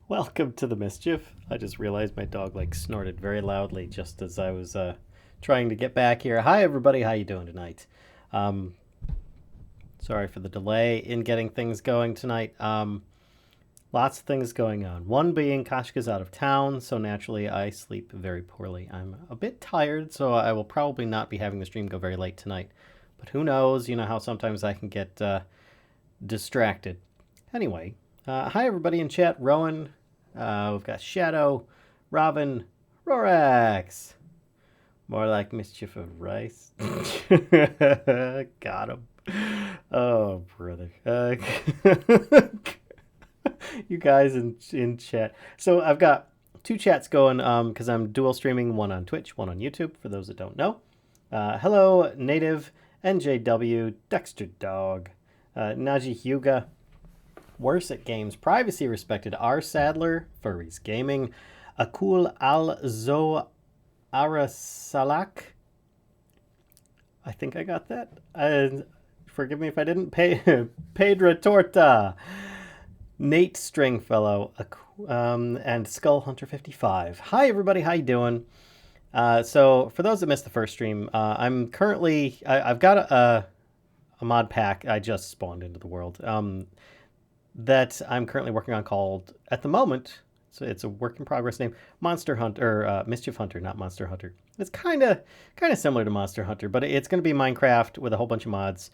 Welcome to the Mischief. I just realized my dog snorted very loudly just as I was trying to get back here. Hi everybody, how you doing tonight? Um, Sorry for the delay in getting things going tonight. Lots of things going on. One being Kashka's out of town, so naturally I sleep very poorly. I'm a bit tired, so I will probably not be having the stream go very late tonight. But who knows? You know how sometimes I can get distracted. Anyway, hi everybody in chat. Rowan, we've got Shadow, Robin, Rorax. More like Mischief of Rice. Got him. Oh, brother. You guys in chat. So I've got two chats going because I'm dual streaming, one on Twitch, one on YouTube, for those that don't know. Hello, Native, NJW, Dexter Dog, Naji Hyuga, Worse at Games, Privacy Respected, R. Sadler, Furries Gaming, Akul Al Zo Arasalak. I think I got that. Forgive me if I didn't. Pedro Torta, Nate Stringfellow, and Skull Hunter 55. Hi everybody, how you doing? So for those that missed the first stream, I'm currently I've got a mod pack I just spawned into the world that I'm currently working on called, at the moment, so it's a work in progress name, Monster Hunter, or Mischief Hunter, not Monster Hunter. It's kind of similar to Monster Hunter, but it's going to be Minecraft with a whole bunch of mods.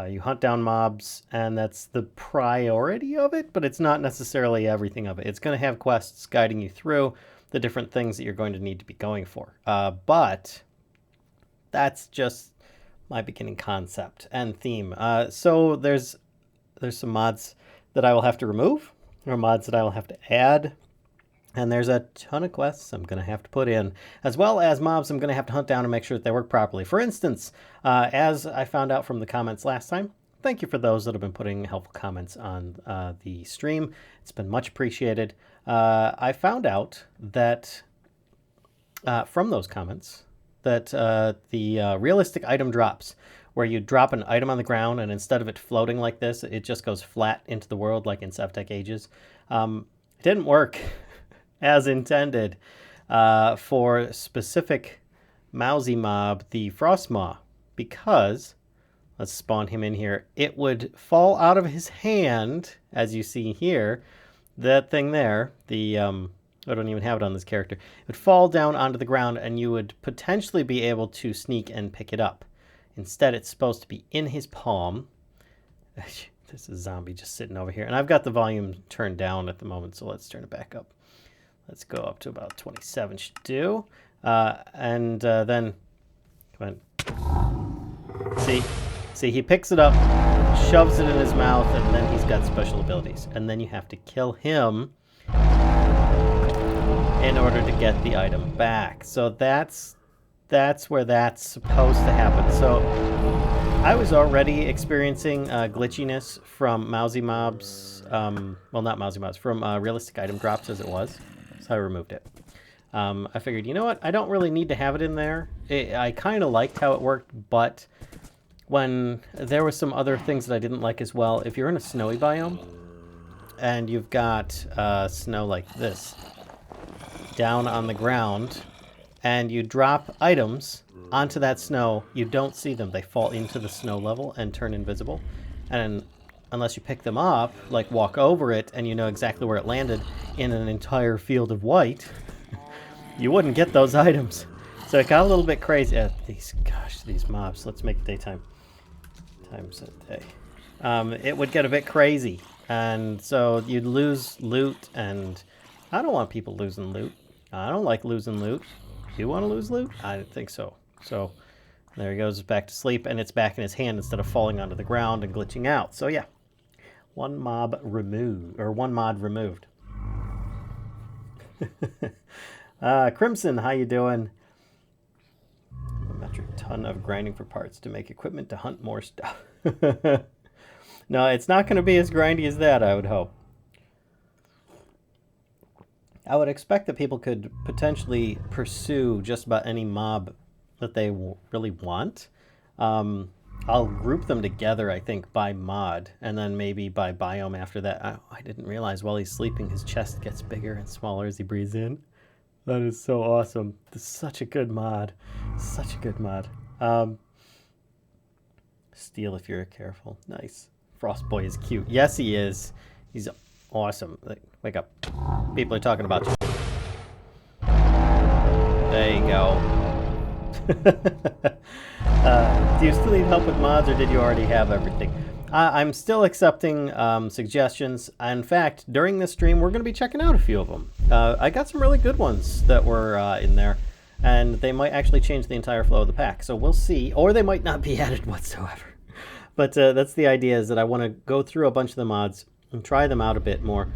You hunt down mobs, and that's the priority of it, but it's not necessarily everything of it. It's going to have quests guiding you through the different things that you're going to need to be going for. But that's just my beginning concept and theme. So there's some mods that I will have to remove, or mods that I will have to add. And there's a ton of quests I'm going to have to put in, as well as mobs I'm going to have to hunt down and make sure that they work properly. For instance, as I found out from the comments last time, thank you for those that have been putting helpful comments on the stream. It's been much appreciated. I found out that from those comments that the realistic item drops, where you drop an item on the ground and instead of it floating like this, it just goes flat into the world like in Sevtech Ages. It didn't work as intended for specific mousy mob, the Frostmaw, because, let's spawn him in here, it would fall out of his hand, as you see here, that thing there, the, I don't even have it on this character, it would fall down onto the ground and you would potentially be able to sneak and pick it up. Instead, it's supposed to be in his palm. This is a zombie just sitting over here. And I've got the volume turned down at the moment, so let's turn it back up. Let's go up to about 27 should do. And then, come on. See, he picks it up, shoves it in his mouth, and then he's got special abilities. And then you have to kill him in order to get the item back. So that's where that's supposed to happen. So I was already experiencing glitchiness from mousy mobs, well, not mousy mobs, from realistic item drops as it was, so I removed it. I figured, you know what, I don't really need to have it in there. I kind of liked how it worked, but when there were some other things that I didn't like as well, if you're in a snowy biome and you've got snow like this down on the ground, and you drop items onto that snow, you don't see them. They fall into the snow level and turn invisible. And unless you pick them up, like walk over it, and you know exactly where it landed in an entire field of white, you wouldn't get those items. So it got a little bit crazy. These mobs. Let's make daytime times a day. It would get a bit crazy. And so you'd lose loot, and I don't want people losing loot. I don't like losing loot. Do you want to lose loot? I didn't think so. So there he goes back to sleep, and it's back in his hand instead of falling onto the ground and glitching out. So yeah, one mod removed. Crimson, how you doing? A metric ton of grinding for parts to make equipment to hunt more stuff. No, it's not going to be as grindy as that, I would hope. I would expect that people could potentially pursue just about any mob that they really want. I'll group them together, I think, by mod, and then maybe by biome after that. I didn't realize while he's sleeping, his chest gets bigger and smaller as he breathes in. That is so awesome. This is such a good mod. Such a good mod. Steal if you're careful. Nice. Frost Boy is cute. Yes, he is. He's awesome. Wake up. People are talking about you. There you go. Do you still need help with mods, or did you already have everything? I'm still accepting suggestions. In fact, during this stream, we're going to be checking out a few of them. I got some really good ones that were in there, and they might actually change the entire flow of the pack. So we'll see, or they might not be added whatsoever. But that's the idea, is that I want to go through a bunch of the mods and try them out a bit more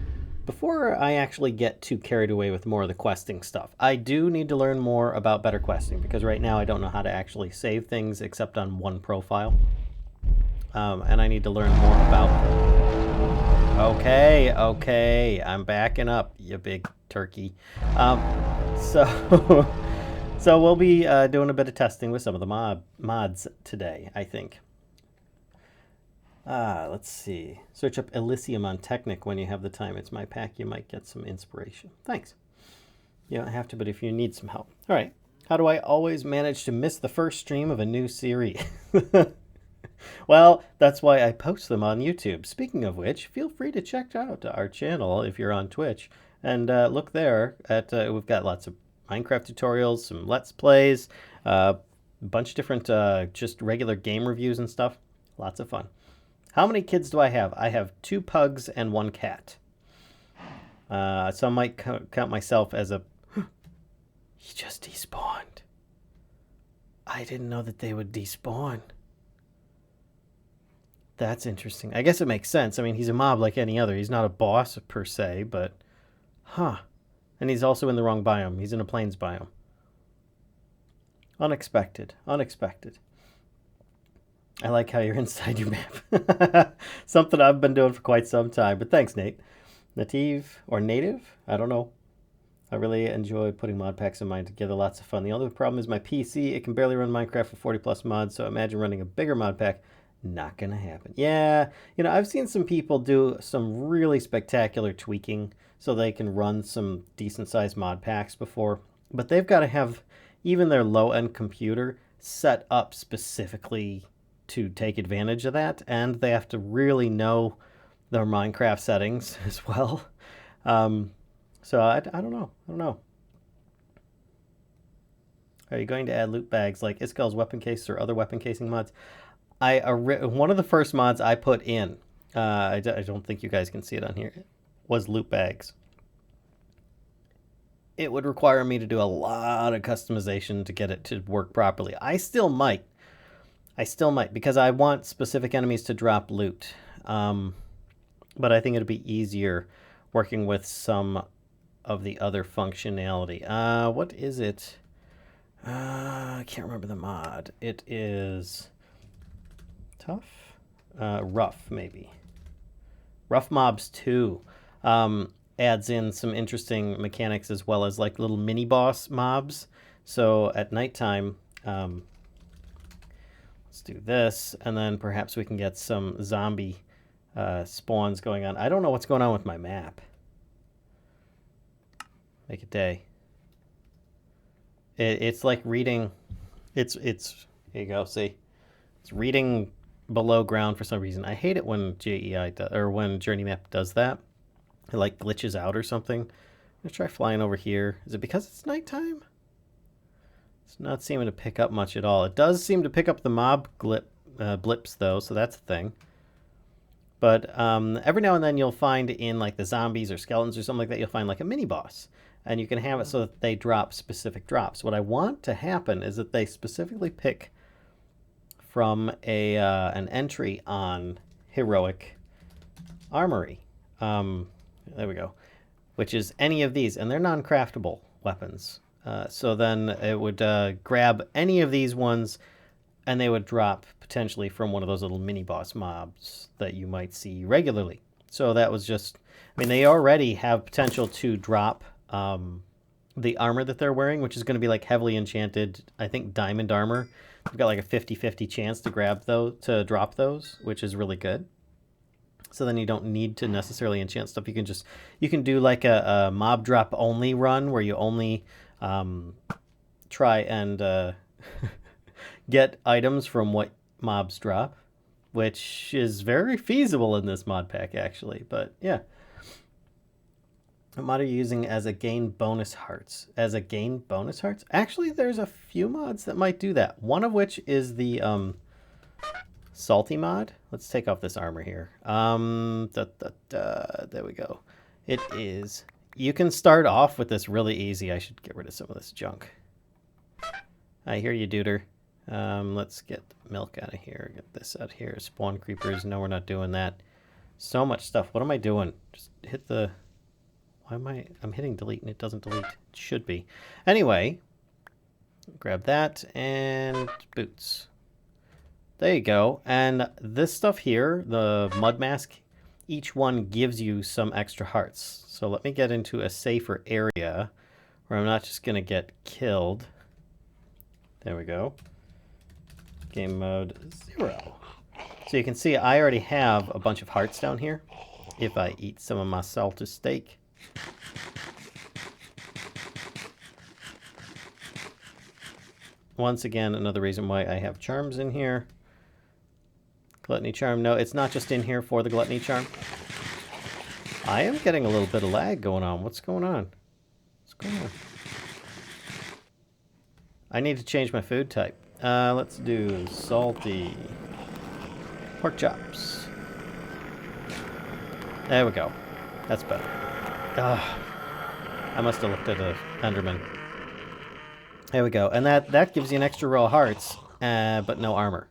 before I actually get too carried away with more of the questing stuff. I do need to learn more about better questing, because right now I don't know how to actually save things except on one profile. And I need to learn more about... Okay, I'm backing up, you big turkey. So we'll be doing a bit of testing with some of the mods today, I think. Let's see. Search up Elysium on Technic when you have the time. It's my pack. You might get some inspiration. Thanks. You don't have to, but if you need some help. All right. How do I always manage to miss the first stream of a new series? Well, that's why I post them on YouTube. Speaking of which, feel free to check out our channel if you're on Twitch. And look there at, we've got lots of Minecraft tutorials, some Let's Plays, a bunch of different just regular game reviews and stuff. Lots of fun. How many kids do I have? I have 2 pugs and 1 cat. So I might count myself as a... He just despawned. I didn't know that they would despawn. That's interesting. I guess it makes sense. I mean, he's a mob like any other. He's not a boss per se, but... Huh. And he's also in the wrong biome. He's in a plains biome. Unexpected. Unexpected. I like how you're inside your map. Something I've been doing for quite some time, but thanks, Nate. Native or native? I don't know. I really enjoy putting mod packs of mine together. Lots of fun. The only problem is my PC. It can barely run Minecraft for 40 plus mods, so imagine running a bigger mod pack. Not going to happen. Yeah, you know, I've seen some people do some really spectacular tweaking so they can run some decent sized mod packs before, but they've got to have even their low-end computer set up specifically to take advantage of that, and they have to really know their Minecraft settings as well. So I don't know. I don't know. Are you going to add loot bags like Iskal's weapon case or other weapon casing mods? One of the first mods I put in, I don't think you guys can see it on here, was loot bags. It would require me to do a lot of customization to get it to work properly. I still might, because I want specific enemies to drop loot. But I think it'd be easier working with some of the other functionality. What is it? I can't remember the mod. It is tough? Rough, maybe. Rough Mobs 2 adds in some interesting mechanics as well as like little mini boss mobs. So at nighttime, let's do this, and then perhaps we can get some zombie spawns going on. I don't know what's going on with my map. Make it day. It's like reading. It's here you go. See, it's reading below ground for some reason. I hate it when JEI or when Journey Map does that. It like glitches out or something. I'm gonna try flying over here. Is it because it's nighttime? It's not seeming to pick up much at all. It does seem to pick up the mob blips though, so that's a thing. But every now and then you'll find in like the zombies or skeletons or something like that, you'll find like a mini boss. And you can have it so that they drop specific drops. What I want to happen is that they specifically pick from an entry on Heroic Armory. There we go. Which is any of these. And they're non-craftable weapons. So then it would grab any of these ones and they would drop potentially from one of those little mini boss mobs that you might see regularly. So that was just, I mean, they already have potential to drop the armor that they're wearing, which is going to be like heavily enchanted, I think diamond armor. You've got like a 50-50 chance to grab those, to drop those, which is really good. So then you don't need to necessarily enchant stuff. You can do like a mob drop only run where you only try and get items from what mobs drop, which is very feasible in this mod pack actually. But yeah. What mod are you using as a gain bonus hearts? As a gain bonus hearts? Actually, there's a few mods that might do that. One of which is the salty mod. Let's take off this armor here. There we go. It is. You can start off with this really easy. I should get rid of some of this junk. I hear you, duder. Let's get milk out of here. Get this out of here. Spawn creepers. No, we're not doing that. So much stuff. What am I doing? Just hit the... Why am I'm hitting delete and it doesn't delete. It should be. Anyway, grab that and boots. There you go. And this stuff here, the mud mask, each one gives you some extra hearts. So let me get into a safer area where I'm not just going to get killed. There we go. Game mode 0. So you can see I already have a bunch of hearts down here if I eat some of my salted steak. Once again, another reason why I have charms in here. Gluttony charm. No, it's not just in here for the gluttony charm. I am getting a little bit of lag going on. What's going on? What's going on? I need to change my food type. Let's do salty pork chops. There we go. That's better. I must have looked at an Enderman. There we go. And that gives you an extra row of hearts, but no armor.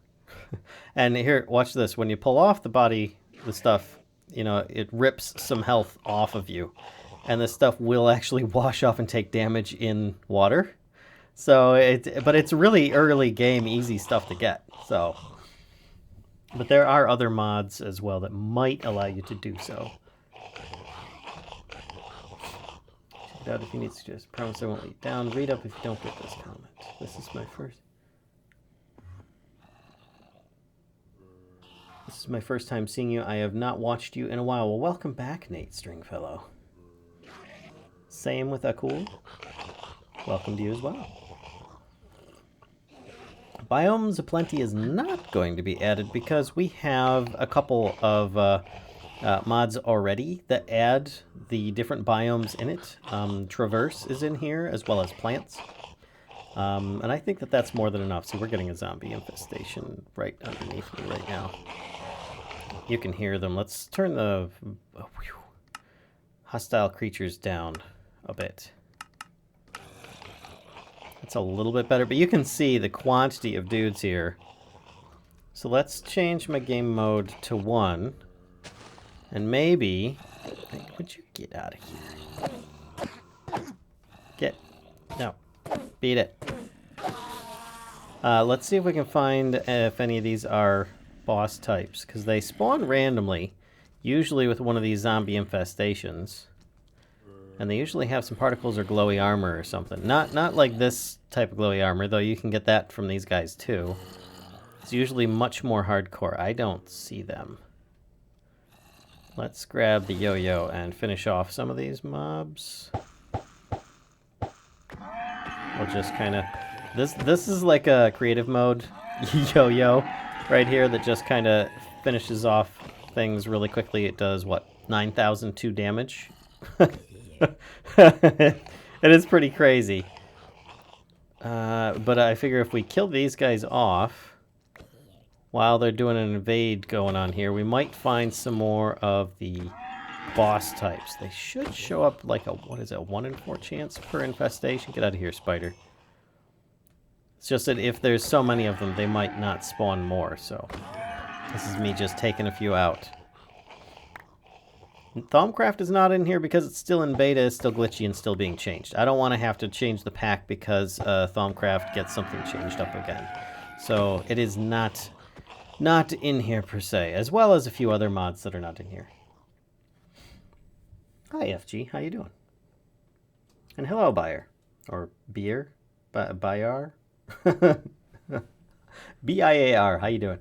And here, watch this. When you pull off the body, the stuff, you know, it rips some health off of you. And this stuff will actually wash off and take damage in water. So, but it's really early game, easy stuff to get. So, but there are other mods as well that might allow you to do so. Check it out if you need to. Just promise I won't let you down. Read up if you don't get this comment. This is my first time seeing you. I have not watched you in a while. Well, welcome back, Nate Stringfellow. Same with Akul. Welcome to you as well. Biomes Aplenty is not going to be added because we have a couple of mods already that add the different biomes in it. Traverse is in here as well as plants. And I think that that's more than enough. See, we're getting a zombie infestation right underneath me right now. You can hear them. Let's turn the hostile creatures down a bit. It's a little bit better, but you can see the quantity of dudes here. So let's change my game mode to 1. And maybe... Would you get out of here? No. Beat it. Let's see if we can find if any of these are boss types, because they spawn randomly, usually with one of these zombie infestations. And they usually have some particles or glowy armor or something. Not like this type of glowy armor, though you can get that from these guys too. It's usually much more hardcore. I don't see them. Let's grab the yo-yo and finish off some of these mobs. We'll just kind of... This is like a creative mode yo-yo right here that just kind of finishes off things really quickly. It does, what, 9,002 damage? It is pretty crazy. But I figure if we kill these guys off while they're doing an invade going on here, we might find some more of the boss types. They should show up like a, what is it, 1 in 4 chance per infestation? Get out of here, spider. It's just that if there's so many of them, they might not spawn more, so this is me just taking a few out. Thaumcraft is not in here because it's still in beta, it's still glitchy, and still being changed. I don't want to have to change the pack because Thaumcraft gets something changed up again. So it is not in here per se, as well as a few other mods that are not in here. Hi FG, how you doing? And hello buyer. or beer, Biar, Biar. How you doing?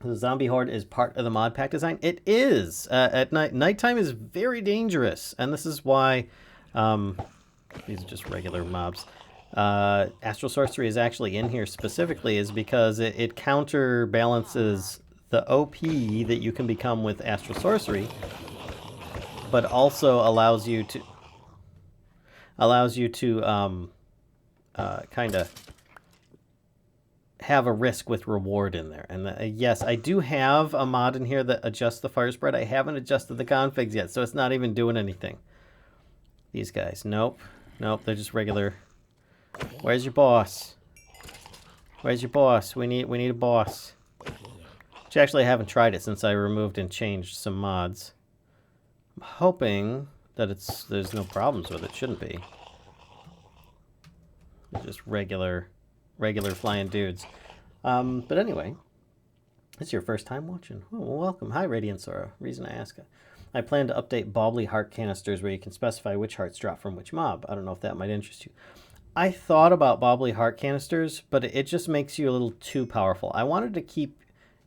The zombie horde is part of the mod pack design. It is. At night, nighttime is very dangerous, and this is why. These are just regular mobs. Astral Sorcery is actually in here specifically is because it counterbalances the OP that you can become with Astral Sorcery, but also allows you to kind of have a risk with reward in there. And yes, I do have a mod in here that adjusts the fire spread. I haven't adjusted the configs yet, so it's not even doing anything. These guys, nope, they're just regular. Where's your boss? Where's your boss? We need a boss. Which actually I haven't tried it since I removed and changed some mods. I'm hoping that there's no problems with it. Shouldn't be. They're just regular flying dudes. But anyway, this is your first time watching. Oh, well, welcome. Hi, Radiant Sora. Reason I ask. I plan to update Bobbly heart canisters where you can specify which hearts drop from which mob. I don't know if that might interest you. I thought about Bobbly heart canisters, but it just makes you a little too powerful. I wanted to keep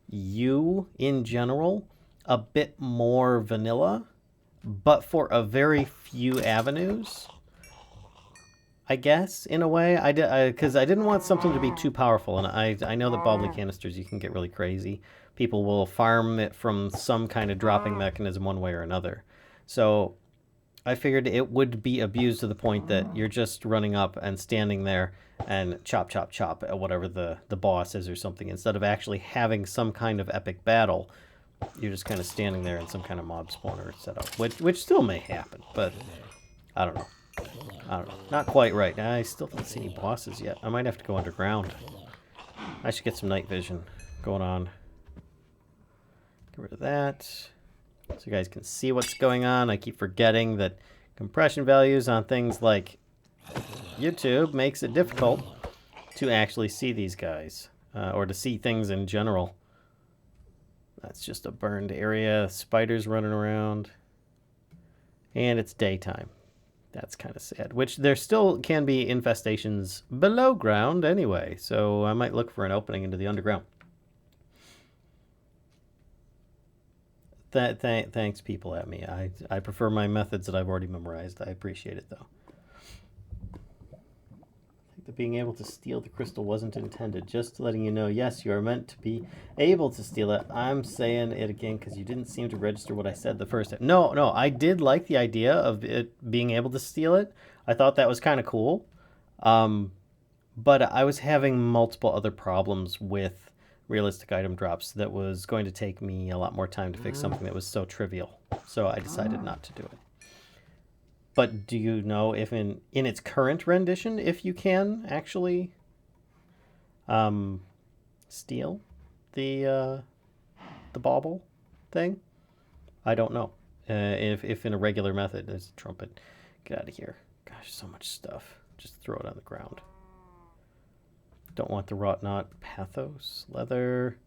you, in general, a bit more vanilla, but for a very few avenues, I guess, in a way. Because I didn't want something to be too powerful, and I know that Bobbly canisters, you can get really crazy. People will farm it from some kind of dropping mechanism one way or another. So I figured it would be abused to the point that you're just running up and standing there and chop, chop, chop at whatever the boss is or something. Instead of actually having some kind of epic battle, you're just kind of standing there in some kind of mob spawner setup, which still may happen, but I don't know. Not quite right. I still don't see any bosses yet. I might have to go underground. I should get some night vision going on. Get rid of that so you guys can see what's going on. I keep forgetting that compression values on things like YouTube makes it difficult to actually see these guys, or to see things in general. That's just a burned area, spiders running around, and it's daytime. That's kind of sad, which there still can be infestations below ground anyway, so I might look for an opening into the underground. Thanks, people at me. I prefer my methods that I've already memorized. I appreciate it, though. I think that being able to steal the crystal wasn't intended. Just letting you know, yes, you are meant to be able to steal it. I'm saying it again because you didn't seem to register what I said the first time. No, I did like the idea of it being able to steal it. I thought that was kind of cool. But I was having multiple other problems with realistic item drops that was going to take me a lot more time to fix something that was so trivial. So I decided not to do it. But do you know if in its current rendition, if you can actually steal the bauble thing? I don't know. If in a regular method, there's a trumpet. Get out of here. Gosh, so much stuff. Just throw it on the ground. Don't want the wrought knot. Pathos. Leather.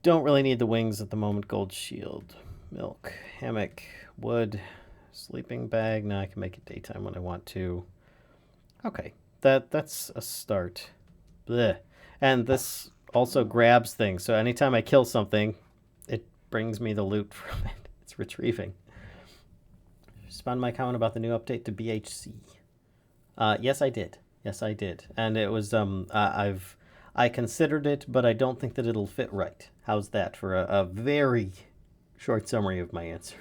Don't really need the wings at the moment. Gold shield. Milk. Hammock. Wood. Sleeping bag. Now I can make it daytime when I want to. Okay. That's a start. Blech. And this also grabs things. So anytime I kill something, it brings me the loot from it. It's retrieving. Respond my comment about the new update to BHC. Yes, I did. Yes, I did. And it was, I considered it, but I don't think that it'll fit right. How's that for a very short summary of my answer?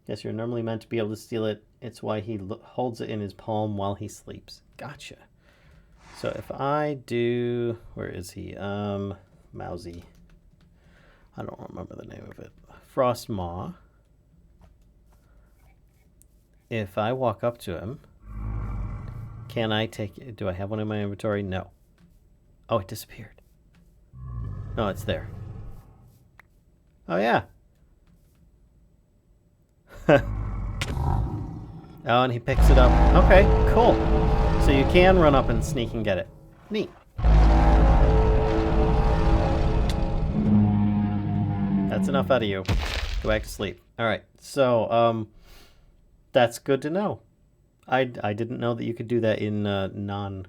Yes, you're normally meant to be able to steal it. It's why he holds it in his palm while he sleeps. Gotcha. So if I do, where is he? Mousy. I don't remember the name of it. Frost Maw. If I walk up to him, can I take it? Do I have one in my inventory? No. Oh, it disappeared. No, it's there. Oh, yeah. Oh, and he picks it up. Okay, cool. So you can run up and sneak and get it. Neat. That's enough out of you. Go back to sleep. All right. So, that's good to know. I didn't know that you could do that in non-other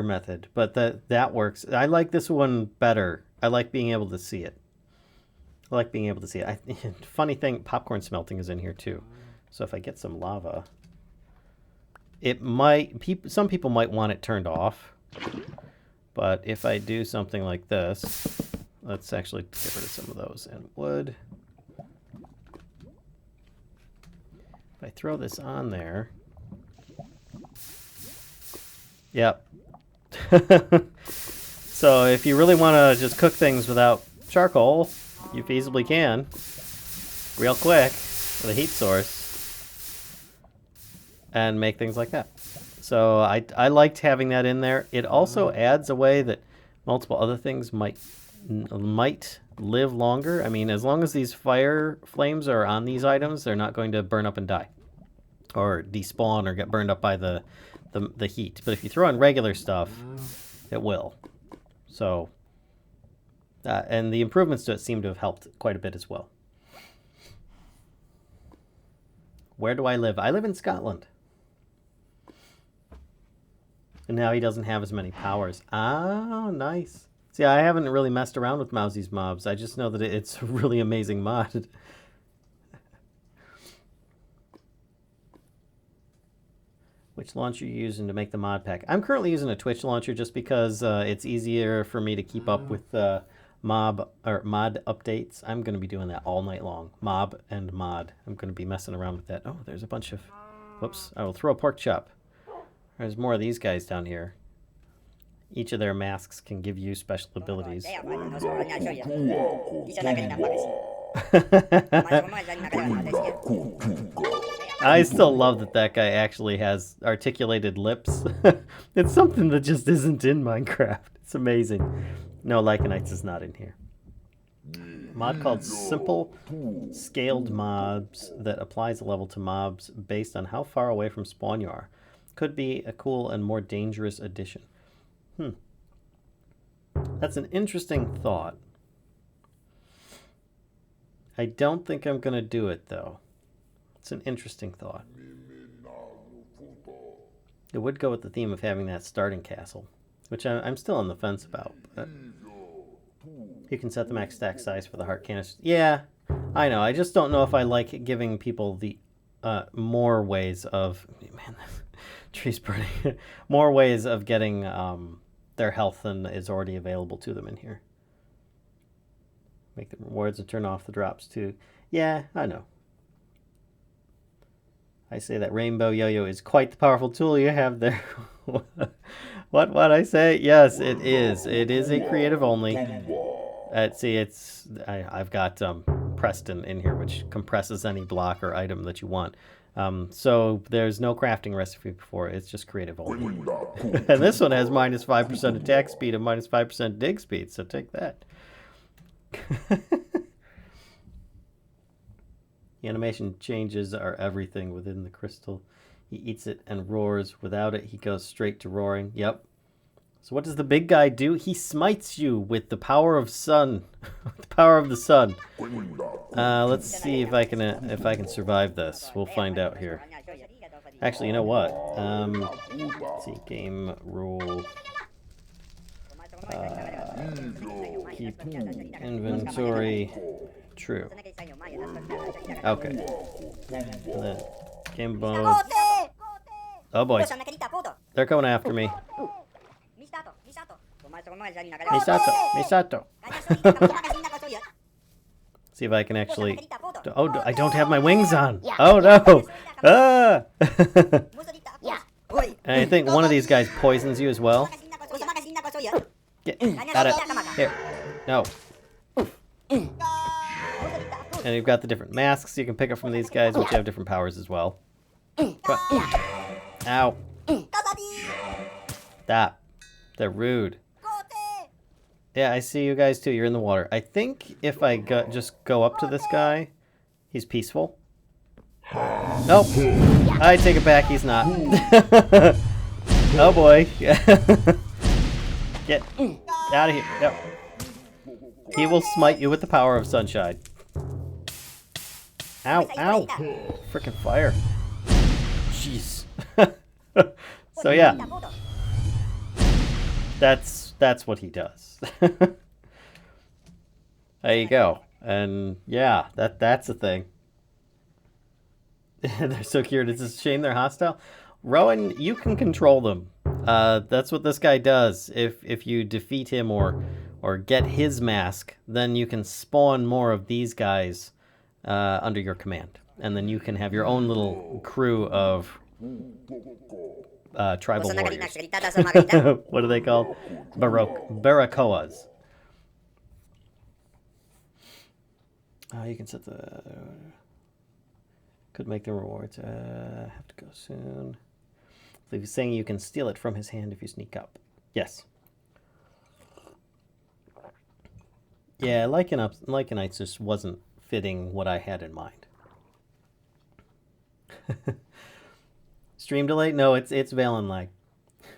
method, but that works. I like this one better. I like being able to see it. I like being able to see it. Funny thing, popcorn smelting is in here too. So if I get some lava, it might. Some people might want it turned off. But if I do something like this, let's actually get rid of some of those and wood. If I throw this on there, yep. So if you really want to just cook things without charcoal, you feasibly can, real quick, with a heat source, and make things like that. So I liked having that in there. It also adds a way that multiple other things might live longer. I mean, as long as these fire flames are on these items, they're not going to burn up and die, or despawn, or get burned up by the heat. But if you throw in regular stuff, it will. So, and the improvements to it seem to have helped quite a bit as well. Where do I live? I live in Scotland. And now he doesn't have as many powers. Oh, nice. See, I haven't really messed around with Mousy's mobs. I just know that it's a really amazing mod. Which launcher are you using to make the mod pack? I'm currently using a Twitch launcher just because it's easier for me to keep up with mod updates. I'm going to be doing that all night long. Mob and mod. I'm going to be messing around with that. Oh, there's a bunch of... Whoops. I will throw a pork chop. There's more of these guys down here. Each of their masks can give you special abilities. I still love that guy actually has articulated lips. It's something that just isn't in Minecraft. It's amazing. No, Lycanites is not in here. A mod called Simple Scaled Mobs that applies a level to mobs based on how far away from spawn you are. Could be a cool and more dangerous addition. That's an interesting thought. I don't think I'm going to do it, though. It's an interesting thought. It would go with the theme of having that starting castle, which I'm still on the fence about. But you can set the max stack size for the heart canister. Yeah, I know. I just don't know if I like giving people the more ways of... Man, tree's burning. More ways of getting their health than is already available to them in here. Make the rewards and turn off the drops too. Yeah, I know. I say that rainbow yo-yo is quite the powerful tool you have there. What I say? Yes, it is. It is a creative only. See, I've got Preston in here, which compresses any block or item that you want. So there's no crafting recipe for it. It's just creative only. And this one has minus 5% attack speed and minus 5% dig speed. So take that. The animation changes are everything within the crystal. He eats it and roars. Without it, he goes straight to roaring. Yep. So what does the big guy do? He smites you with the power of sun. The power of the sun. Let's see if I can survive this. We'll find out here. Actually, you know what? Let's see. Game rule. Keep inventory true. Okay. Game mode. Oh boy. They're coming after me. Misato. See if I can actually... Oh, I don't have my wings on. Oh no. Ah! And I think one of these guys poisons you as well. Got it. Here. No. And you've got the different masks you can pick up from these guys, which have different powers as well. Ow. Stop. They're rude. Yeah, I see you guys too. You're in the water. I think if I just go up to this guy, he's peaceful. Nope. I take it back. He's not. Oh boy. Get out of here. Yep. He will smite you with the power of sunshine. Ow, ow. Frickin' fire. jeez. So yeah, that's what he does. There you go. And yeah, that's a thing. They're so cute. It's a shame they're hostile. Rowan, you can control them. That's what this guy does. If you defeat him or get his mask, then you can spawn more of these guys under your command, and then you can have your own little crew of tribal warriors. What are they called? Barakoas. You can set the... Could make the rewards. Have to go soon. So he's saying you can steal it from his hand if you sneak up. Yes. Yeah, Lycanites just wasn't fitting what I had in mind. Stream delay? No, it's Valen lag. You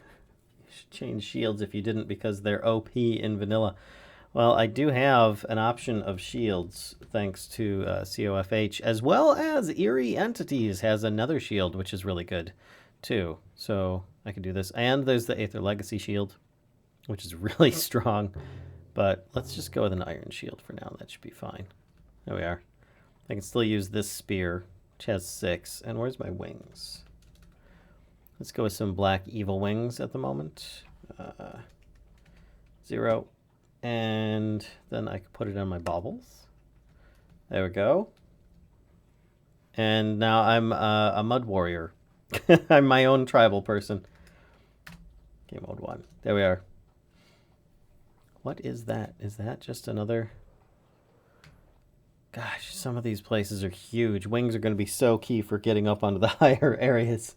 should change shields if you didn't because they're OP in vanilla. Well, I do have an option of shields thanks to COFH, as well as Eerie Entities has another shield, which is really good too. So I can do this. And there's the Aether Legacy shield, which is really strong. But let's just go with an Iron shield for now. That should be fine. There we are. I can still use this spear, which has 6. And where's my wings? Let's go with some Black Evil Wings at the moment. 0. And then I can put it on my baubles. There we go. And now I'm a mud warrior. I'm my own tribal person. Game mode 1. There we are. What is that? Is that just another... Gosh, some of these places are huge. Wings are going to be so key for getting up onto the higher areas.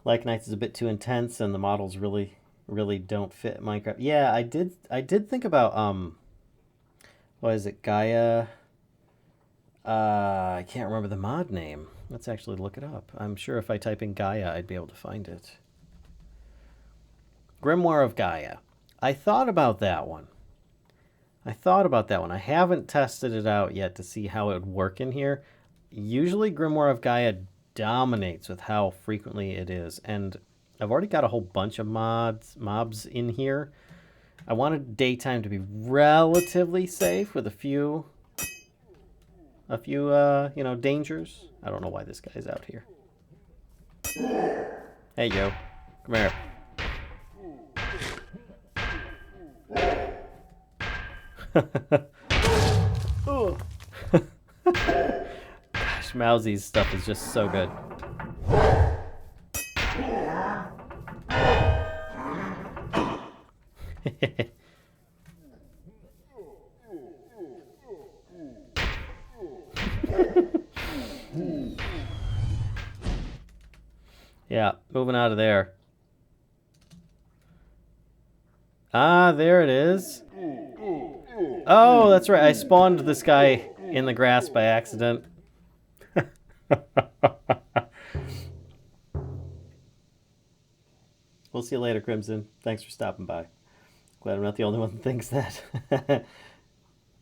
Lycanites is a bit too intense, and the models really don't fit Minecraft. Yeah, I did think about what is it, Gaia? I can't remember the mod name. Let's actually look it up. I'm sure if I type in Gaia, I'd be able to find it. Grimoire of Gaia. I thought about that one. I haven't tested it out yet to see how it would work in here. Usually Grimoire of Gaia dominates with how frequently it is, and I've already got a whole bunch of mobs in here. I wanted daytime to be relatively safe with a few dangers. I don't know why this guy's out here. Hey, yo. Come here. Gosh, Mousy's stuff is just so good. Yeah, moving out of there. Ah, there it is. Oh, that's right. I spawned this guy in the grass by accident. We'll see you later, Crimson. Thanks for stopping by. Glad I'm not the only one that thinks that.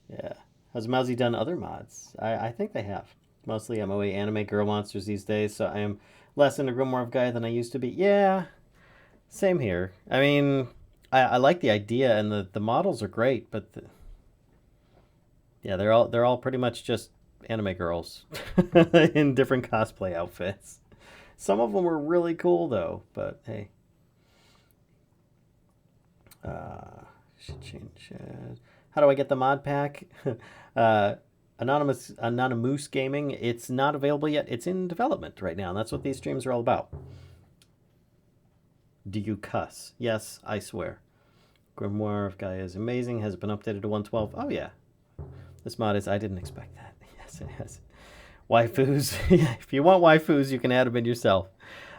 Yeah. Has Mousy done other mods? I think they have. Mostly MOA anime girl monsters these days, so I am less into Grimoire of Gaia than I used to be. Yeah, same here. I mean, I like the idea, and the models are great, but yeah, they're all pretty much just anime girls in different cosplay outfits. Some of them were really cool though, but hey. Should change. How do I get the mod pack? Anonymous Gaming. It's not available yet. It's in development right now, and that's what these streams are all about. Do you cuss? Yes, I swear. Grimoire of Gaia is amazing. Has it been updated to 112? Oh yeah. This mod is. I didn't expect that. Yes, it has. Waifus. Yeah, if you want waifus, you can add them in yourself.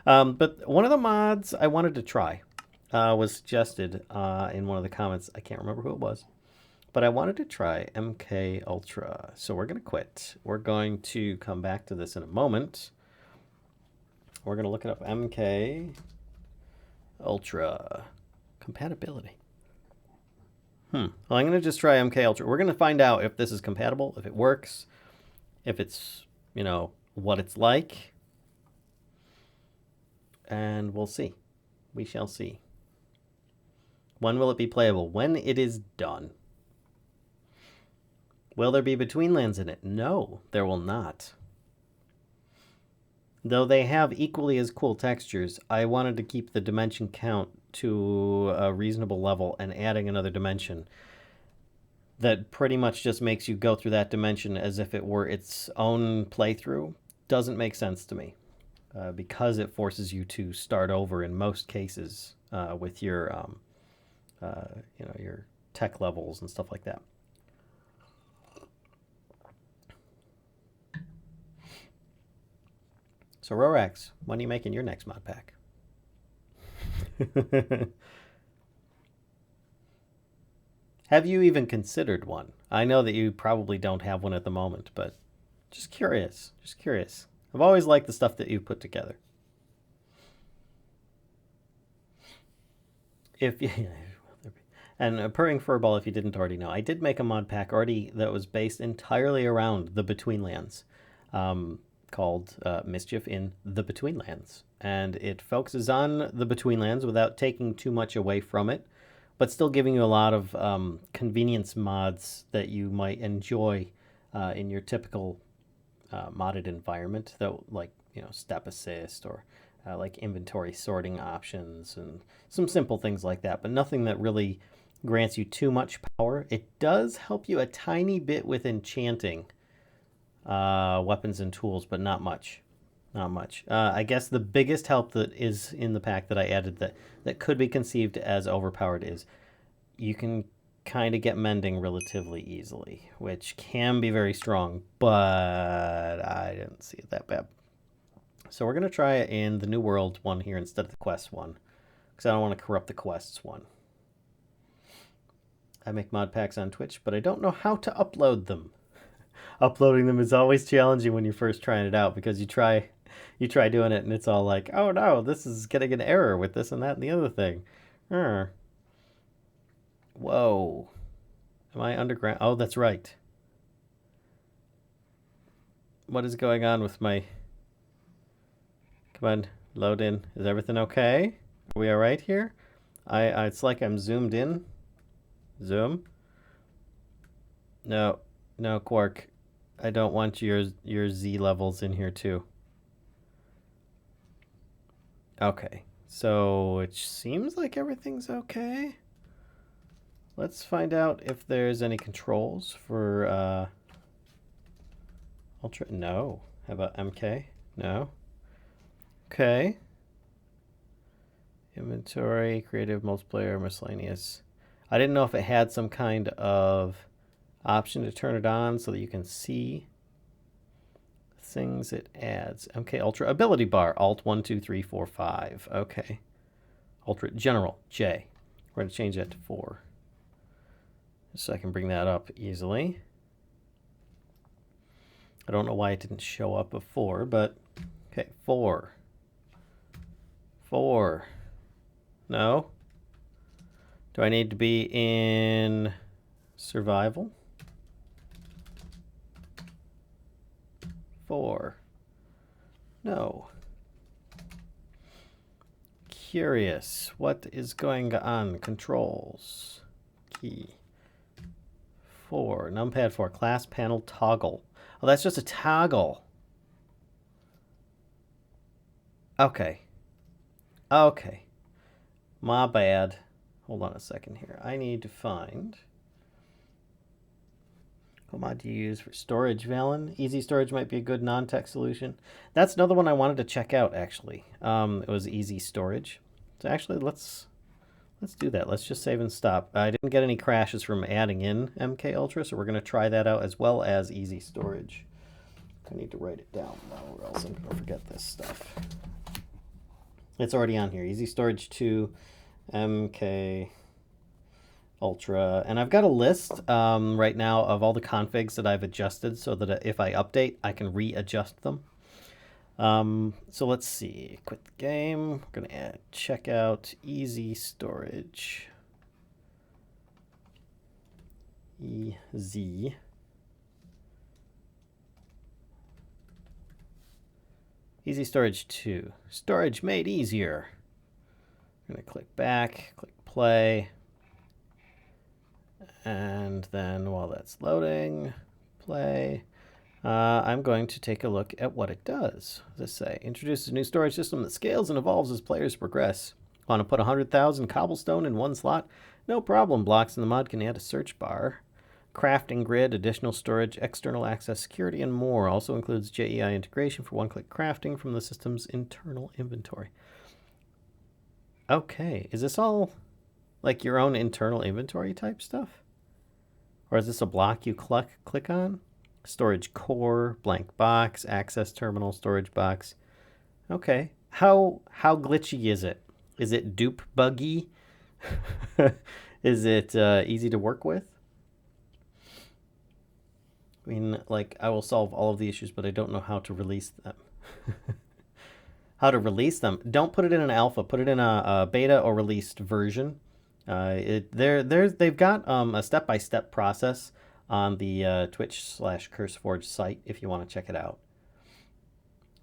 But one of the mods I wanted to try was suggested in one of the comments. I can't remember who it was. But I wanted to try MK Ultra. So we're going to quit. We're going to come back to this in a moment. We're going to look it up. MK Ultra compatibility. Well, I'm going to just try MK Ultra. We're going to find out if this is compatible, if it works, if it's, what it's like. and we'll see. We shall see. When will it be playable? When it is done. Will there be Betweenlands in it? No, there will not. Though they have equally as cool textures, I wanted to keep the dimension count to a reasonable level, and adding another dimension that pretty much just makes you go through that dimension as if it were its own playthrough doesn't make sense to me, because it forces you to start over in most cases with your your tech levels and stuff like that. So Rorax, when are you making your next mod pack? Have you even considered one? I know that you probably don't have one at the moment, but just curious. Just curious. I've always liked the stuff that you put together. If and Purring Furball, if you didn't already know, I did make a mod pack already that was based entirely around the Betweenlands, called Mischief in the Betweenlands, and it focuses on the Betweenlands without taking too much away from it, but still giving you a lot of convenience mods that you might enjoy in your typical modded environment, that like step assist or like inventory sorting options and some simple things like that, but nothing that really grants you too much power. It does help you a tiny bit with enchanting weapons and tools, but not much. Not much. I guess the biggest help that is in the pack that I added that could be conceived as overpowered is you can kind of get mending relatively easily, which can be very strong, but I didn't see it that bad. So we're going to try it in the New World one here instead of the Quest one, because I don't want to corrupt the Quests one. I make mod packs on Twitch, but I don't know how to upload them. Uploading them is always challenging when you're first trying it out, because you try doing it and it's all like, oh no, this is getting an error with this and that and the other thing. Whoa. Am I underground? Oh, that's right. What is going on with my... Come on, load in. Is everything okay? Are we all right here? It's like I'm zoomed in. Zoom. No, Quark. I don't want your Z levels in here too. Okay, so it seems like everything's okay. Let's find out if there's any controls for Ultra. No. How about MK? No. Okay. Inventory, creative, multiplayer, miscellaneous. I didn't know if it had some kind of option to turn it on so that you can see things it adds. MK Ultra ability bar, Alt 1, 2, 3, 4, 5. Okay. Ultra General, J. We're going to change that to 4. So I can bring that up easily. I don't know why it didn't show up before, but okay, 4. 4. No. Do I need to be in survival? 4. No. Curious. What is going on? Controls. Key. 4. Numpad 4. Class panel toggle. Oh, that's just a toggle. Okay. Okay. My bad. Hold on a second here. I need to find... What mod do you use for storage, Valen? Easy storage might be a good non-tech solution. That's another one I wanted to check out, actually. It was easy storage. So actually, let's do that. Let's just save and stop. I didn't get any crashes from adding in MK Ultra, so we're going to try that out as well as easy storage. I need to write it down now, or else I'm going to forget this stuff. It's already on here. Easy storage 2, MK Ultra. And I've got a list right now of all the configs that I've adjusted so that if I update, I can readjust them. So let's see. Quit the game. We're going to check out easy storage. Easy. Easy storage 2. Storage made easier. I'm going to click back, click play. And then while that's loading, play. I'm going to take a look at what it does. What does this say? Introduces a new storage system that scales and evolves as players progress. Want to put 100,000 cobblestone in one slot? No problem. Blocks in the mod can add a search bar. Crafting grid, additional storage, external access, security, and more. Also includes JEI integration for one-click crafting from the system's internal inventory. Okay, is this all like your own internal inventory type stuff? Or is this a block you click on? Storage core, blank box, access terminal, storage box. Okay, how glitchy is it? Is it dupe buggy? Is it easy to work with? I mean, like, I will solve all of the issues, but I don't know how to release them. How to release them? Don't put it in an alpha. Put it in a beta or released version. They've got a step-by-step process on the Twitch/CurseForge site if you want to check it out.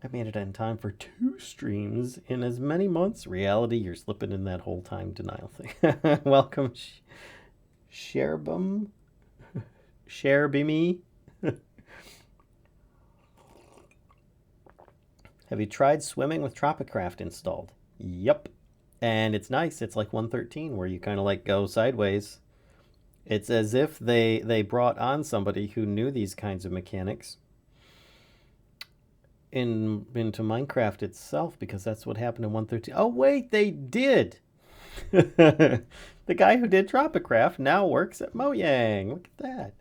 I made it in time for 2 streams in as many months. Reality, you're slipping in that whole time denial thing. Welcome, Sherbum. Sherbimy. Have you tried swimming with Tropicraft installed? Yep. And it's nice. It's like 113 where you kind of like go sideways. It's as if they brought on somebody who knew these kinds of mechanics into Minecraft itself, because that's what happened in 113. Oh, wait, they did. The guy who did Tropicraft now works at Mojang. Look at that.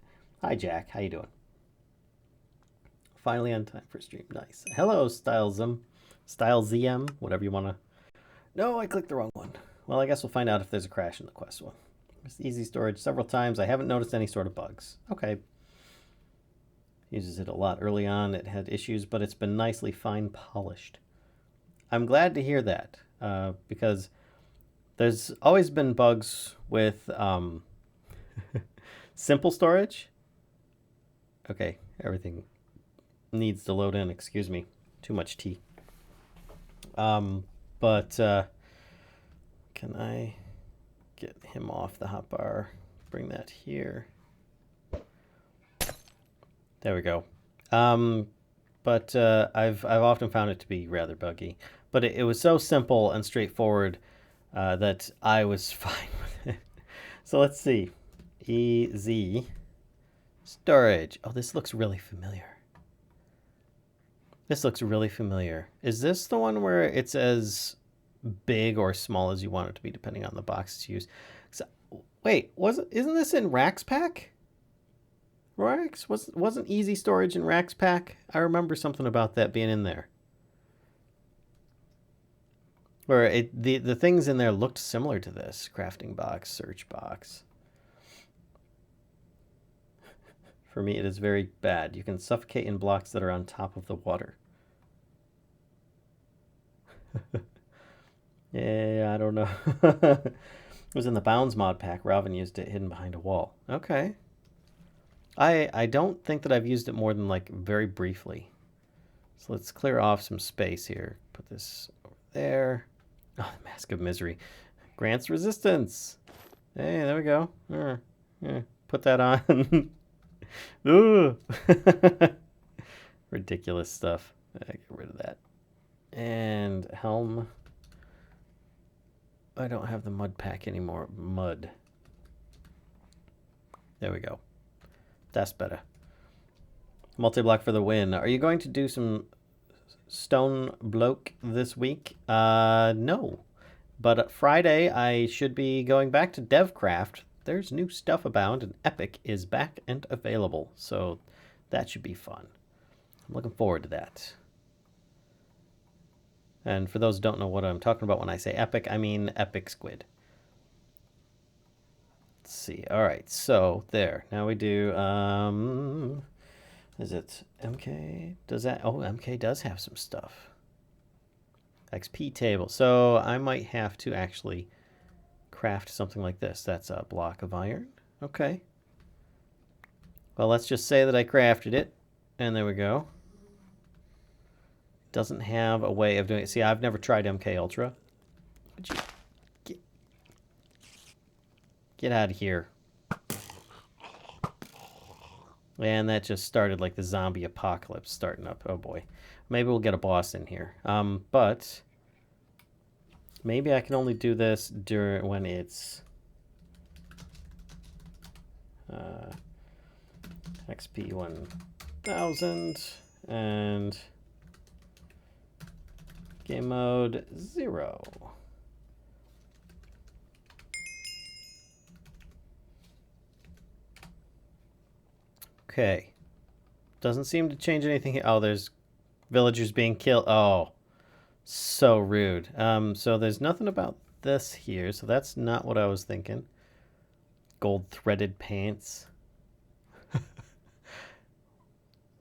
Hi, Jack. How you doing? Finally on time for stream. Nice. Hello, Stylesm, whatever you want to. No, I clicked the wrong one. Well, I guess we'll find out if there's a crash in the quest one. It's easy storage several times. I haven't noticed any sort of bugs. Okay. Uses it a lot early on. It had issues, but it's been nicely fine polished. I'm glad to hear that because there's always been bugs with simple storage. Okay, everything needs to load in. Excuse me. Too much tea. But can I get him off the hotbar? Bring that here. There we go. But I've often found it to be rather buggy. But it was so simple and straightforward that I was fine with it. So let's see. EZ storage. Oh, this looks really familiar. This looks really familiar. Is this the one where it's as big or small as you want it to be, depending on the box it's used? So, wait, isn't this in Rax Pack? Rax wasn't easy storage in Rax Pack? I remember something about that being in there. Where the things in there looked similar to this. Crafting box, search box. For me, it is very bad. You can suffocate in blocks that are on top of the water. Yeah, I don't know. It was in the Bounds mod pack. Robin used it hidden behind a wall. Okay. I don't think that I've used it more than like very briefly. So let's clear off some space here. Put this over there. Oh, the Mask of Misery. Grants resistance. Hey, there we go. Yeah, put that on. Ooh. Ridiculous stuff. Get rid of that. And helm. I don't have the mud pack anymore. Mud. There we go. That's better. Multi-block for the win. Are you going to do some stone bloke this week? No. But Friday, I should be going back to DevCraft. There's new stuff abound, and Epic is back and available. So that should be fun. I'm looking forward to that. And for those who don't know what I'm talking about when I say Epic, I mean Epic Squid. Let's see. All right, so there. Now we do, is it MK? Does that, oh, MK does have some stuff. XP table. So I might have to actually craft something like this. That's a block of iron. Okay. Well, let's just say that I crafted it. And there we go. doesn't have a way of doing it. See, I've never tried MK Ultra. Would you get out of here? And that just started like the zombie apocalypse starting up. Oh boy. Maybe we'll get a boss in here. But maybe I can only do this during when it's XP 1000 and game mode 0. Okay. Doesn't seem to change anything here. Oh, there's villagers being killed. Oh, so rude. So there's nothing about this here, so that's not what I was thinking. Gold threaded pants.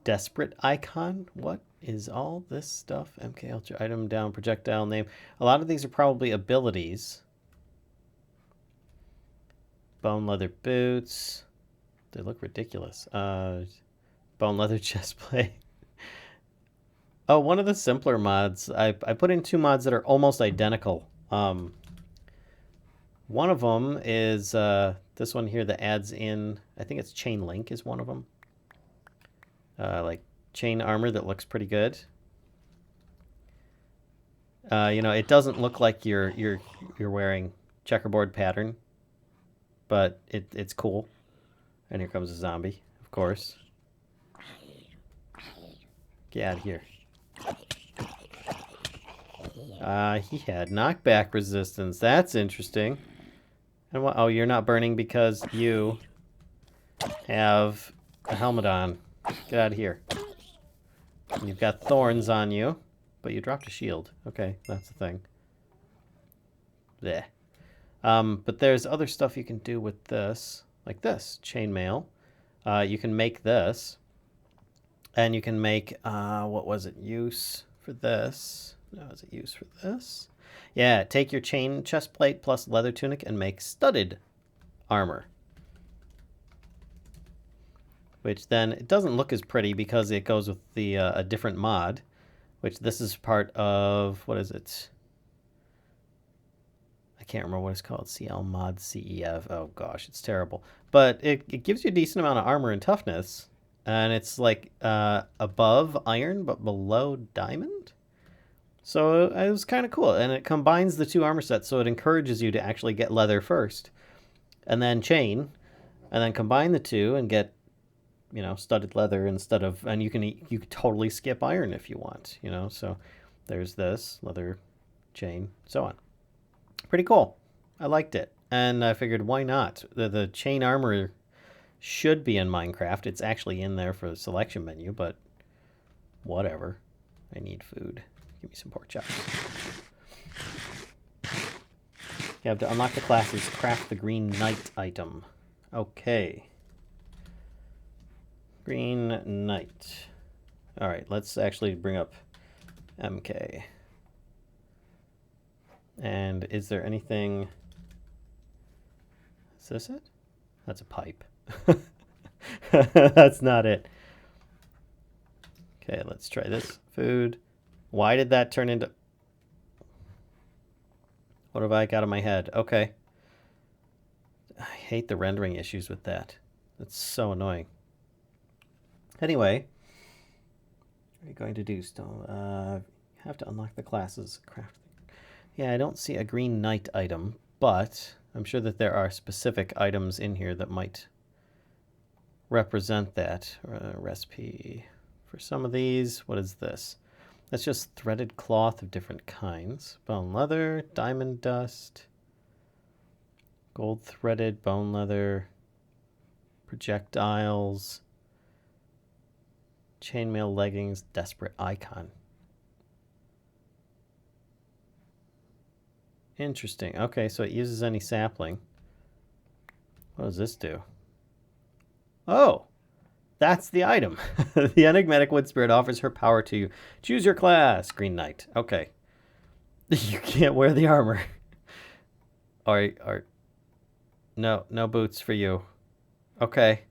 Desperate icon? What is all this stuff? MK Ultra item down, projectile name. A lot of these are probably abilities. Bone leather boots. They look ridiculous. Bone leather chest plate. Oh, one of the simpler mods. I put in 2 mods that are almost identical. One of them is this one here that adds in, I think it's chain link is one of them. Like chain armor that looks pretty good. You know, it doesn't look like you're wearing checkerboard pattern, but it's cool. And here comes a zombie, of course. Get out of here. He had knockback resistance. That's interesting. And what? Oh, you're not burning because you have a helmet on. Get out of here. And you've got thorns on you, but you dropped a shield. Okay, that's the thing. Blech. But there's other stuff you can do with this, like this chainmail. You can make this, and you can make what was it? Use for this. No, is it use for this? Yeah, take your chain chest plate plus leather tunic and make studded armor. Which then, it doesn't look as pretty because it goes with the a different mod, which this is part of, what is it? I can't remember what it's called, CL mod CEF. Oh gosh, it's terrible. But it gives you a decent amount of armor and toughness, and it's like above iron but below diamond. So it was kind of cool, and it combines the 2 armor sets, so it encourages you to actually get leather first, and then chain, and then combine the 2 and get, you know, studded leather instead of, and you can totally skip iron if you want, you know. So there's this leather, chain, so on. Pretty cool. I liked it, and I figured why not? The chain armor should be in Minecraft. It's actually in there for the selection menu, but whatever. I need food. Give me some pork chops. You have to unlock the classes, craft the Green Knight item. Okay. Green Knight. Alright, let's actually bring up MK. And is there anything... Is this it? That's a pipe. That's not it. Okay, let's try this. Food. Why did that turn into... What have I got in my head? Okay. I hate the rendering issues with that. That's so annoying. Anyway. What are you going to do still? You have to unlock the classes. Craft. Yeah, I don't see a Green Knight item, but I'm sure that there are specific items in here that might represent that. Recipe for some of these. What is this? That's just threaded cloth of different kinds. Bone leather, diamond dust, gold threaded bone leather, projectiles, chainmail leggings, desperate icon. Interesting. Okay, so it uses any sapling. What does this do? Oh! That's the item. The enigmatic wood spirit offers her power to you. Choose your class, Green Knight. Okay. You can't wear the armor. No boots for you. Okay.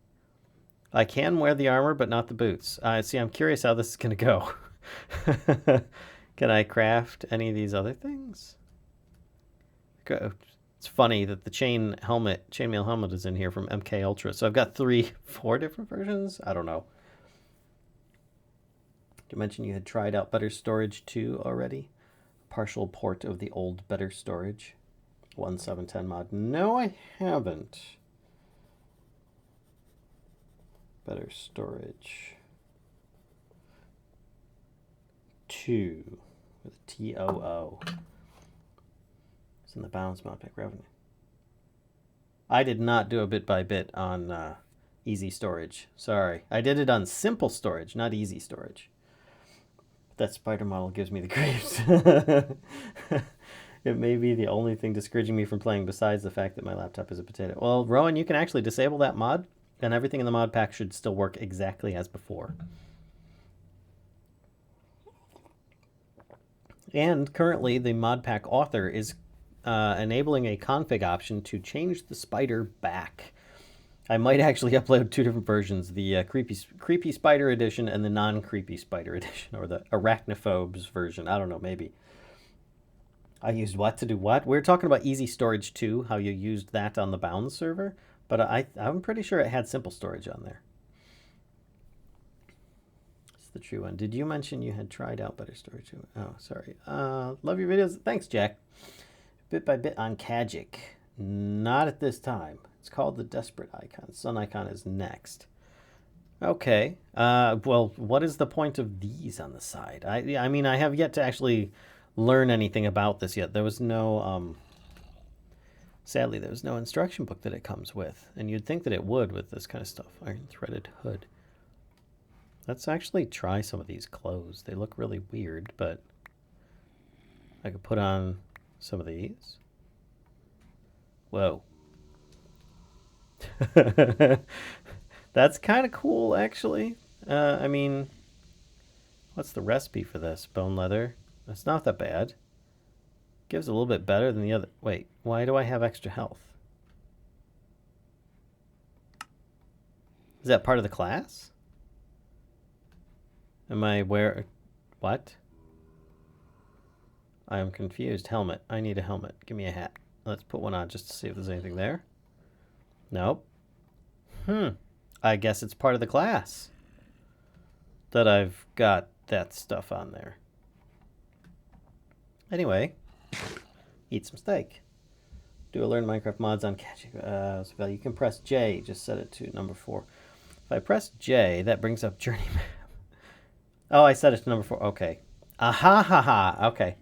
I can wear the armor, but not the boots. See, I'm curious how this is going to go. Can I craft any of these other things? It's funny that the chainmail helmet is in here from MK Ultra. So I've got 4 different versions. I don't know. Did you mention you had tried out Better Storage 2 already? Partial port of the old Better Storage 1.7.10 mod. No, I haven't. Better Storage 2 with TOO. It's in the balance modpack revenue. I did not do a bit by bit on easy storage. Sorry. I did it on simple storage, not easy storage. That spider model gives me the creeps. It may be the only thing discouraging me from playing besides the fact that my laptop is a potato. Well, Rowan, you can actually disable that mod, and everything in the mod pack should still work exactly as before. And currently, the mod pack author is enabling a config option to change the spider back. I might actually upload 2 different versions, the creepy spider edition and the non-creepy spider edition, or the arachnophobes version. I don't know, maybe. I used what to do what? We were talking about Easy Storage 2, how you used that on the Bounds server, but I'm pretty sure it had simple storage on there. It's the true one. Did you mention you had tried out Better Storage 2? Oh, sorry. Love your videos. Thanks, Jack. Bit by bit on Kajic. Not at this time. It's called the Desperate Icon. Sun Icon is next. Okay. Well, what is the point of these on the side? I mean, I have yet to actually learn anything about this yet. There was no, sadly, there was no instruction book that it comes with. And you'd think that it would with this kind of stuff. Iron threaded hood. Let's actually try some of these clothes. They look really weird, but I could put on some of these. Whoa. That's kind of cool, actually. I mean, what's the recipe for this? Bone leather. That's not that bad. Gives a little bit better than the other. Wait, why do I have extra health? Is that part of the class? Am I where? What? I am confused. Helmet. I need a helmet. Give me a hat. Let's put one on just to see if there's anything there. Nope. I guess it's part of the class that I've got that stuff on there. Anyway, eat some steak. Do a learn Minecraft mods on Kajic. So you can press J. Just set it to number 4. If I press J, that brings up journey map. Oh, I set it to number 4. Okay. Aha ha ha. Okay.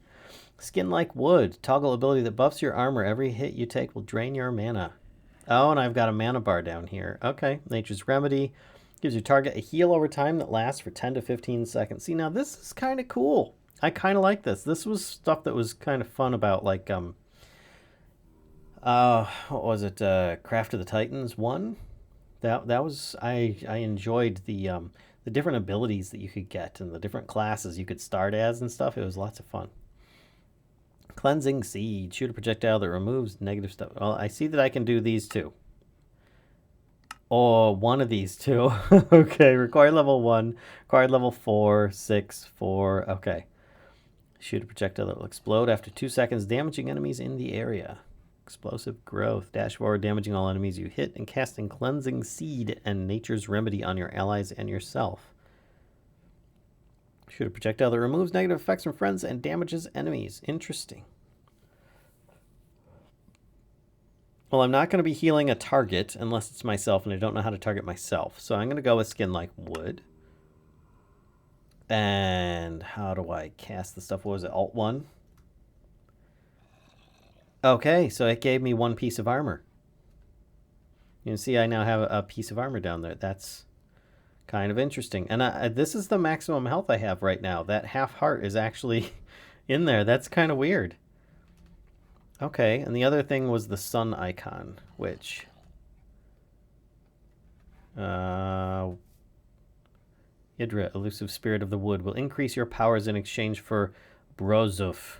Skin like wood. Toggle ability that buffs your armor. Every hit you take will drain your mana. Oh, and I've got a mana bar down here. Okay. Nature's Remedy. Gives your target a heal over time that lasts for 10 to 15 seconds. See, now this is kind of cool. I kind of like this. This was stuff that was kind of fun about, like, what was it? Craft of the Titans 1? That was, I enjoyed the different abilities that you could get and the different classes you could start as and stuff. It was lots of fun. Cleansing Seed. Shoot a projectile that removes negative stuff. Well, I see that I can do these two. Oh, one of these two. Okay, required level 1, required level 4, 6, 4. Okay. Shoot a projectile that will explode after 2 seconds, damaging enemies in the area. Explosive growth. Dash forward, damaging all enemies you hit, and casting Cleansing Seed and Nature's Remedy on your allies and yourself. Shoot a projectile that removes negative effects from friends and damages enemies. Interesting. Well, I'm not going to be healing a target unless it's myself, and I don't know how to target myself. So I'm going to go with Skin Like Wood. And how do I cast the stuff? What was it? Alt 1? Okay, so it gave me 1 piece of armor. You can see I now have a piece of armor down there. That's kind of interesting. And this is the maximum health I have right now. That half heart is actually in there. That's kind of weird. Okay, and the other thing was the sun icon, which... Idra, elusive spirit of the wood, will increase your powers in exchange for Brozuf.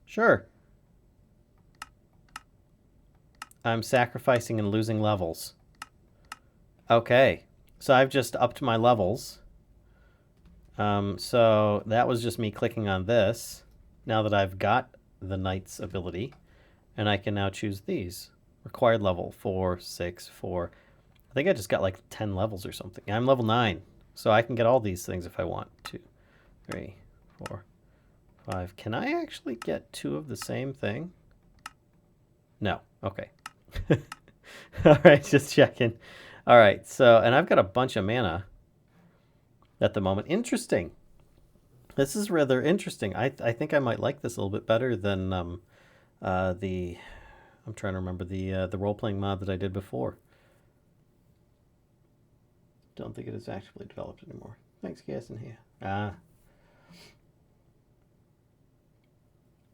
Sure. I'm sacrificing and losing levels. Okay. So I've just upped my levels. So that was just me clicking on this. Now that I've got the Knight's ability, and I can now choose these. Required level 4, 6, 4. I think I just got like 10 levels or something. I'm level 9, so I can get all these things if I want. 2, 3, 4, 5. Can I actually get 2 of the same thing? No. Okay. All right, just checking. All right, so, and I've got a bunch of mana at the moment. Interesting. This is rather interesting. I think I might like this a little bit better than I'm trying to remember the role-playing mod that I did before. Don't think it is actually developed anymore. Thanks, gas in here. Ah.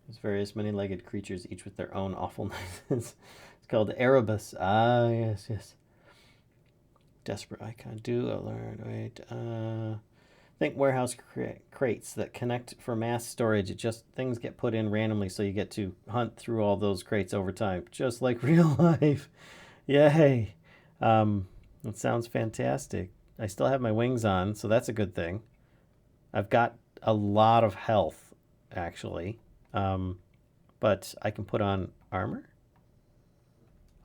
There's various many-legged creatures, each with their own awfulness. It's called Erebus. Ah, yes, yes. Desperate icon. Do alert. Wait. Think warehouse crates that connect for mass storage. It just things get put in randomly, so you get to hunt through all those crates over time, just like real life. Yay! That sounds fantastic. I still have my wings on, so that's a good thing. I've got a lot of health, actually, but I can put on armor.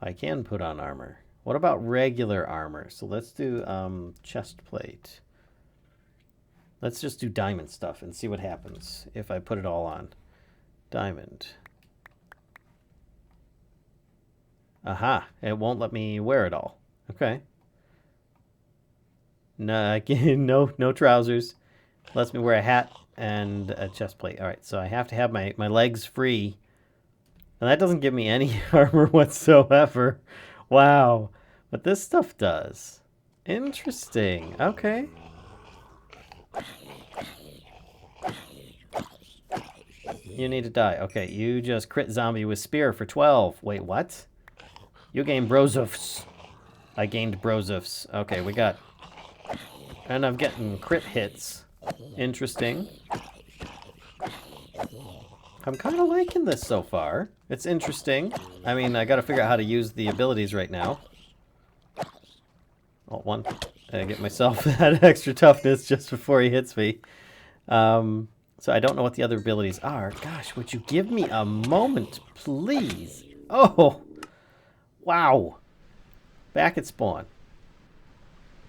I can put on armor. What about regular armor? So let's do chest plate. Let's just do diamond stuff and see what happens if I put it all on. Diamond. Aha, it won't let me wear it all. Okay. No, again, no trousers. Lets me wear a hat and a chest plate. All right, so I have to have my legs free. And that doesn't give me any armor whatsoever. Wow. But this stuff does. Interesting. Okay. You need to die. Okay, you just crit zombie with spear for 12. Wait, what? You gained Brozufs. I gained Brozufs. Okay, we got... And I'm getting crit hits. Interesting. I'm kind of liking this so far. It's interesting. I mean, I gotta figure out how to use the abilities right now. Alt 1. I get myself that extra toughness just before he hits me. So I don't know what the other abilities are. Gosh, would you give me a moment, please? Oh! Wow! Back at spawn.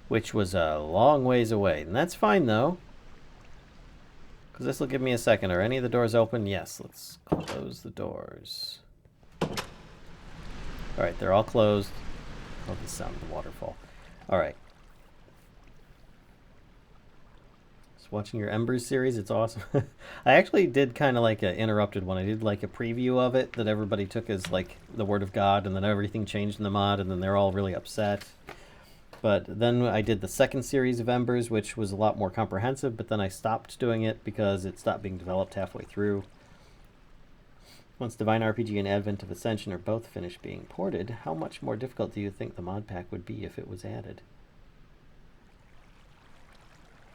Which was a long ways away. And that's fine, though. Because this will give me a second. Are any of the doors open? Yes, let's close the doors. Alright, they're all closed. Love the sound of the waterfall. Alright. Watching your Embers series, it's awesome. I actually did kind of like an interrupted one. I did like a preview of it that everybody took as like the word of God, and then everything changed in the mod, and then they're all really upset. But then I did the second series of Embers, which was a lot more comprehensive, but then I stopped doing it because it stopped being developed halfway through. Once Divine RPG and Advent of Ascension are both finished being ported, how much more difficult do you think the mod pack would be if it was added?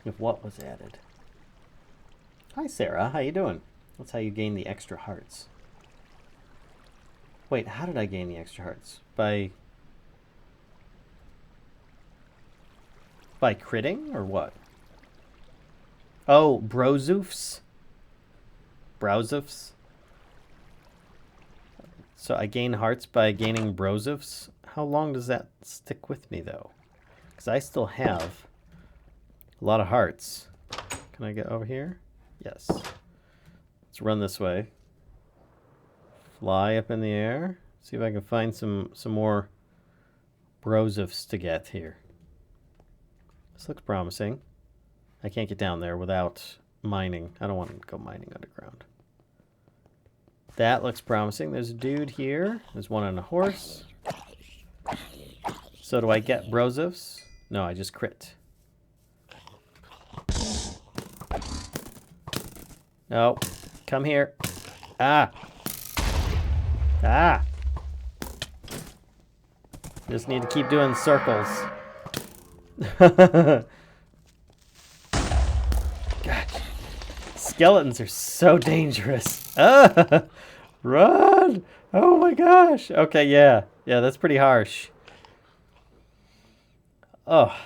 If what was added? Hi Sarah, how you doing? That's how you gain the extra hearts. Wait, how did I gain the extra hearts? By critting or what? Oh, Brozufs? Browsufs? So I gain hearts by gaining Brozufs? How long does that stick with me though? Because I still have a lot of hearts. Can I get over here? Yes. Let's run this way. Fly up in the air. See if I can find some more Brozufs to get here. This looks promising. I can't get down there without mining. I don't want to go mining underground. That looks promising. There's a dude here. There's one on a horse. So do I get Brozufs? No, I just crit. No. Come here. Ah. Ah. Just need to keep doing circles. God. Skeletons are so dangerous. Ah. Run. Oh my gosh. Okay, yeah. Yeah, that's pretty harsh. Oh.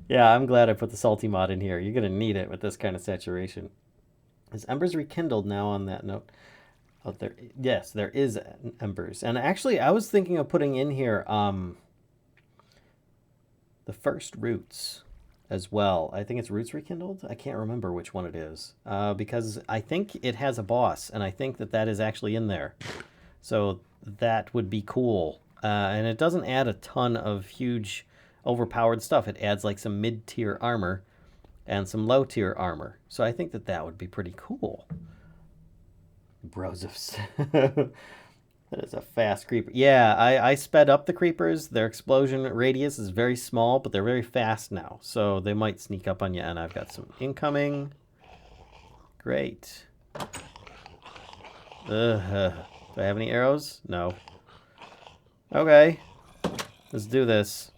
Yeah, I'm glad I put the salty mod in here. You're gonna need it with this kind of saturation. Is embers rekindled now on that note? Oh, there. Yes, there is embers. And actually, I was thinking of putting in here the first roots as well. I think it's roots rekindled. I can't remember which one it is because I think it has a boss, and I think that that is actually in there. So that would be cool. And it doesn't add a ton of huge, overpowered stuff. It adds like some mid-tier armor and some low-tier armor. So I think that that would be pretty cool. Brozos. That is a fast creeper. Yeah, I sped up the creepers. Their explosion radius is very small, but they're very fast now. So they might sneak up on you, and I've got some incoming. Great. Do I have any arrows? No. Okay. Let's do this.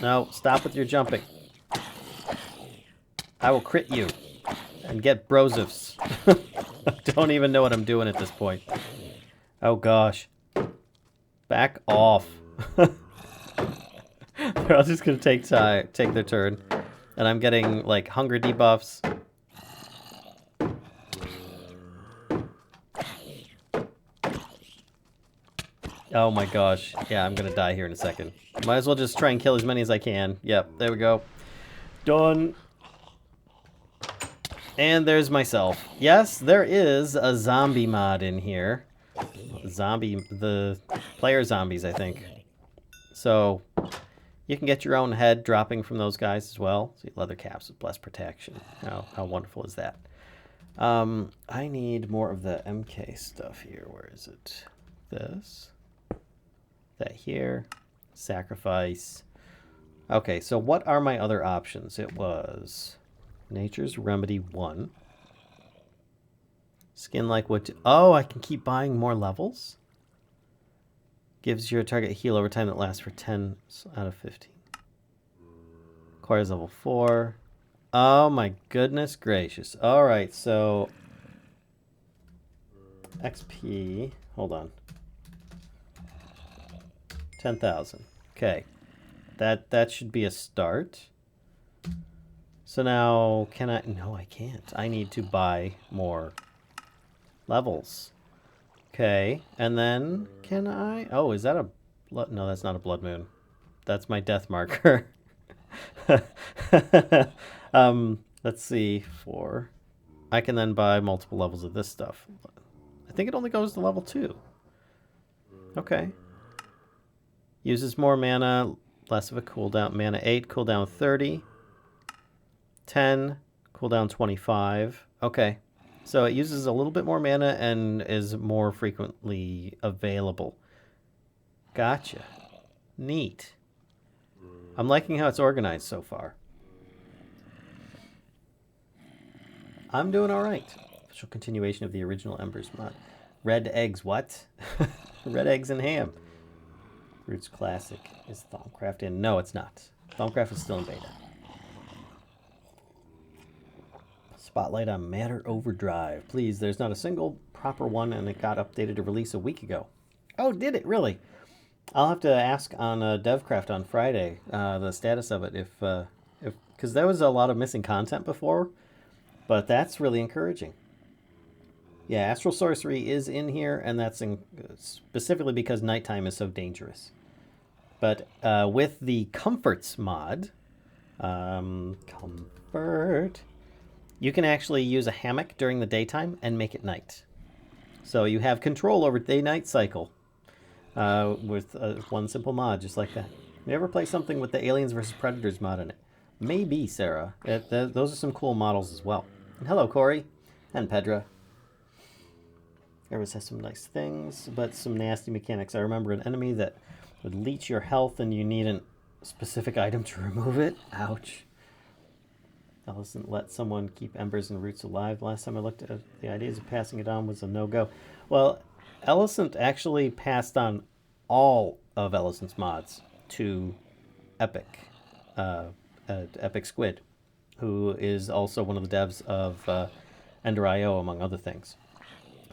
No, stop with your jumping. I will crit you and get brozifs. I don't even know what I'm doing at this point. Oh gosh. Back off. They're all just gonna take their turn. And I'm getting like hunger debuffs. Oh my gosh. Yeah, I'm gonna die here in a second. Might as well just try and kill as many as I can. Yep, there we go. Done. And there's myself. Yes, there is a zombie mod in here. The player zombies, I think. So you can get your own head dropping from those guys as well. See, leather caps with blessed protection. How wonderful is that? I need more of the MK stuff here. Where is it? This. That here. Sacrifice. Okay, so what are my other options? It was Nature's Remedy 1. Skin like what? Oh, I can keep buying more levels? Gives your target a heal over time that lasts for 10 out of 15. Acquires level 4. Oh my goodness gracious. Alright, so XP. Hold on. 10,000. Okay. That should be a start. So now, can I? No, I can't. I need to buy more levels. Okay, and then can I? Oh, is that a blood? No, that's not a blood moon. That's my death marker. Let's see. 4. I can then buy multiple levels of this stuff. I think it only goes to level 2. Okay. Uses more mana, less of a cooldown. Mana 8, cooldown 30. 10, cooldown 25. Okay. So it uses a little bit more mana and is more frequently available. Gotcha. Neat. I'm liking how it's organized so far. I'm doing all right. Official continuation of the original Embers mod. Red eggs, what? Red eggs and ham. Roots Classic. Is Thaumcraft in? No, it's not. Thaumcraft is still in beta. Spotlight on Matter Overdrive. Please, there's not a single proper one, and it got updated to release a week ago. Oh, did it? Really? I'll have to ask on DevCraft on Friday the status of it, if because there was a lot of missing content before, but that's really encouraging. Yeah, Astral Sorcery is in here, and that's specifically because nighttime is so dangerous. But with the Comforts mod, Comfort, you can actually use a hammock during the daytime and make it night. So you have control over day-night cycle with one simple mod, just like that. You ever play something with the Aliens vs. Predators mod in it? Maybe, Sarah. Those are some cool models as well. And hello, Corey. And Pedra. Eris has some nice things, but some nasty mechanics. I remember an enemy that would leech your health and you need a specific item to remove it. Ouch. Alicent let someone keep embers and roots alive. Last time I looked at it, the ideas of passing it on was a no-go. Well, Alicent actually passed on all of Alicent's mods to Epic, Epic Squid, who is also one of the devs of Ender.io, among other things.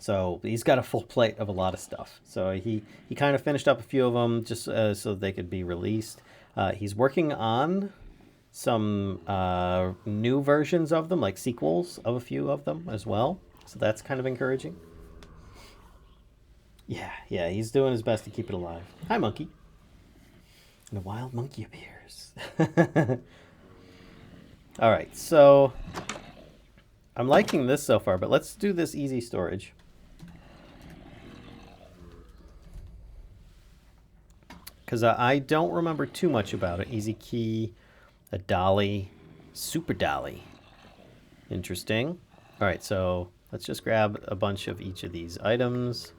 So he's got a full plate of a lot of stuff. So he kind of finished up a few of them just so they could be released. He's working on some new versions of them, like sequels of a few of them as well. So that's kind of encouraging. Yeah, he's doing his best to keep it alive. Hi, monkey. And a wild monkey appears. All right, so I'm liking this so far, but let's do this easy storage. Because I don't remember too much about it. Easy key, a dolly, super dolly. Interesting. All right, so let's just grab a bunch of each of these items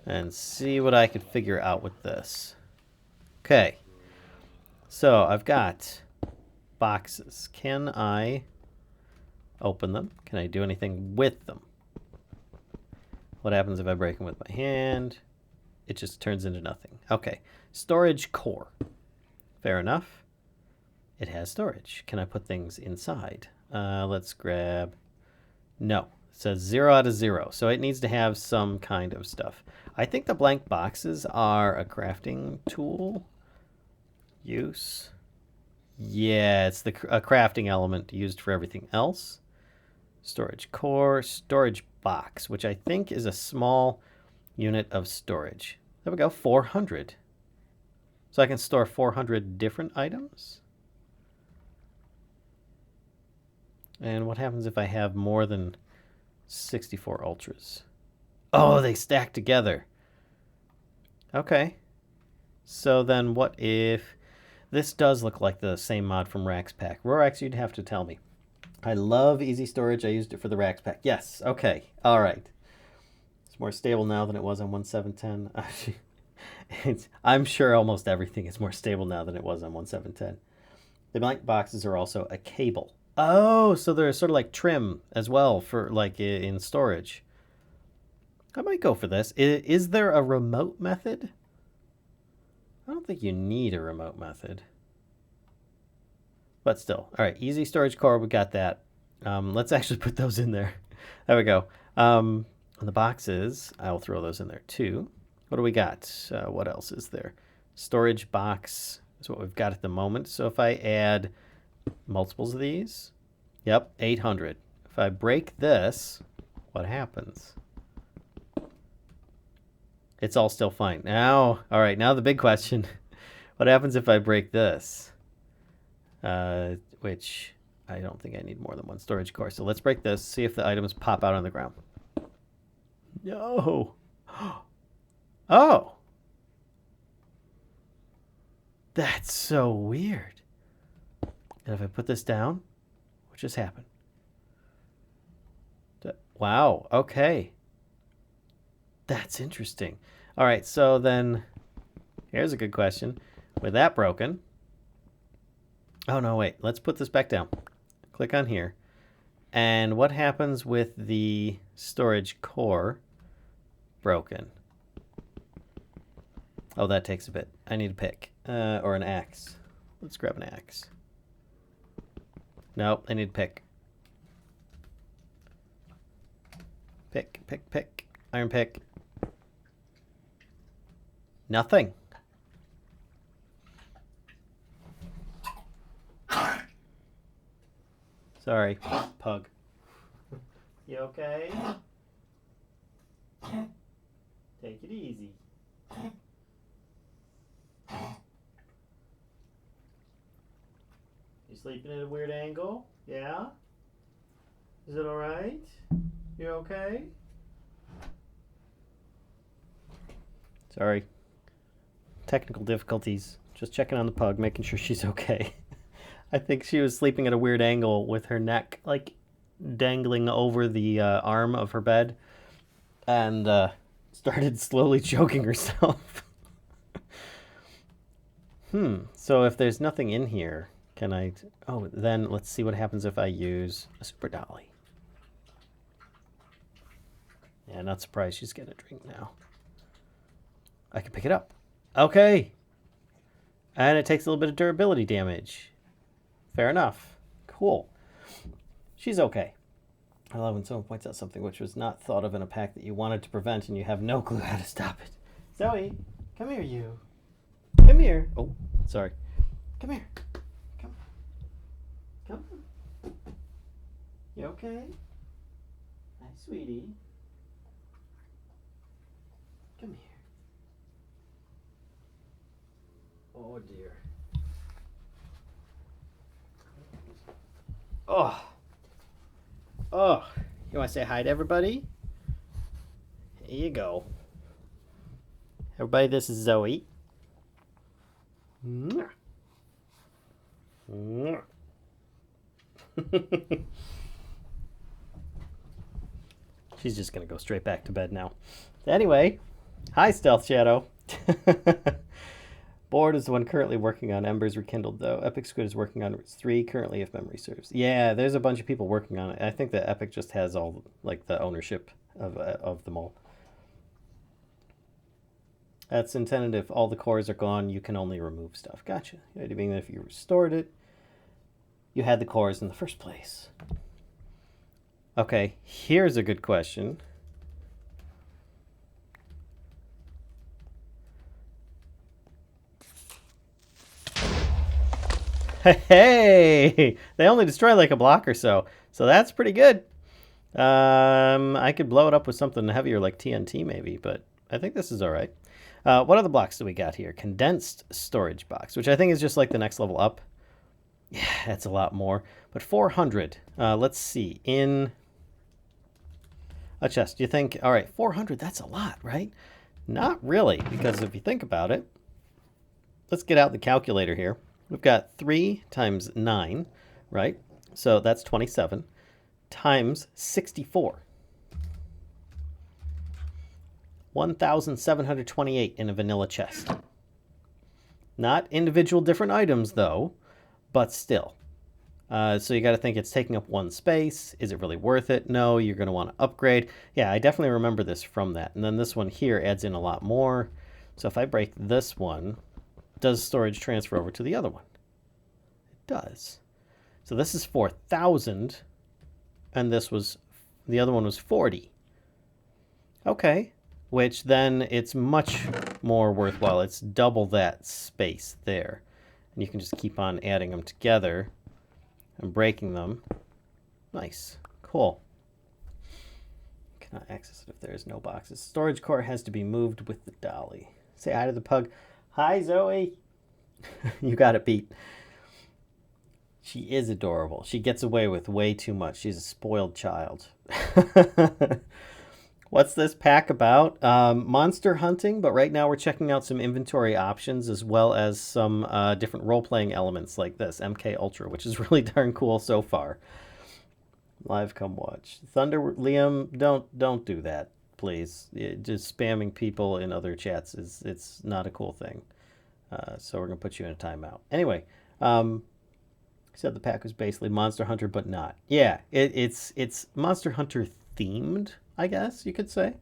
and see what I could figure out with this. Okay, so I've got boxes. Can I open them? Can I do anything with them? What happens if I break them with my hand? It just turns into nothing. Okay, storage core. Fair enough. It has storage. Can I put things inside? Let's grab... No. It says 0 out of 0, so it needs to have some kind of stuff. I think the blank boxes are a crafting tool. Use. Yeah, it's a crafting element used for everything else. Storage core, storage box, which I think is a small unit of storage. There we go, 400. So I can store 400 different items. And what happens if I have more than 64 ultras? Oh, they stack together. Okay. So then what if... This does look like the same mod from Rax Pack. Rorax, you'd have to tell me. I love easy storage. I used it for the Rax Pack. Yes. Okay. All right. It's more stable now than it was on 1.7.10. I'm sure almost everything is more stable now than it was on 1.7.10. The blank boxes are also a cable. Oh, so they're sort of like trim as well for like in storage. I might go for this. Is there a remote method? I don't think you need a remote method. But still. All right, easy storage core, we got that. Let's actually put those in there. There we go. On the boxes, I'll throw those in there too. What do we got? What else is there? Storage box is what we've got at the moment. So if I add multiples of these, yep, 800. If I break this, what happens? It's all still fine. Now, all right, now the big question. What happens if I break this? Which I don't think I need more than one storage core. So let's break this, see if the items pop out on the ground. No. Oh. That's so weird. And if I put this down, what just happened? Wow, okay. That's interesting. All right, so then here's a good question. With that broken... Oh, no, wait. Let's put this back down. Click on here. And what happens with the storage core broken? Oh, that takes a bit. I need a pick. Or an axe. Let's grab an axe. Nope, I need a pick. Pick, pick, pick. Iron pick. Nothing. Sorry, pug. You okay? Take it easy. You sleeping at a weird angle? Yeah? Is it alright? You okay? Sorry. Technical difficulties. Just checking on the pug, making sure she's okay. I think she was sleeping at a weird angle with her neck, like, dangling over the arm of her bed. And started slowly choking herself. So if there's nothing in here, can I... Oh, then let's see what happens if I use a super dolly. Yeah, not surprised she's getting a drink now. I can pick it up. Okay. And it takes a little bit of durability damage. Fair enough. Cool. She's okay. I love when someone points out something which was not thought of in a pack that you wanted to prevent and you have no clue how to stop it. Zoe, come here, you. Come here. Oh, sorry. Come here. Come. Come. You okay? Hi, sweetie. Come here. Oh, dear. Oh. Oh. You want to say hi to everybody? Here you go. Everybody, this is Zoe. Mwah. Mwah. She's just going to go straight back to bed now. Anyway, hi, Stealth Shadow. Board is the one currently working on Embers Rekindled, though. Epic Squid is working on Roots 3 currently, if memory serves. Yeah, there's a bunch of people working on it. I think that Epic just has all, like, the ownership of them all. That's intended if all the cores are gone, you can only remove stuff. Gotcha. The idea being that if you restored it, you had the cores in the first place. Okay, here's a good question. Hey, they only destroy like a block or so, so that's pretty good. I could blow it up with something heavier like TNT maybe, but I think this is all right. What other blocks do we got here? Condensed storage box, which I think is just like the next level up. Yeah, that's a lot more. But 400. Let's see. In a chest, do you think, all right, 400, that's a lot, right? Not really, because if you think about it, let's get out the calculator here. We've got 3 times 9, right? So that's 27 times 64. 1,728 in a vanilla chest. Not individual different items, though, but still. So you got to think it's taking up 1 space. Is it really worth it? No, you're going to want to upgrade. Yeah, I definitely remember this from that. And then this one here adds in a lot more. So if I break this one, does storage transfer over to the other one? It does. So this is 4,000, and this was, the other one was 40. Okay, which then it's much more worthwhile. It's double that space there. And you can just keep on adding them together and breaking them. Nice, cool. Cannot access it if there is no boxes. Storage core has to be moved with the dolly. Say hi to the pug. Hi, Zoe. You got it beat. She is adorable. She gets away with way too much. She's a spoiled child. What's this pack about? Monster hunting, but right now we're checking out some inventory options as well as some different role-playing elements like this, MK Ultra, which is really darn cool so far. Live, come watch. Thunder, Liam, don't do that, please. Just spamming people in other chats it's not a cool thing. So we're gonna put you in a timeout. Anyway, said the pack was basically Monster Hunter, but not. Yeah, it's Monster Hunter themed, I guess you could say.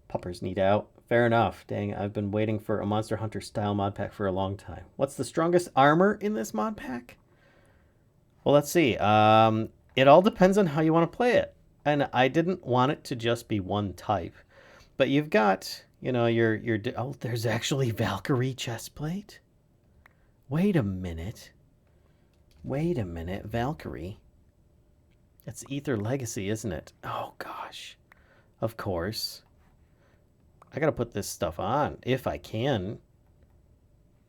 Puppers need out. Fair enough. Dang, I've been waiting for a Monster Hunter style mod pack for a long time. What's the strongest armor in this mod pack? Well, let's see. It all depends on how you want to play it. And I didn't want it to just be one type. But you've got, you know, your oh, there's actually Valkyrie chestplate. Wait a minute. Wait a minute, Valkyrie. It's Ether Legacy, isn't it? Oh, gosh. Of course. I gotta put this stuff on, if I can.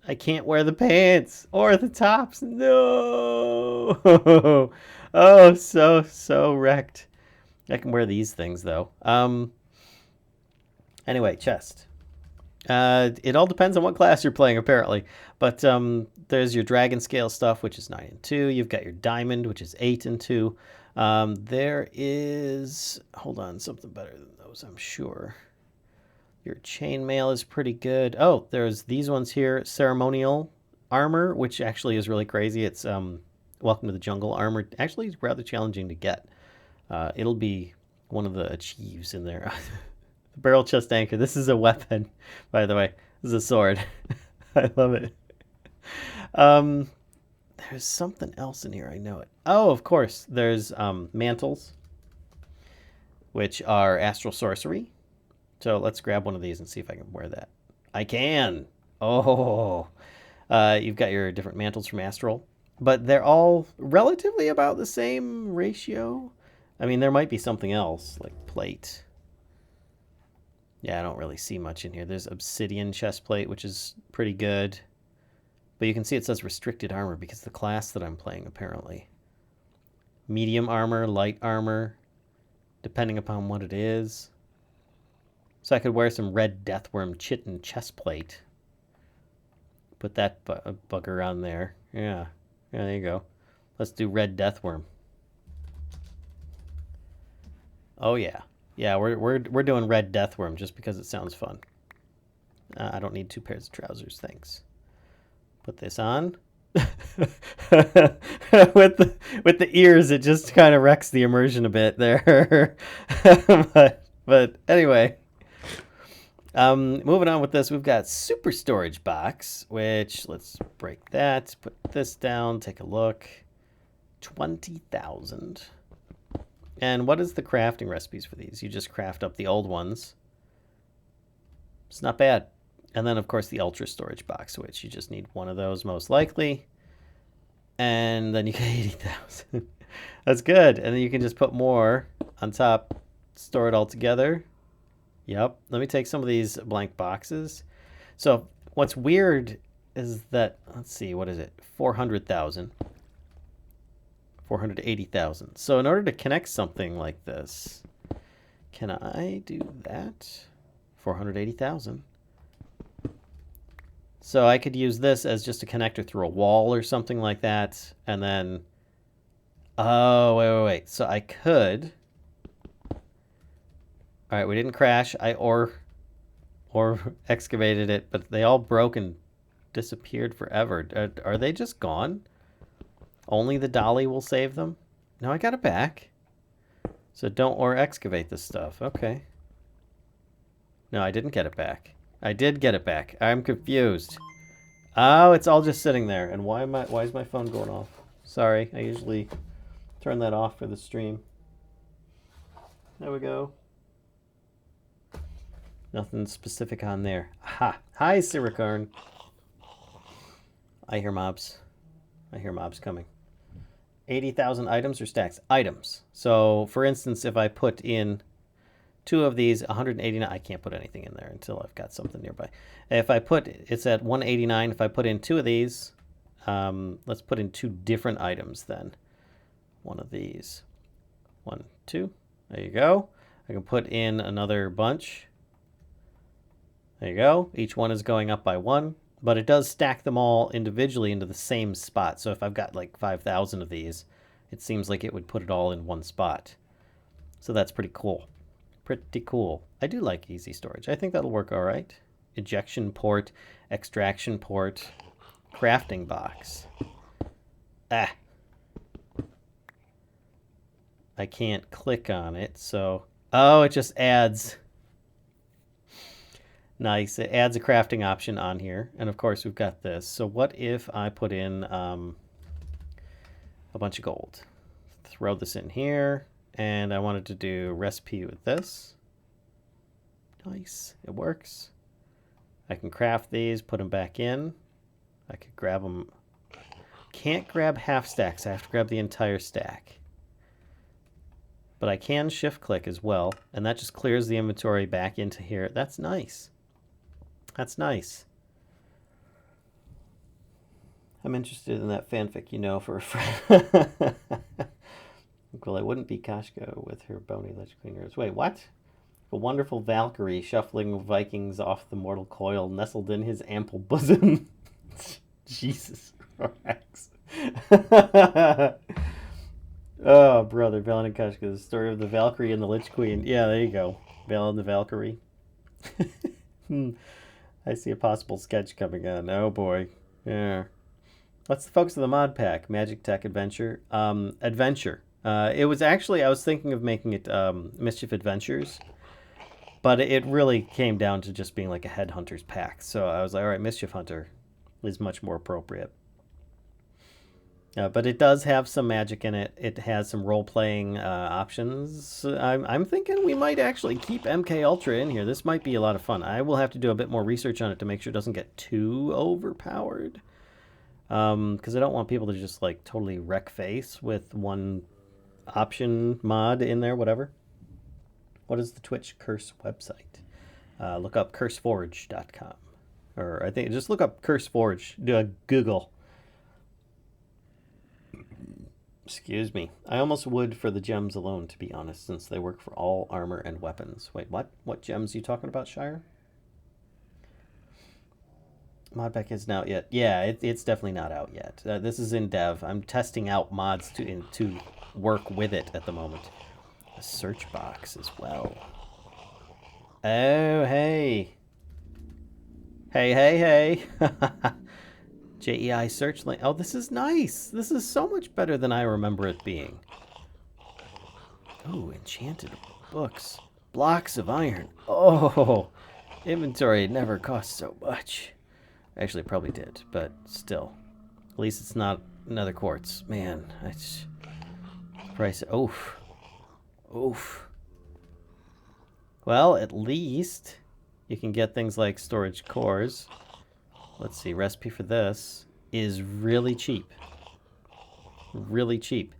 I can't wear the pants or the tops. No! Oh, so wrecked. I can wear these things, though. Anyway, chest. It all depends on what class you're playing, apparently. But there's your dragon scale stuff, which is 9 and 2. You've got your diamond, which is 8 and 2. There is, hold on, something better than those, I'm sure. Your chainmail is pretty good. Oh, there's these ones here, ceremonial armor, which actually is really crazy. It's welcome to the jungle armor. Actually, it's rather challenging to get. It'll be one of the achieves in there. The barrel chest anchor. This is a weapon, by the way. This is a sword. I love it. There's something else in here. I know it. Oh, of course. There's mantles, which are Astral Sorcery. So let's grab one of these and see if I can wear that. I can. Oh, you've got your different mantles from Astral, but they're all relatively about the same ratio. I mean, there might be something else, like plate. Yeah, I don't really see much in here. There's obsidian chestplate, which is pretty good. But you can see it says restricted armor because the class that I'm playing, apparently. Medium armor, light armor, depending upon what it is. So I could wear some red deathworm chitin chestplate. Put that bugger on there. Yeah. Yeah, there you go. Let's do red deathworm. Oh yeah. Yeah, we're doing red deathworm just because it sounds fun. I don't need 2 pairs of trousers, thanks. Put this on. with the ears, it just kind of wrecks the immersion a bit there. but anyway, moving on with this, we've got super storage box, which let's break that. Put this down. Take a look. 20,000. And what is the crafting recipes for these? You just craft up the old ones. It's not bad. And then, of course, the ultra storage box, which you just need one of those most likely. And then you get 80,000. That's good. And then you can just put more on top, store it all together. Yep. Let me take some of these blank boxes. So what's weird is that, let's see, what is it? 400,000. 480,000. So in order to connect something like this, can I do that? 480,000. So I could use this as just a connector through a wall or something like that. And then, oh, wait. So I could, all right, we didn't crash. I or excavated it, but they all broke and disappeared forever. Are they just gone? Only the dolly will save them? No, I got it back. So don't or excavate this stuff. Okay. No, I didn't get it back. I did get it back. I'm confused. Oh, it's all just sitting there. And why is my phone going off? Sorry, I usually turn that off for the stream. There we go. Nothing specific on there. Aha. Hi, Sirikarn. I hear mobs. I hear mobs coming. 80,000 items or stacks? Items. So, for instance, if I put in 2 of these, 189, I can't put anything in there until I've got something nearby. If I put, it's at 189. If I put in 2 of these, let's put in 2 different items then. One of these. 1, 2. There you go. I can put in another bunch. There you go. Each one is going up by 1. But it does stack them all individually into the same spot. So if I've got like 5,000 of these, it seems like it would put it all in one spot. So that's pretty cool. Pretty cool. I do like easy storage. I think that'll work all right. Ejection port, extraction port, crafting box. Ah. I can't click on it, so... Oh, it just adds... Nice. It adds a crafting option on here. And of course, we've got this. So what if I put in a bunch of gold? Throw this in here. And I wanted to do recipe with this. Nice. It works. I can craft these, put them back in. I could grab them. Can't grab half stacks. I have to grab the entire stack. But I can shift click as well. And that just clears the inventory back into here. That's nice. That's nice. I'm interested in that fanfic, you know, for a friend. Well, it wouldn't be Kashka with her bony lich cleaners. Wait, what? A wonderful Valkyrie shuffling Vikings off the mortal coil, nestled in his ample bosom. Jesus Christ. Oh, brother, Valen and Kashka, the story of the Valkyrie and the Lich Queen. Yeah, there you go. Valen and the Valkyrie. I see a possible sketch coming on. Oh boy. Yeah. What's the focus of the mod pack? Magic Tech Adventure. Adventure. It was actually, I was thinking of making it Mischief Adventures, but it really came down to just being like a Headhunter's pack. So I was like, all right, Mischief Hunter is much more appropriate. But it does have some magic in it. It has some role-playing options. I'm thinking we might actually keep MK Ultra in here. This might be a lot of fun. I will have to do a bit more research on it to make sure it doesn't get too overpowered. Because I don't want people to just like totally wreck face with one option mod in there, whatever. What is the Twitch Curse website? Look up curseforge.com. Or I think just look up Curseforge. Do a Google. Excuse me. I almost would for the gems alone, to be honest, since they work for all armor and weapons. Wait, what? What gems are you talking about, Shire? Modpack isn't out yet. Yeah, it's definitely not out yet. This is in dev. I'm testing out mods to work with it at the moment. A search box as well. Oh, hey. Hey, hey, hey. JEI search link. Oh, this is nice. This is so much better than I remember it being. Oh, enchanted books. Blocks of iron. Oh, inventory never cost so much. Actually, it probably did, but still. At least it's not another quartz. Man, it's price. Oof. Oof. Well, at least you can get things like storage cores. Let's see, recipe for this is really cheap. Really cheap.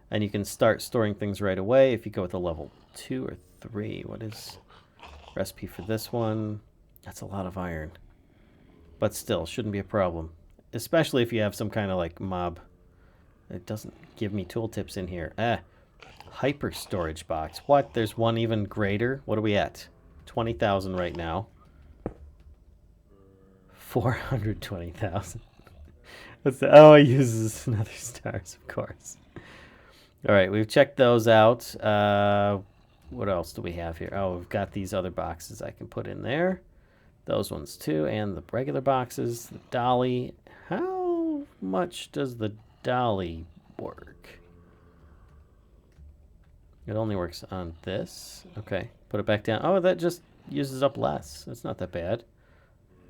And you can start storing things right away if you go with a level 2 or 3. What is recipe for this one? That's a lot of iron. But still, shouldn't be a problem. Especially if you have some kind of like mob. It doesn't give me tooltips in here. Hyper storage box. What? There's one even greater? What are we at? 20,000 right now. 420,000. What's that? Oh, it uses another stars, of course. All right, we've checked those out. What else do we have here? Oh, we've got these other boxes I can put in there. Those ones too, and the regular boxes. The dolly. How much does the dolly work? It only works on this. Okay, put it back down. Oh, that just uses up less. That's not that bad.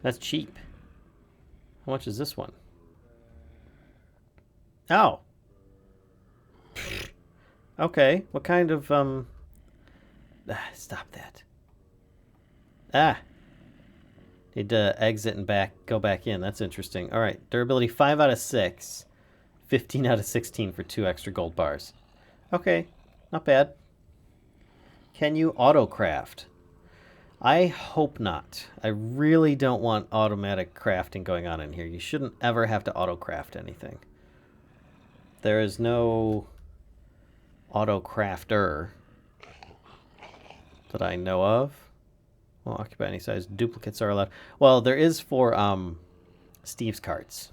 That's cheap. How much is this one? Oh. Okay. What kind of, stop that. Need to exit and go back in. That's interesting. All right. Durability 5 out of 6. 15 out of 16 for 2 extra gold bars. Okay. Not bad. Can you auto-craft? I hope not. I really don't want automatic crafting going on in here. You shouldn't ever have to auto-craft anything. There is no auto-crafter that I know of. Won't occupy any size. Duplicates are allowed. Well, there is for Steve's carts.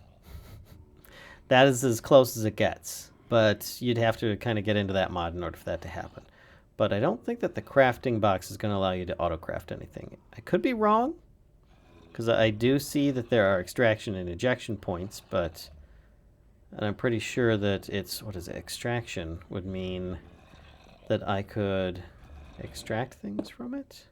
That is as close as it gets. But you'd have to kind of get into that mod in order for that to happen. But I don't think that the crafting box is going to allow you to auto-craft anything. I could be wrong, because I do see that there are extraction and ejection points, but... And I'm pretty sure that it's... What is it? Extraction would mean that I could extract things from it.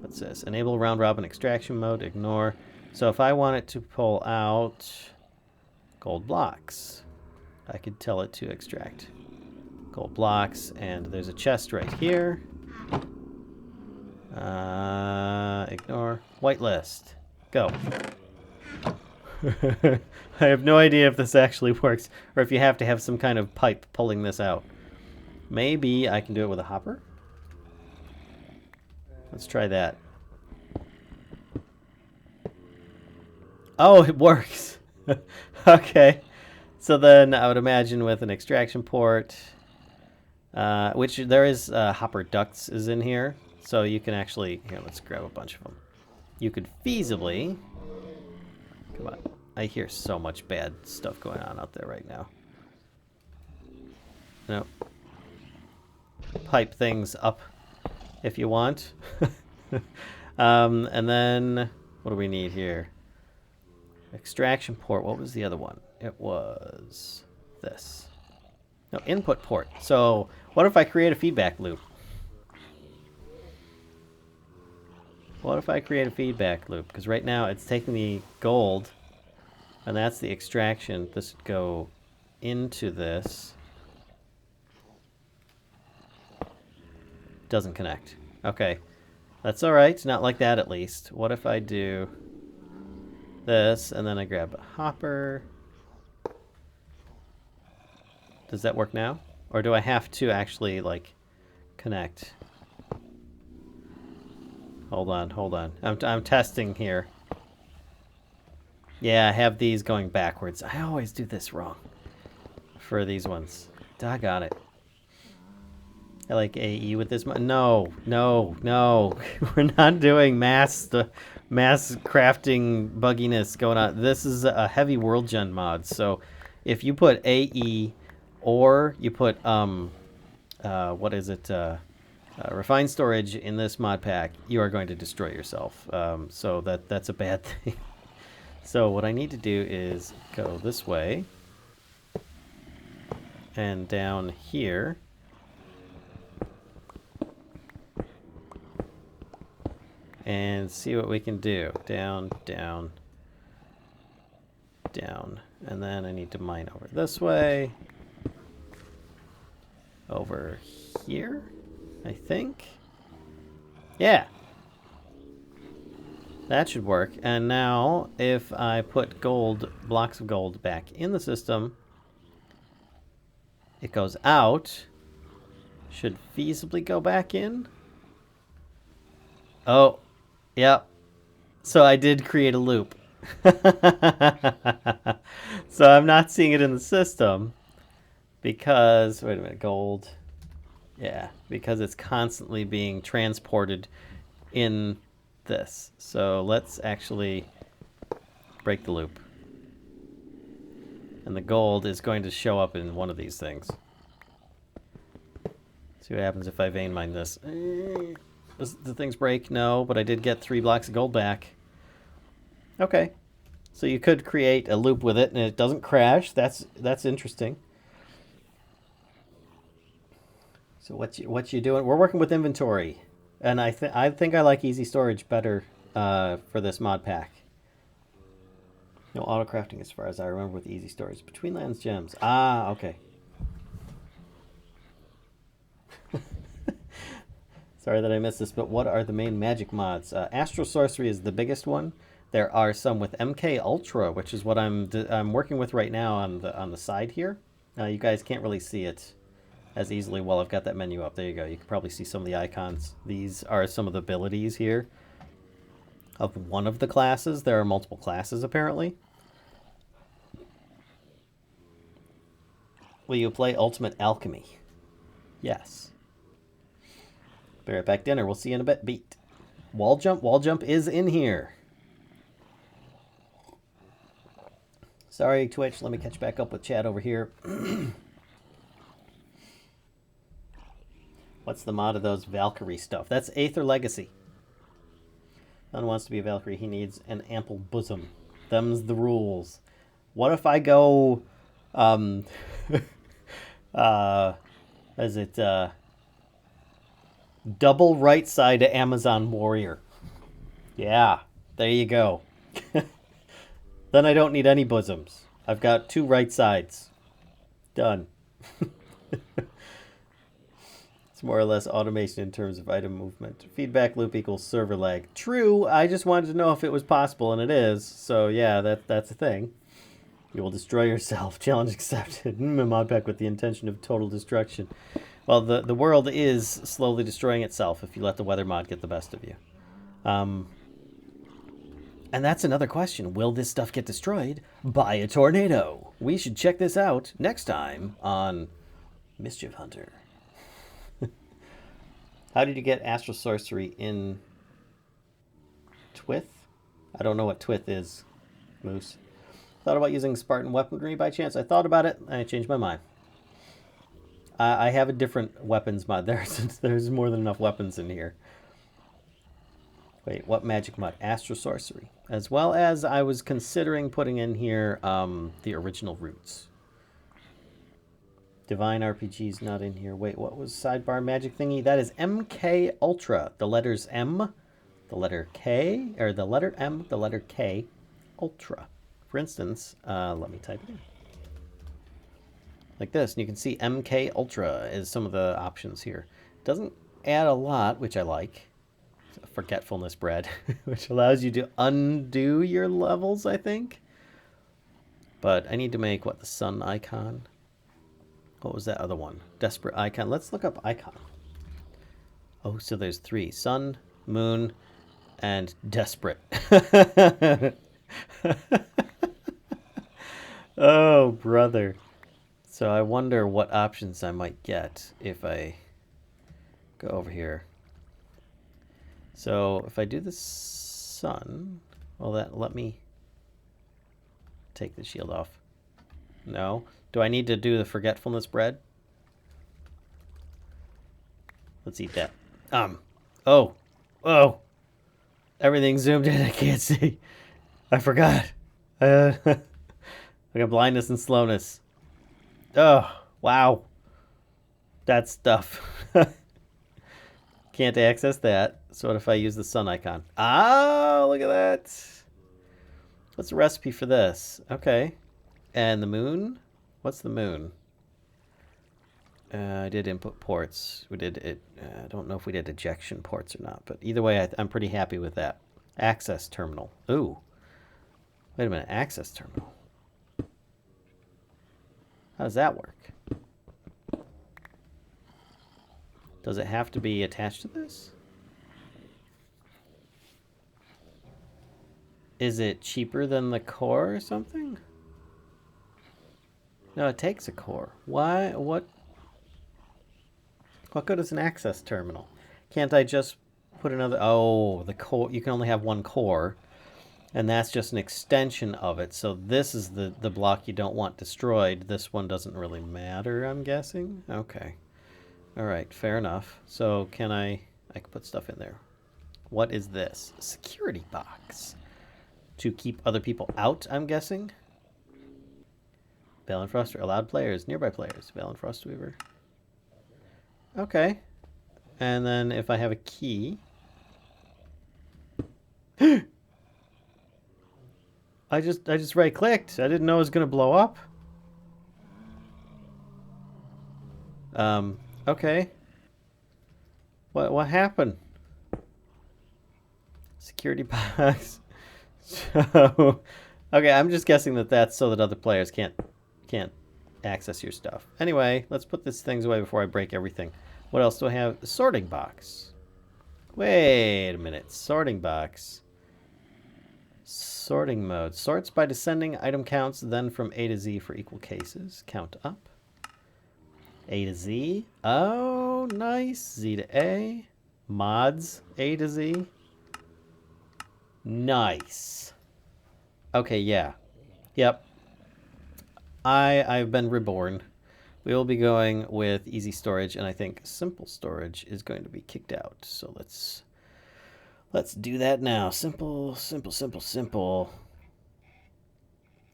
What's this? Enable round-robin extraction mode. Ignore. So if I wanted to pull out gold blocks, I could tell it to extract gold blocks, and there's a chest right here. Ignore. Whitelist. Go. I have no idea if this actually works, or if you have to have some kind of pipe pulling this out. Maybe I can do it with a hopper? Let's try that. Oh, it works! Okay. So then I would imagine with an extraction port... which there is hopper ducts is in here, so you can actually... Here, let's grab a bunch of them. You could feasibly... Come on. I hear so much bad stuff going on out there right now. No. Pipe things up if you want. And then... What do we need here? Extraction port. What was the other one? It was this. No, input port. So what if I create a feedback loop? What if I create a feedback loop? Because right now it's taking the gold And that's the extraction. This would go into this. Doesn't connect. Okay. That's alright. Not like that, at least. What if I do this, and then I grab a hopper? Does that work now? Or do I have to actually, like, connect? Hold on, hold on. I'm testing here. Yeah, I have these going backwards. I always do this wrong for these ones. Doggone it. I like AE with this. No, no, no. We're not doing mass crafting bugginess going on. This is a heavy world gen mod. So if you put AE or you put what is it? Refined storage in this mod pack, you are going to destroy yourself. So that's a bad thing. So what I need to do is go this way and down here. And see what we can do. Down, down, down. And then I need to mine over this way. Over here, I think. Yeah. That should work. And now, if I put blocks of gold back in the system, it goes out. Should feasibly go back in. Oh. Yep. So I did create a loop. So I'm not seeing it in the system because, wait a minute, gold. Yeah, because it's constantly being transported in this. So let's actually break the loop. And the gold is going to show up in one of these things. See what happens if I vein mine this. Does the things break? No, but I did get 3 blocks of gold back. Okay. So you could create a loop with it and it doesn't crash. That's interesting. So what you doing? We're working with inventory. And I think I like easy storage better for this mod pack. No auto crafting as far as I remember with easy storage. Between lands gems. Ah, okay. Sorry that I missed this, but what are the main magic mods? Astral Sorcery is the biggest one. There are some with MK Ultra, which is what I'm working with right now on the side here. You guys can't really see it as easily while I've got that menu up. There you go. You can probably see some of the icons. These are some of the abilities here of one of the classes. There are multiple classes, apparently. Will you play Ultimate Alchemy? Yes. Be right back, dinner. We'll see you in a bit. Beat. Wall jump is in here. Sorry, Twitch. Let me catch back up with chat over here. What's the mod of those Valkyrie stuff? That's Aether Legacy. None wants to be a Valkyrie. He needs an ample bosom. Them's the rules. What if I go, is it, double right side to Amazon Warrior? Yeah, there you go. Then I don't need any bosoms. I've got 2 right sides. Done. It's more or less automation in terms of item movement. Feedback loop equals server lag. True, I just wanted to know if it was possible, and it is. So yeah, that's a thing. You will destroy yourself. Challenge accepted. Modpack with the intention of total destruction. Well, the world is slowly destroying itself if you let the weather mod get the best of you. And that's another question. Will this stuff get destroyed by a tornado? We should check this out next time on Mischief Hunter. How did you get Astral Sorcery in Twith? I don't know what Twith is, Moose. Thought about using Spartan weaponry by chance. I thought about it, and I changed my mind. I have a different weapons mod there since there's more than enough weapons in here. Wait, what magic mod? Astral Sorcery. As well as I was considering putting in here the original roots. Divine RPG's not in here. Wait, what was sidebar magic thingy? That is MK Ultra. The letters M, the letter K, or the letter M, the letter K, Ultra For instance, let me type it in. Like this, and you can see MK Ultra is some of the options here. Doesn't add a lot, which I like. Forgetfulness bread, which allows you to undo your levels, I think. But I need to make, what, the sun icon? What was that other one? Desperate icon. Let's look up icon. Oh, so there's 3. Sun, moon, and desperate. Oh, brother. So I wonder what options I might get if I go over here. So if I do the sun, will that let me take the shield off? No. Do I need to do the forgetfulness bread? Let's eat that. Oh. Everything's zoomed in. I can't see. I forgot. I got blindness and slowness. Oh, wow. That stuff. Can't access that. So what if I use the sun icon? Oh, look at that. What's the recipe for this? Okay. And the moon? What's the moon? I did input ports. We did it. I don't know if we did ejection ports or not, but either way, I'm pretty happy with that. Access terminal. Ooh. Wait a minute. Access terminal. How does that work? Does it have to be attached to this? Is it cheaper than the core or something? No, it takes a core. Why? What good is an access terminal? Can't I just put another... Oh, the core. You can only have one core. And that's just an extension of it. So this is the block you don't want destroyed. This one doesn't really matter, I'm guessing. Okay. All right, fair enough. So can I can put stuff in there. What is this? A security box. To keep other people out, I'm guessing. Valen Frost, allowed players, nearby players. Valen Frostweaver. Okay. And then if I have a key... I just right-clicked. I didn't know it was going to blow up. Okay. What happened? Security box. So, okay, I'm just guessing that that's so that other players can't access your stuff. Anyway, let's put these things away before I break everything. What else do I have? The sorting box. Wait a minute. Sorting box. Sorting mode. Sorts by descending item counts, then from A to Z for equal cases. Count up. A to Z. Oh, nice. Z to A. Mods. A to Z. Nice. Okay, yeah. Yep. I've been reborn. We will be going with easy storage, and I think simple storage is going to be kicked out. So let's do that now. Simple, simple, simple, simple.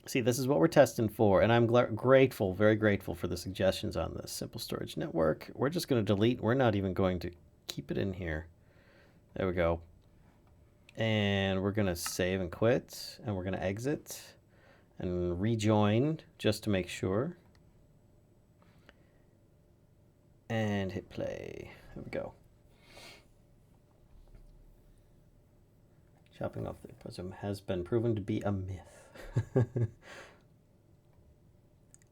See, this is what we're testing for, and I'm grateful, very grateful for the suggestions on this. Simple storage network. We're just going to delete. We're not even going to keep it in here. There we go. And we're going to save and quit, and we're going to exit and rejoin just to make sure. And hit play. There we go. Chopping off the prism has been proven to be a myth.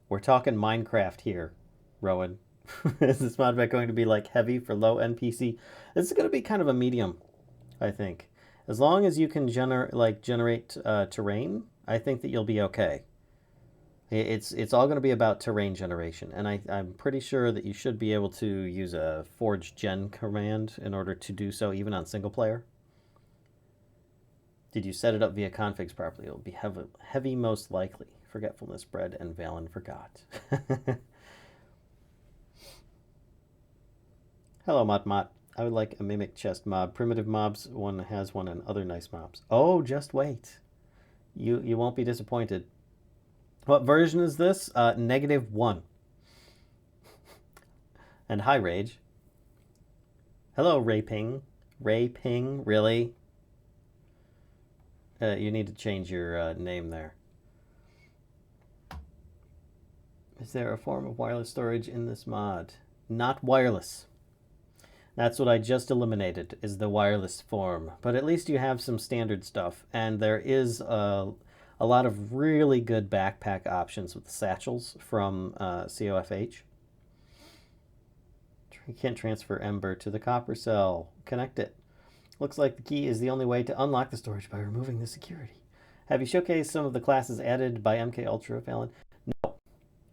We're talking Minecraft here, Rowan. Is this modpack going to be like heavy for low NPC? This is going to be kind of a medium, I think. As long as you can generate terrain, I think that you'll be okay. It's all going to be about terrain generation, and I'm pretty sure that you should be able to use a forge gen command in order to do so, even on single player. Did you set it up via configs properly? It will be heavy most likely. Forgetfulness bread and Valen forgot. Hello, Mott. I would like a mimic chest mob. Primitive mobs, one has one, and other nice mobs. Oh, just wait. You won't be disappointed. What version is this? -1. And hi, Rage. Hello, Rayping. Rayping, really? You need to change your name there. Is there a form of wireless storage in this mod? Not wireless. That's what I just eliminated, is the wireless form. But at least you have some standard stuff. And there is a lot of really good backpack options with satchels from COFH. You can't transfer Ember to the copper cell. Connect it. Looks like the key is the only way to unlock the storage by removing the security. Have you showcased some of the classes added by MK Ultra, Fallon? No,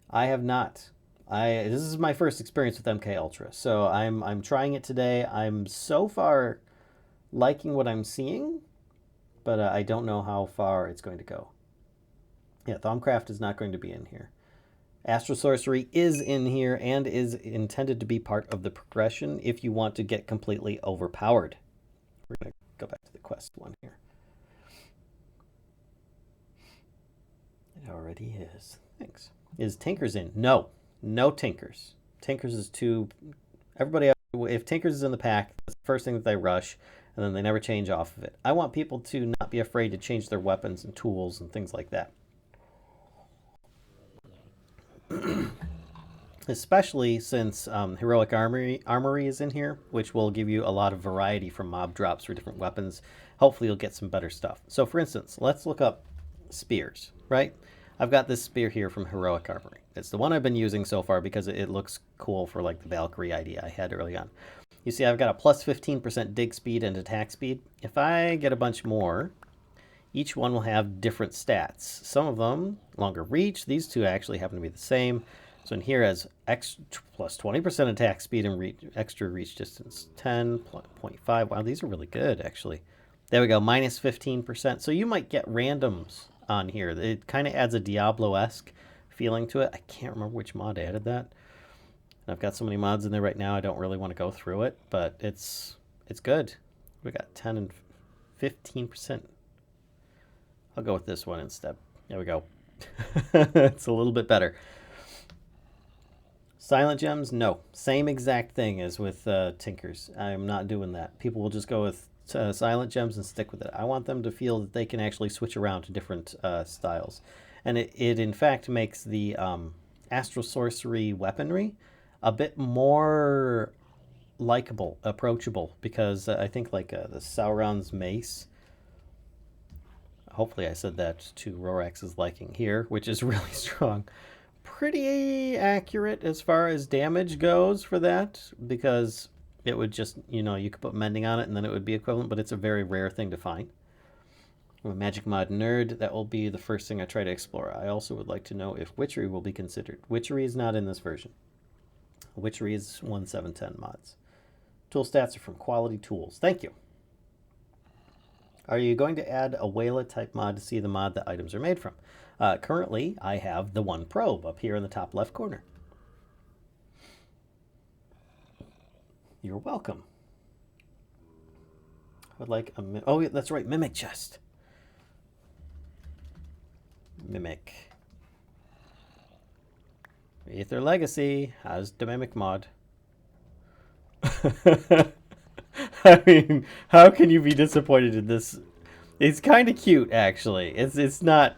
I have not. This is my first experience with MK Ultra, so I'm trying it today. I'm so far liking what I'm seeing, but I don't know how far it's going to go. Yeah, Thaumcraft is not going to be in here. Astral Sorcery is in here and is intended to be part of the progression if you want to get completely overpowered. We're going to go back to the quest one here. It already is. Thanks. Is Tinkers in? No. No Tinkers. Tinkers is too... Everybody, if Tinkers is in the pack, that's the first thing that they rush, and then they never change off of it. I want people to not be afraid to change their weapons and tools and things like that. Especially since Heroic Armory is in here, which will give you a lot of variety from mob drops for different weapons. Hopefully you'll get some better stuff. So for instance, let's look up spears, right? I've got this spear here from Heroic Armory. It's the one I've been using so far because it looks cool for like the Valkyrie idea I had early on. You see I've got a plus 15% dig speed and attack speed. If I get a bunch more, each one will have different stats. Some of them longer reach. These two actually happen to be the same. So in here has plus 20% attack speed and extra reach distance 10.5. Wow, these are really good actually. There we go, minus 15%. So you might get randoms on here. It kind of adds a Diablo-esque feeling to it. I can't remember which mod added that. And I've got so many mods in there right now I don't really want to go through it, but it's good. We got 10 and 15%. I'll go with this one instead. There we go. It's a little bit better. Silent gems, no. Same exact thing as with Tinkers. I'm not doing that. People will just go with silent gems and stick with it. I want them to feel that they can actually switch around to different styles. And it in fact makes the Astral Sorcery weaponry a bit more likable, approachable, because I think like the Sauron's mace, hopefully I said that to Rorax's liking here, which is really strong. Pretty accurate as far as damage goes for that, because it would just, you know, you could put mending on it and then it would be equivalent, but it's a very rare thing to find. I'm a magic mod nerd. That will be the first thing I try to explore. I also would like to know if witchery will be considered. Witchery is not in this version. Witchery is 1.7.10 mods. Tool stats are from Quality Tools. Thank you. Are you going to add a Wayla type mod to see the mod that items are made from? Currently, I have the one probe up here in the top left corner. You're welcome. I would like a... Oh, yeah, that's right, Mimic chest. Mimic. Aether Legacy has the Mimic mod. I mean, how can you be disappointed in this? It's kind of cute, actually. It's not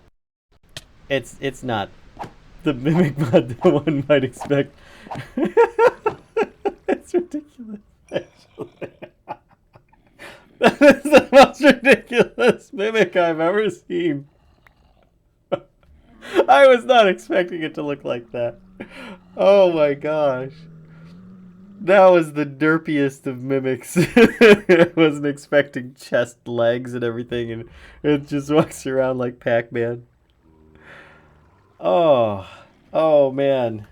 the Mimic mod that one might expect. It's ridiculous, actually. That is the most ridiculous Mimic I've ever seen. I was not expecting it to look like that. Oh my gosh. That was the derpiest of mimics. I wasn't expecting chest, legs, and everything, and it just walks around like Pac-Man. Oh man.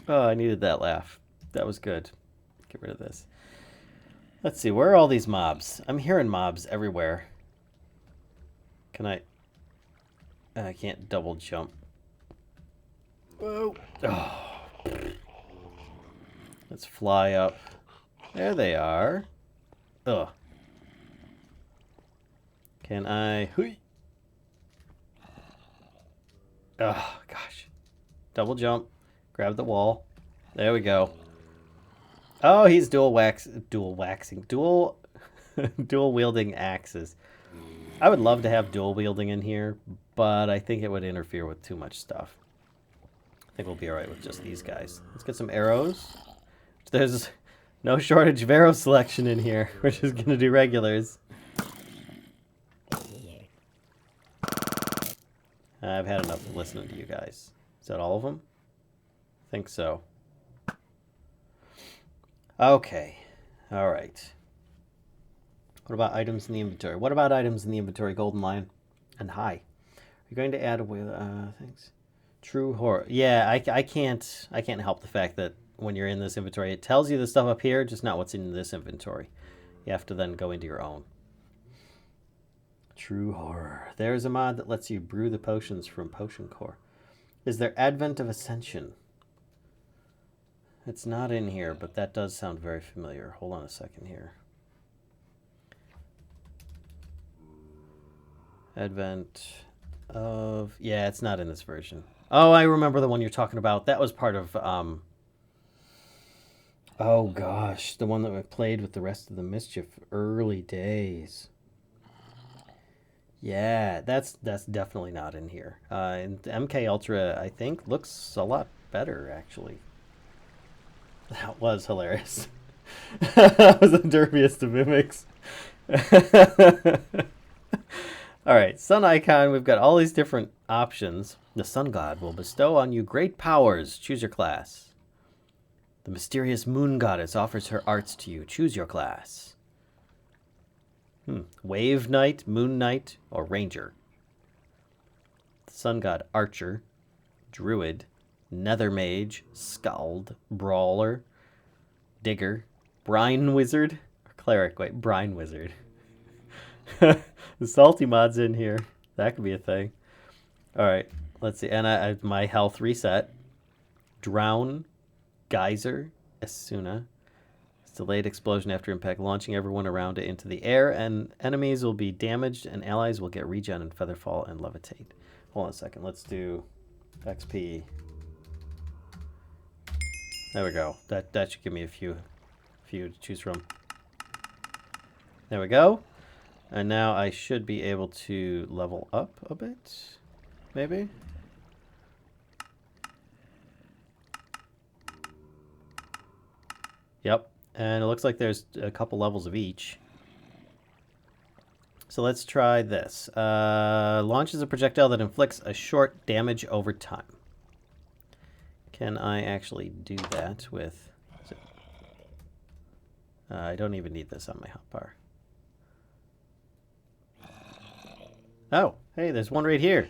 Oh, I needed that laugh. That was good. Get rid of this. Let's see, where are all these mobs? I'm hearing mobs everywhere. Can I can't double jump. Whoa. Oh. Let's fly up. There they are. Ugh. Can I... Oh, gosh. Double jump. Grab the wall. There we go. Oh, he's dual wielding axes. I would love to have dual wielding in here, but I think it would interfere with too much stuff. I think we'll be alright with just these guys. Let's get some arrows. There's no shortage of arrow selection in here. We're just gonna do regulars. I've had enough of listening to you guys. Is that all of them? I think so. Okay. Alright. What about items in the inventory? What about items in the inventory, Golden Lion? And hi. You're going to add away things. True horror. Yeah, I can't help the fact that when you're in this inventory, it tells you the stuff up here, just not what's in this inventory. You have to then go into your own. True horror. There's a mod that lets you brew the potions from Potion Core. Is there Advent of Ascension? It's not in here, but that does sound very familiar. Hold on a second here. Advent of... Yeah, it's not in this version. Oh, I remember the one you're talking about. That was part of... Oh, gosh. The one that I played with the rest of the Mischief early days. Yeah, that's definitely not in here. And MK Ultra, I think, looks a lot better, actually. That was hilarious. That was the derbiest of mimics. All right, Sun Icon, we've got all these different options. The Sun God will bestow on you great powers. Choose your class. The mysterious Moon Goddess offers her arts to you. Choose your class. Wave Knight, Moon Knight, or Ranger. The Sun God Archer, Druid, Nether Mage, Skald, Brawler, Digger, Brine Wizard, or Cleric. Wait, Brine Wizard. The salty mod's in here. That could be a thing. All right, let's see. And I my health reset. Drown, Geyser, Asuna. Delayed explosion after impact, launching everyone around it into the air, and enemies will be damaged, and allies will get regen and featherfall and levitate. Hold on a second. Let's do XP. There we go. That should give me a few to choose from. There we go. And now I should be able to level up a bit, maybe. Yep. And it looks like there's a couple levels of each. So let's try this. Launches a projectile that inflicts a short damage over time. Can I actually do that with... I don't even need this on my hotbar. Oh, hey, there's one right here.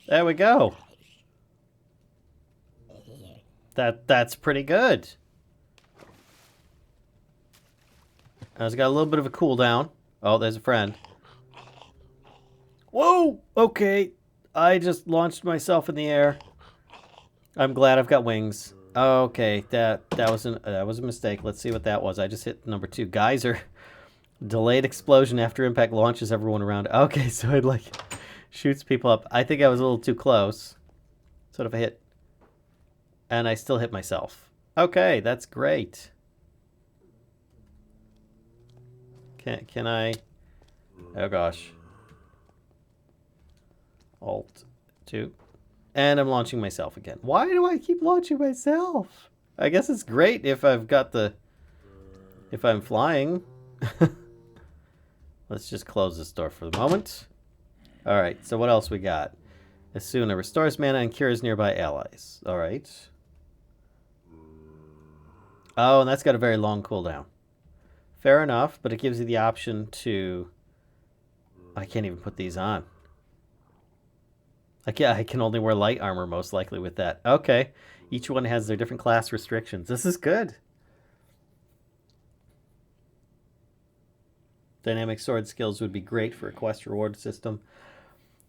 There we go. That's pretty good. It's got a little bit of a cooldown. Oh, there's a friend. Whoa! Okay. I just launched myself in the air. I'm glad I've got wings. Okay, that was a mistake. Let's see what that was. I just hit number 2. Geyser. Delayed explosion after impact launches everyone around. Okay, so it like shoots people up. I think I was a little too close. Sort of a hit. And I still hit myself. Okay, that's great. Can I... Oh gosh. Alt 2. And I'm launching myself again. Why do I keep launching myself? I guess it's great if I've got the... If I'm flying. Let's just close this door for the moment. Alright, so what else we got? Asuna restores mana and cures nearby allies. Alright. Oh, and that's got a very long cooldown. Fair enough, but it gives you the option to... I can't even put these on. I can only wear light armor most likely with that. Okay. Each one has their different class restrictions. This is good. Dynamic sword skills would be great for a quest reward system.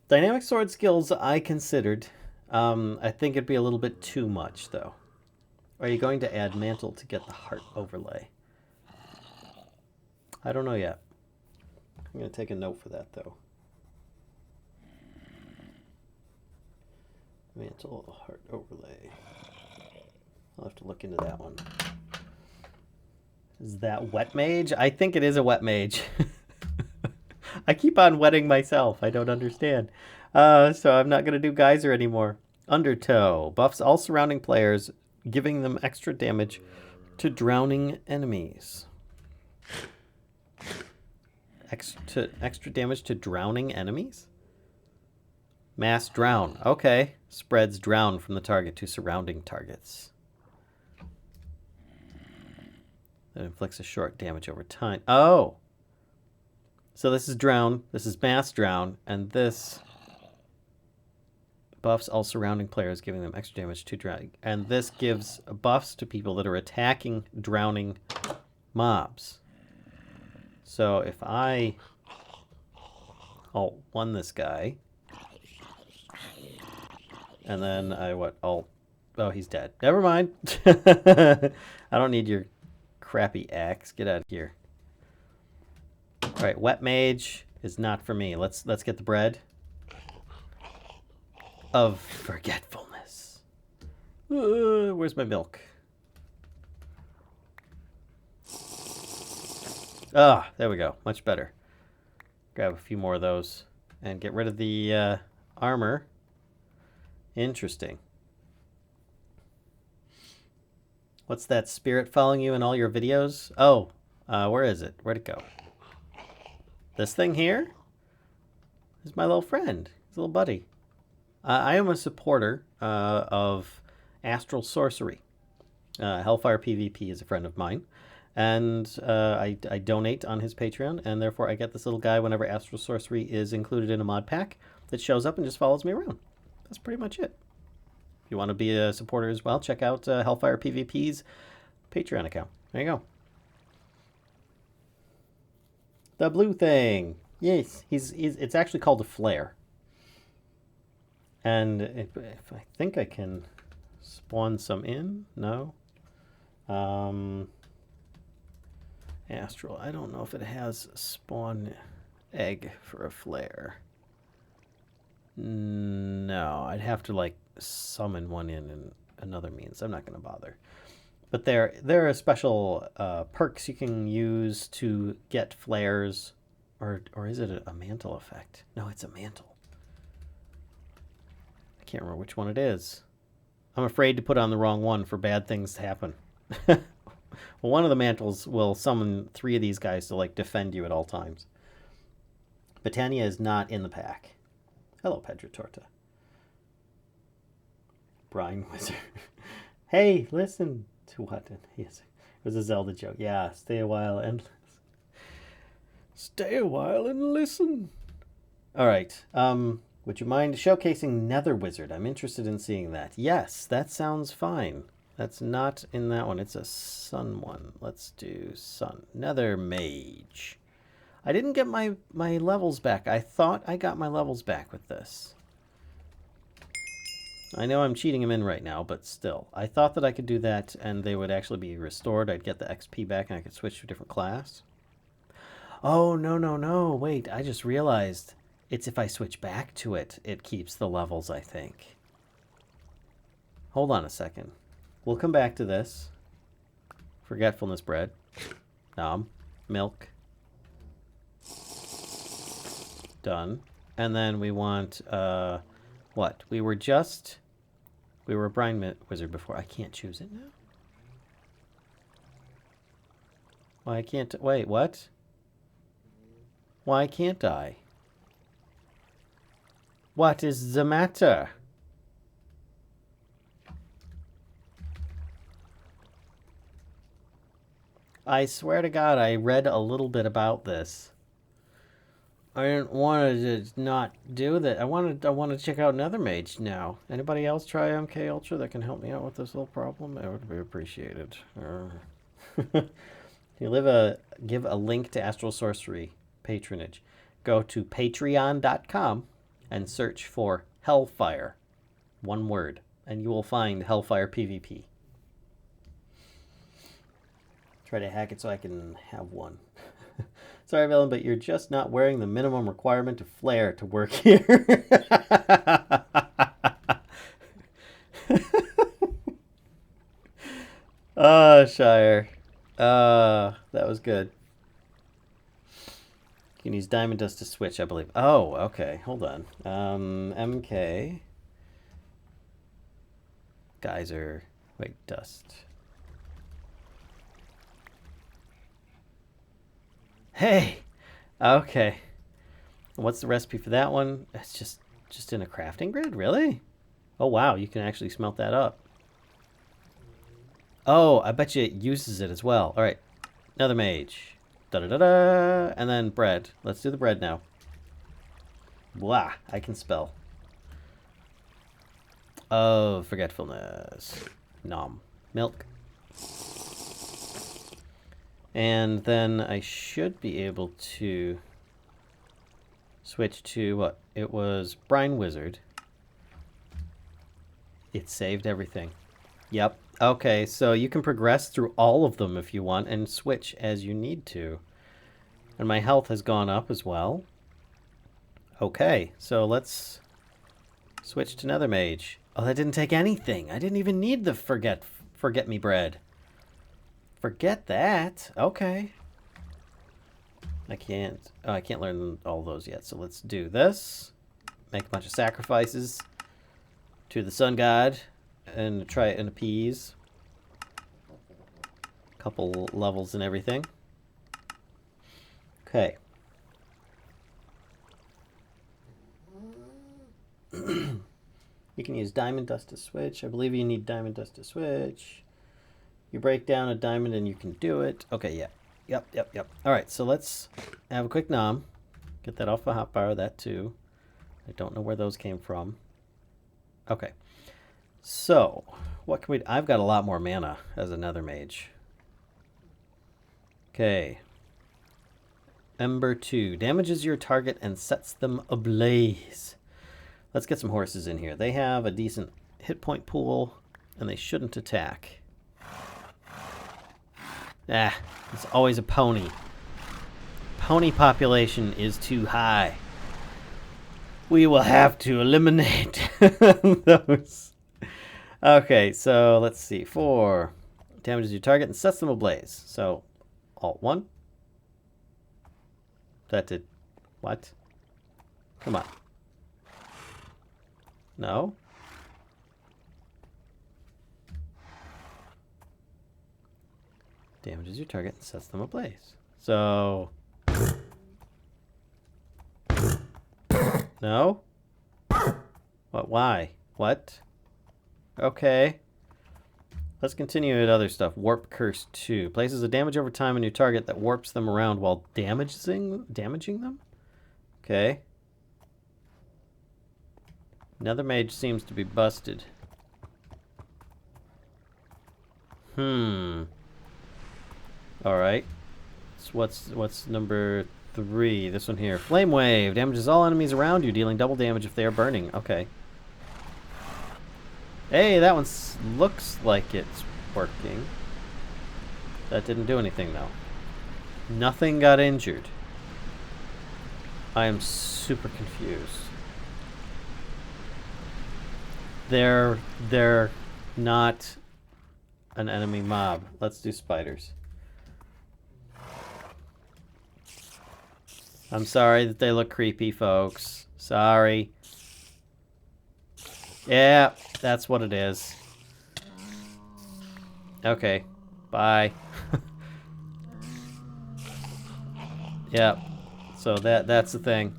Dynamic sword skills I considered. I think it'd be a little bit too much, though. Are you going to add mantle to get the heart overlay? I don't know yet. I'm going to take a note for that, though. Mantle heart overlay. I'll have to look into that one. Is that wet mage? I think it is a wet mage. I keep on wetting myself. I don't understand. So I'm not going to do Geyser anymore. Undertow. Buffs all surrounding players, giving them extra damage to drowning enemies. Extra damage to drowning enemies? Mass drown. Okay. Spreads drown from the target to surrounding targets. That inflicts a short damage over time. Oh! So this is drown, this is mass drown, and this buffs all surrounding players, giving them extra damage to drown. And this gives buffs to people that are attacking drowning mobs. So if I alt 1 this guy, and then I alt, oh, he's dead. Never mind. I don't need your crappy axe. Get out of here. All right, wet mage is not for me. Let's get the bread of forgetfulness. Where's my milk? Ah, there we go. Much better. Grab a few more of those and get rid of the armor. Interesting. What's that spirit following you in all your videos? Oh, where is it? Where'd it go? This thing here is my little friend, his little buddy. I am a supporter of Astral Sorcery. Hellfire PvP is a friend of mine. And I donate on his Patreon, and therefore I get this little guy whenever Astral Sorcery is included in a mod pack that shows up and just follows me around. That's pretty much it. If you want to be a supporter as well, check out Hellfire PvP's Patreon account. There you go. The blue thing. Yes, it's actually called a flare. And if I think I can spawn some in. No. Astral. I don't know if it has spawn egg for a flare. No, I'd have to like summon one in another means. I'm not going to bother. But there are special perks you can use to get flares, or is it a mantle effect? No, it's a mantle. I can't remember which one it is. I'm afraid to put on the wrong one for bad things to happen. Well, one of the mantles will summon 3 of these guys to like defend you at all times. Botania is not in the pack. Hello, Pedro Torta. Brine Wizard. Hey, listen to what? Yes, it was a Zelda joke. Yeah, stay a while and listen. All right. Would you mind showcasing Nether Wizard? I'm interested in seeing that. Yes, that sounds fine. That's not in that one. It's a sun one. Let's do sun. Nether Mage. I didn't get my levels back. I thought I got my levels back with this. I know I'm cheating them in right now, but still. I thought that I could do that and they would actually be restored. I'd get the XP back and I could switch to a different class. Oh, no. Wait, I just realized it's if I switch back to it, it keeps the levels, I think. Hold on a second. We'll come back to this. Forgetfulness bread. Milk. Done. And then we want, what? We were a Brine Wizard before. I can't choose it now? Why can't, wait, what? Why can't I? What is the matter? I swear to God, I read a little bit about this. I didn't want to not do that. I want to check out Nether Mage now. Anybody else try MK Ultra that can help me out with this little problem? That would be appreciated. Give a link to Astral Sorcery patronage. Go to patreon.com and search for Hellfire. One word. And you will find Hellfire PvP. Try to hack it so I can have one. Sorry, Villain, but you're just not wearing the minimum requirement of flare to work here. Oh, Shire. That was good. You can use use diamond dust to switch, I believe. Oh, okay. Hold on. MK. Geyser. Wait, dust. Hey! Okay. What's the recipe for that one? It's just in a crafting grid? Really? Oh, wow. You can actually smelt that up. Oh, I bet you it uses it as well. All right. Another mage. Da-da-da-da. And then bread. Let's do the bread now. Blah. I can spell. Oh, forgetfulness. Nom. Milk. And then I should be able to switch to what? It was Brine Wizard. It saved everything. Yep. Okay, so you can progress through all of them if you want and switch as you need to. And my health has gone up as well. Okay, so let's switch to Nether Mage. Oh, that didn't take anything. I didn't even need the forget me bread. Forget that. Okay. I can't learn all those yet. So let's do this. Make a bunch of sacrifices to the sun god and try it and appease. Couple levels and everything. Okay. You can use diamond dust to switch. I believe you need diamond dust to switch. You break down a diamond and you can do it. Okay, yeah. Yep. All right, so let's have a quick nom. Get that off a hotbar, that too. I don't know where those came from. Okay. So, what can we... I've got a lot more mana as another mage. Okay. Ember 2. Damages your target and sets them ablaze. Let's get some horses in here. They have a decent hit point pool, and they shouldn't attack. Ah, it's always a pony. Pony population is too high. We will have to eliminate those. Okay, so let's see. 4. Damages your target and sets them ablaze. So, Alt 1. That did... What? Come on. No? Damages your target and sets them ablaze. So... No? What? Why? What? Okay. Let's continue with other stuff. Warp Curse 2. Places a damage over time on your target that warps them around while damaging them? Okay. Another mage seems to be busted. Alright. So what's number 3? This one here. Flame Wave. Damages all enemies around you, dealing double damage if they are burning. Okay. Hey, that one looks like it's working. That didn't do anything, though. Nothing got injured. I am super confused. They're not an enemy mob. Let's do spiders. I'm sorry that they look creepy, folks. Sorry. Yeah, that's what it is. Okay. Bye. Yep. So that's the thing.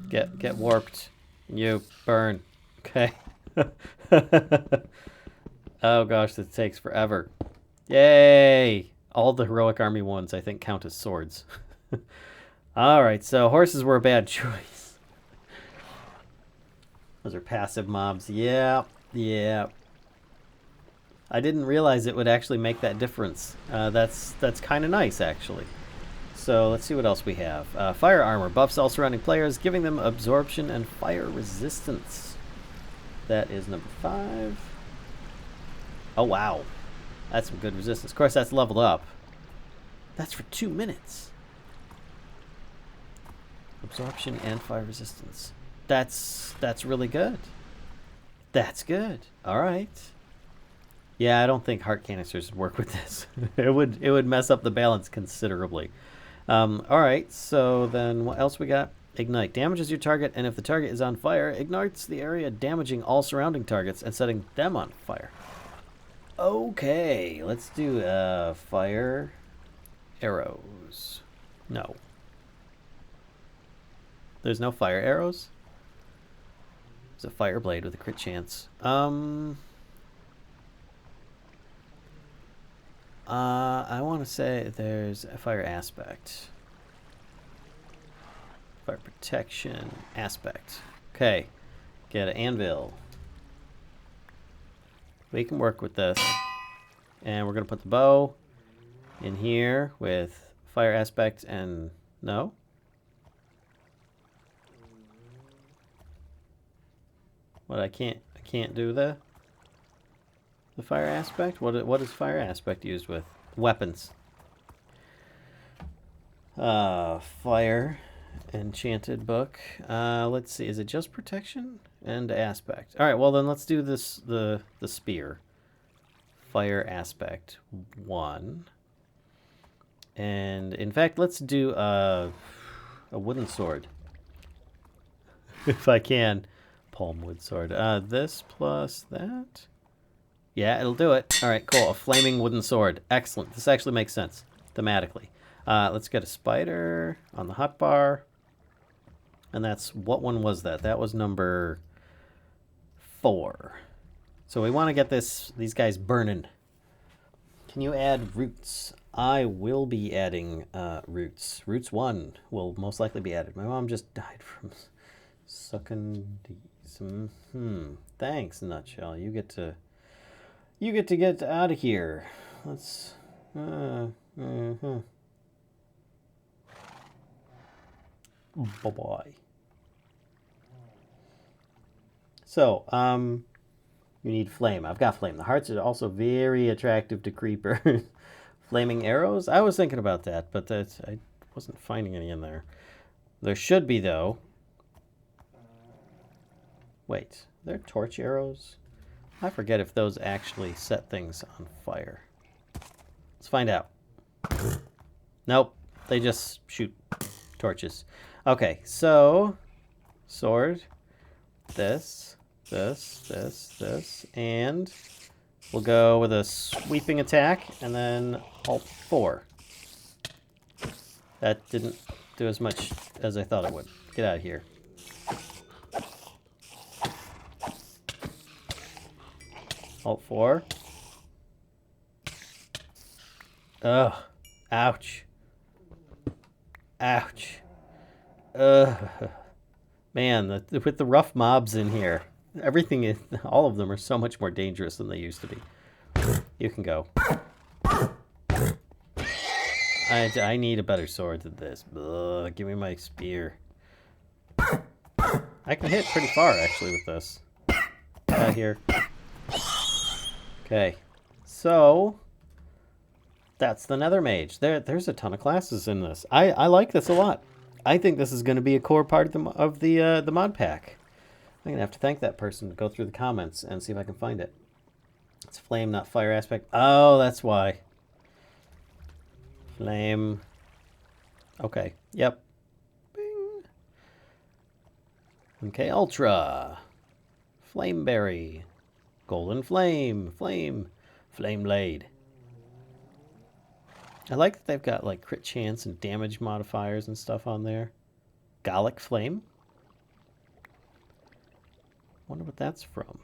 Get warped. You burn. Okay. Oh gosh, this takes forever. Yay! All the heroic army ones I think count as swords. Alright, so horses were a bad choice. Those are passive mobs. Yeah. I didn't realize it would actually make that difference. That's kind of nice, actually. So let's see what else we have. Fire armor buffs all surrounding players, giving them absorption and fire resistance. That is number 5. Oh, wow. That's some good resistance. Of course, that's leveled up. That's for 2 minutes. Absorption and fire resistance. That's really good. That's good. All right. Yeah, I don't think heart canisters would work with this. It would mess up the balance considerably. All right, so then what else we got? Ignite. Damages your target, and if the target is on fire, ignites the area, damaging all surrounding targets and setting them on fire. Okay, let's do fire arrows. No. There's no fire arrows? There's a fire blade with a crit chance. I want to say there's a fire aspect. Fire protection aspect. Okay, get an anvil. We can work with this. And we're going to put the bow in here with fire aspect and no? What, I can't do the fire aspect? What is fire aspect used with? Weapons. Fire enchanted book. Let's see, is it just protection and aspect? All right, well then let's do this the spear. Fire aspect 1. And in fact, let's do a wooden sword. If I can. Palm wood sword. This plus that. Yeah, it'll do it. All right, cool. A flaming wooden sword. Excellent. This actually makes sense thematically. Let's get a spider on the hotbar. And that's, what one was that? That was number 4. So we want to get these guys burning. Can you add roots? I will be adding roots. Roots 1 will most likely be added. My mom just died from sucking these. Thanks, Nutshell. You get to get out of here. Let's Bye-bye. So, you need flame. I've got flame. The hearts are also very attractive to creepers. Flaming arrows? I was thinking about that, but I wasn't finding any in there. There should be, though. Wait, they're torch arrows? I forget if those actually set things on fire. Let's find out. Nope, they just shoot torches. Okay, so sword, this, and we'll go with a sweeping attack, and then Alt 4. That didn't do as much as I thought it would. Get out of here. Alt 4. Ugh. Ouch. Ouch. Ugh. Man, with the rough mobs in here, all of them are so much more dangerous than they used to be. You can go. I need a better sword than this. Ugh, give me my spear. I can hit pretty far, actually, with this. Get out of here. Okay, so that's the Nether Mage. There's a ton of classes in this. I like this a lot. I think this is going to be a core part of the mod pack. I'm going to have to thank that person to go through the comments and see if I can find it. It's flame, not fire aspect. Oh, that's why. Flame. Okay, yep. Bing. Okay, Ultra. Flameberry. Golden Flame. Flame Blade. I like that they've got like crit chance and damage modifiers and stuff on there. Gallic Flame. Wonder what that's from.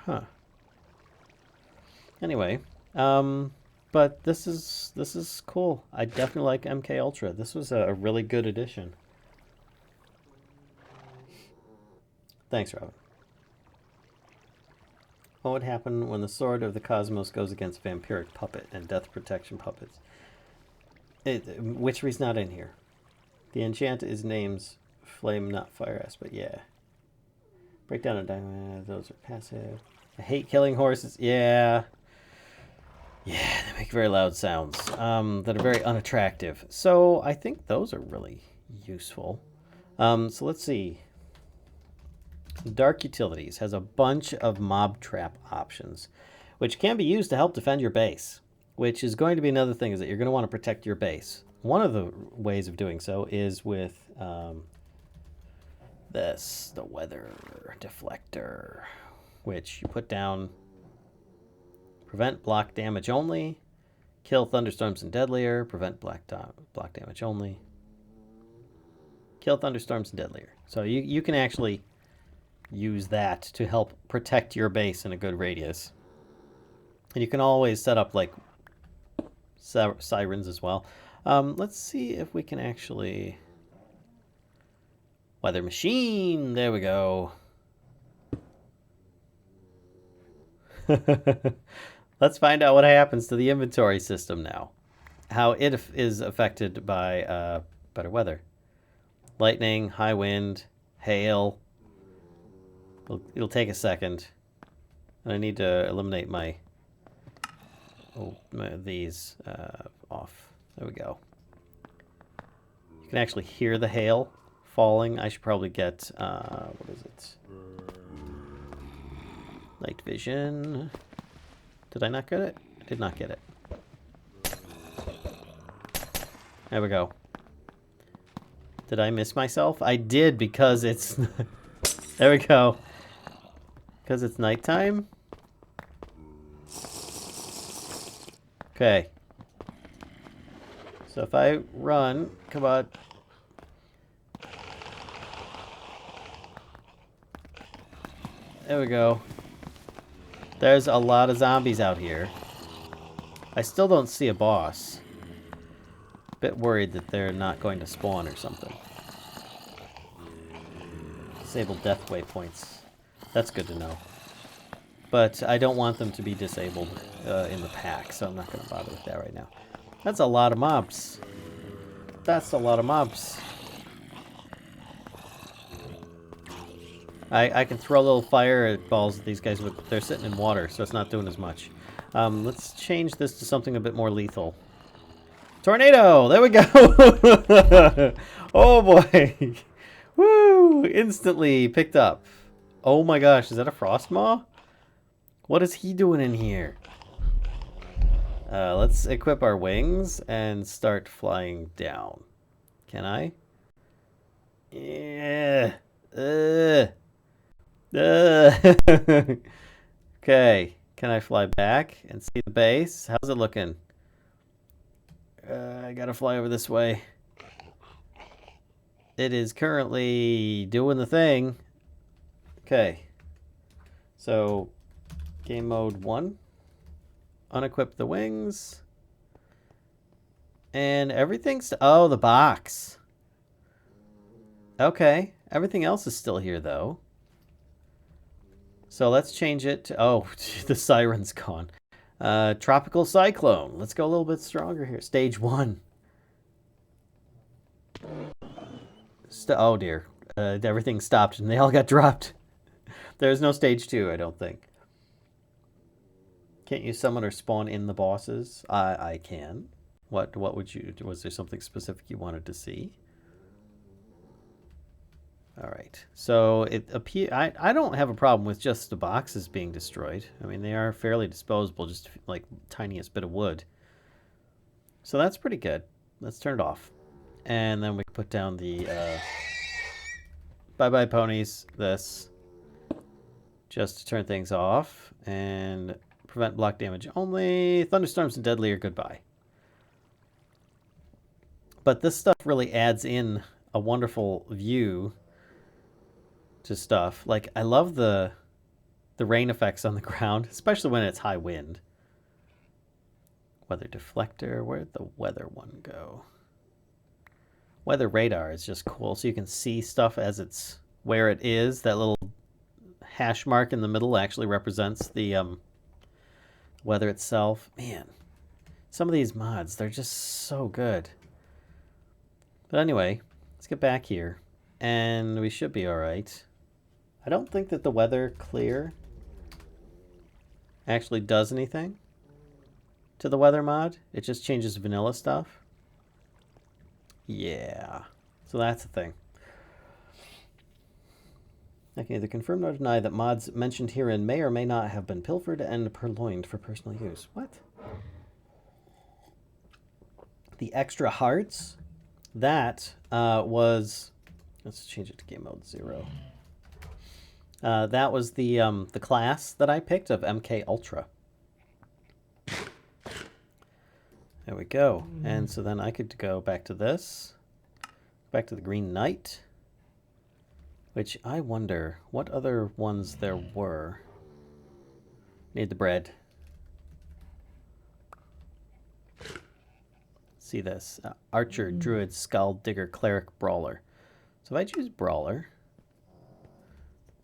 Huh. Anyway, but this is cool. I definitely like MK Ultra. This was a really good addition. Thanks, Robin. What would happen when the Sword of the Cosmos goes against Vampiric Puppet and Death Protection Puppets? Witchery's not in here. The enchant is names Flame, not Fire aspect. Yeah. Breakdown of diamond. Those are passive. I hate killing horses. Yeah. Yeah, they make very loud sounds that are very unattractive. So I think those are really useful. So let's see. Dark Utilities has a bunch of mob trap options, which can be used to help defend your base. which is going to be another thing, is that you're going to want to protect your base. One of the ways of doing so is with the weather deflector, which you put down, prevent block damage only, kill thunderstorms and deadlier, prevent block damage only, kill thunderstorms and deadlier. So you can actually use that to help protect your base in a good radius. And you can always set up like sirens as well. Let's see if we can actually... Weather machine, there we go. Let's find out what happens to the inventory system now. How it is affected by better weather. Lightning, high wind, hail. It'll take a second. And I need to eliminate these off. There we go. You can actually hear the hail falling. I should probably get, what is it? Night vision. Did I not get it? I did not get it. There we go. Did I miss myself? I did, because it's... There we go. Because it's nighttime? Okay. So if I run, come on. There we go. There's a lot of zombies out here. I still don't see a boss. Bit worried that they're not going to spawn or something. Disabled death waypoints. That's good to know. But I don't want them to be disabled in the pack, so I'm not going to bother with that right now. That's a lot of mobs. That's a lot of mobs. I can throw a little fire balls at these guys, but they're sitting in water, so it's not doing as much. Let's change this to something a bit more lethal. Tornado! There we go! Oh boy! Woo! Instantly picked up. Oh my gosh, is that a frost maw? What is he doing in here? Let's equip our wings and start flying down. Can I? Yeah. Okay. Can I fly back and see the base? How's it looking? I gotta fly over this way. It is currently doing the thing. Okay. So, game mode 1. Unequip the wings. And everything's... Oh, the box. Okay. Everything else is still here, though. So let's change it to... Oh, the siren's gone. Tropical cyclone. Let's go a little bit stronger here. Stage 1. Oh, dear. Everything stopped and they all got dropped. There's no stage 2, I don't think. Can't you summon or spawn in the bosses? I can. What would you... Was there something specific you wanted to see? All right. So it I don't have a problem with just the boxes being destroyed. I mean, they are fairly disposable, just like tiniest bit of wood. So that's pretty good. Let's turn it off. And then we can put down the bye-bye ponies, this, just to turn things off. And prevent block damage only. Thunderstorms and deadly are goodbye. But this stuff really adds in a wonderful view to stuff. Like, I love the rain effects on the ground, especially when it's high wind. Weather deflector, where'd the weather one go? Weather radar is just cool, so you can see stuff as it's where it is. That little hash mark in the middle actually represents the weather itself. Man, some of these mods, they're just so good. But anyway, let's get back here, and we should be all right. I don't think that the weather clear actually does anything to the weather mod. It just changes vanilla stuff. Yeah, so that's the thing. I can either confirm nor deny that mods mentioned herein may or may not have been pilfered and purloined for personal use. What? the extra hearts, that was... Let's change it to game mode 0. That was the class that I picked of MK Ultra. There we go. And so then I could go back to this. Back to the Green Knight. Which I wonder what other ones there were. Need the bread. See this. Archer, Druid, Skull, Digger, Cleric, Brawler. So if I choose Brawler,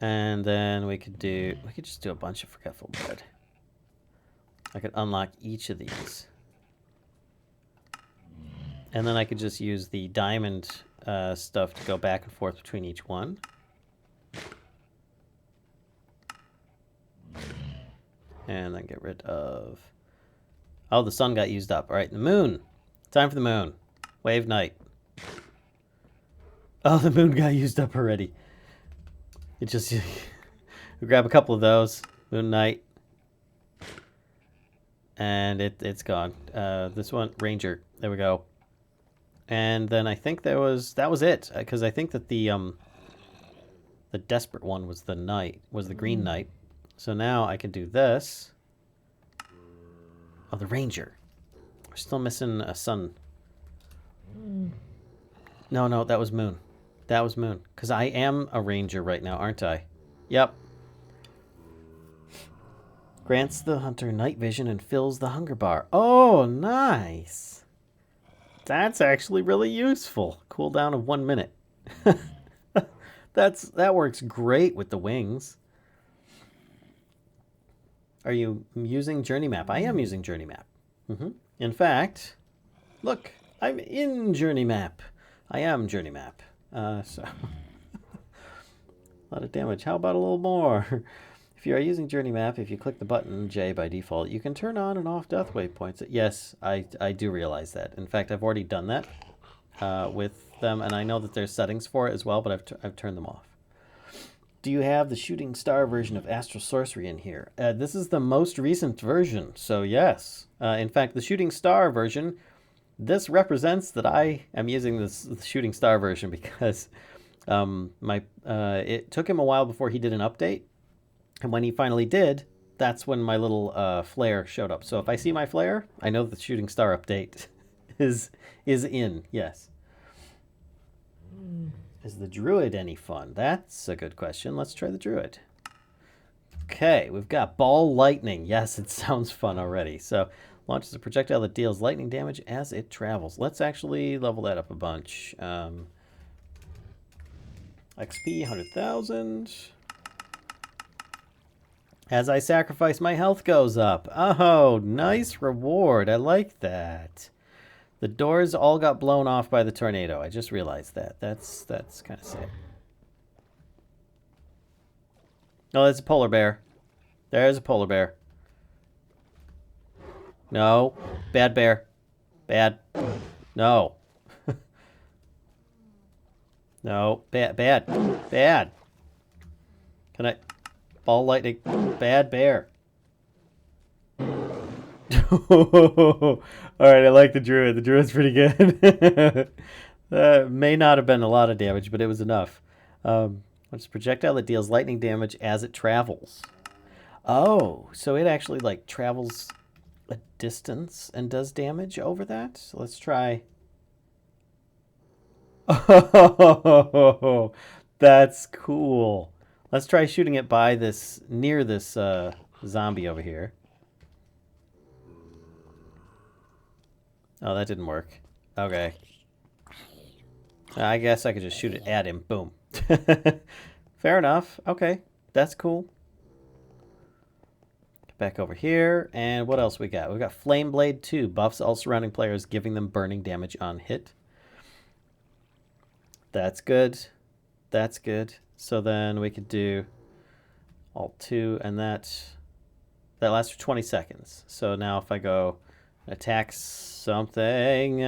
and then we could just do a bunch of Forgetful Bread. I could unlock each of these. And then I could just use the diamond stuff to go back and forth between each one. And then get rid of... Oh, the sun got used up. All right, the moon. Time for the moon. Wave Knight. Oh, the moon got used up already. It just... we grab a couple of those. Moon Knight. And it's gone. This one, Ranger. There we go. And then I think that was it. Because I think that the desperate one was the Green Knight. So now I can do this. Oh, the Ranger. We're still missing a sun. No, that was Moon. That was Moon. Because I am a Ranger right now, aren't I? Yep. Grants the hunter night vision and fills the hunger bar. Oh, nice. That's actually really useful. Cooldown of 1 minute. That works great with the wings. Are you using Journey Map? I am using Journey Map. In fact, look, I'm in Journey Map. I am Journey Map. So, a lot of damage. How about a little more? If you are using Journey Map, if you click the button J by default, you can turn on and off death waypoints. Yes, I do realize that. In fact, I've already done that with them, and I know that there's settings for it as well, but I've turned them off. Do you have the Shooting Star version of Astral Sorcery in here? This is the most recent version, so yes. In fact, the Shooting Star version, this represents that I am using the Shooting Star version because it took him a while before he did an update. And when he finally did, that's when my little flare showed up. So if I see my flare, I know the Shooting Star update is in, yes. Is the Druid any fun? That's a good question. Let's try the Druid. Okay, we've got Ball Lightning. Yes, it sounds fun already. So, launches a projectile that deals lightning damage as it travels. Let's actually level that up a bunch. XP, 100,000. As I sacrifice, my health goes up. Oh, nice reward. I like that. The doors all got blown off by the tornado. I just realized that. That's kind of sad. Oh, that's a polar bear. There's a polar bear. No. Bad bear. Bad. No. No. Bad. Bad. Bad. Can I... Ball lightning. Bad bear. All right, I like the Druid. The Druid's pretty good. May not have been a lot of damage, but it was enough. It's a projectile that deals lightning damage as it travels. Oh, so it actually like travels a distance and does damage over that? So let's try. Oh, that's cool. Let's try shooting it by this, near this zombie over here. Oh, that didn't work. Okay. I guess I could just shoot it at him. Boom. Fair enough. Okay. That's cool. Back over here. And what else we got? We got Flame Blade 2. Buffs all surrounding players, giving them burning damage on hit. That's good. That's good. So then we could do Alt 2, and that lasts for 20 seconds. So now if I go attack something,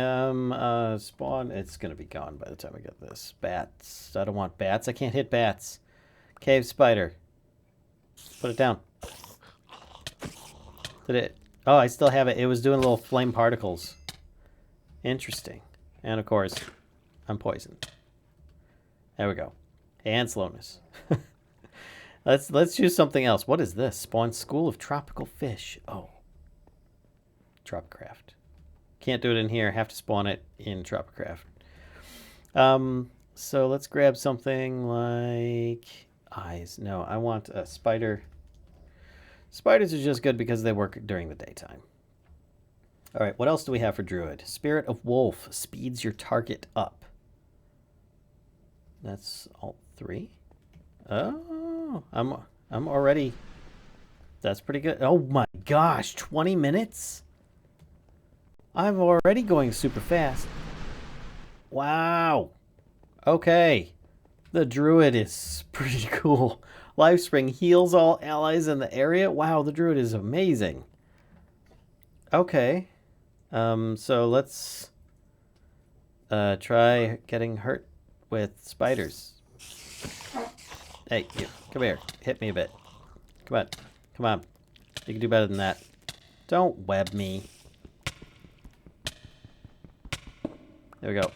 spawn, it's going to be gone by the time I get this. Bats. I don't want bats. I can't hit bats. Cave spider. Put it down. Did it? Oh, I still have it. It was doing little flame particles. Interesting. And of course, I'm poisoned. There we go. And slowness. Let's choose something else. What is this? Spawn School of Tropical Fish. Oh. Tropicraft. Can't do it in here. Have to spawn it in Tropicraft. So let's grab something like eyes. No, I want a spider. Spiders are just good because they work during the daytime. All right, what else do we have for Druid? Spirit of Wolf speeds your target up. That's Alt 3. Oh, I'm already. That's pretty good. Oh my gosh, 20 minutes? I'm already going super fast. Wow. Okay. The Druid is pretty cool. Lifespring heals all allies in the area. Wow, the Druid is amazing. Okay. So let's try getting hurt with spiders. Hey, you, come here. Hit me a bit. Come on. Come on. You can do better than that. Don't web me. There we go.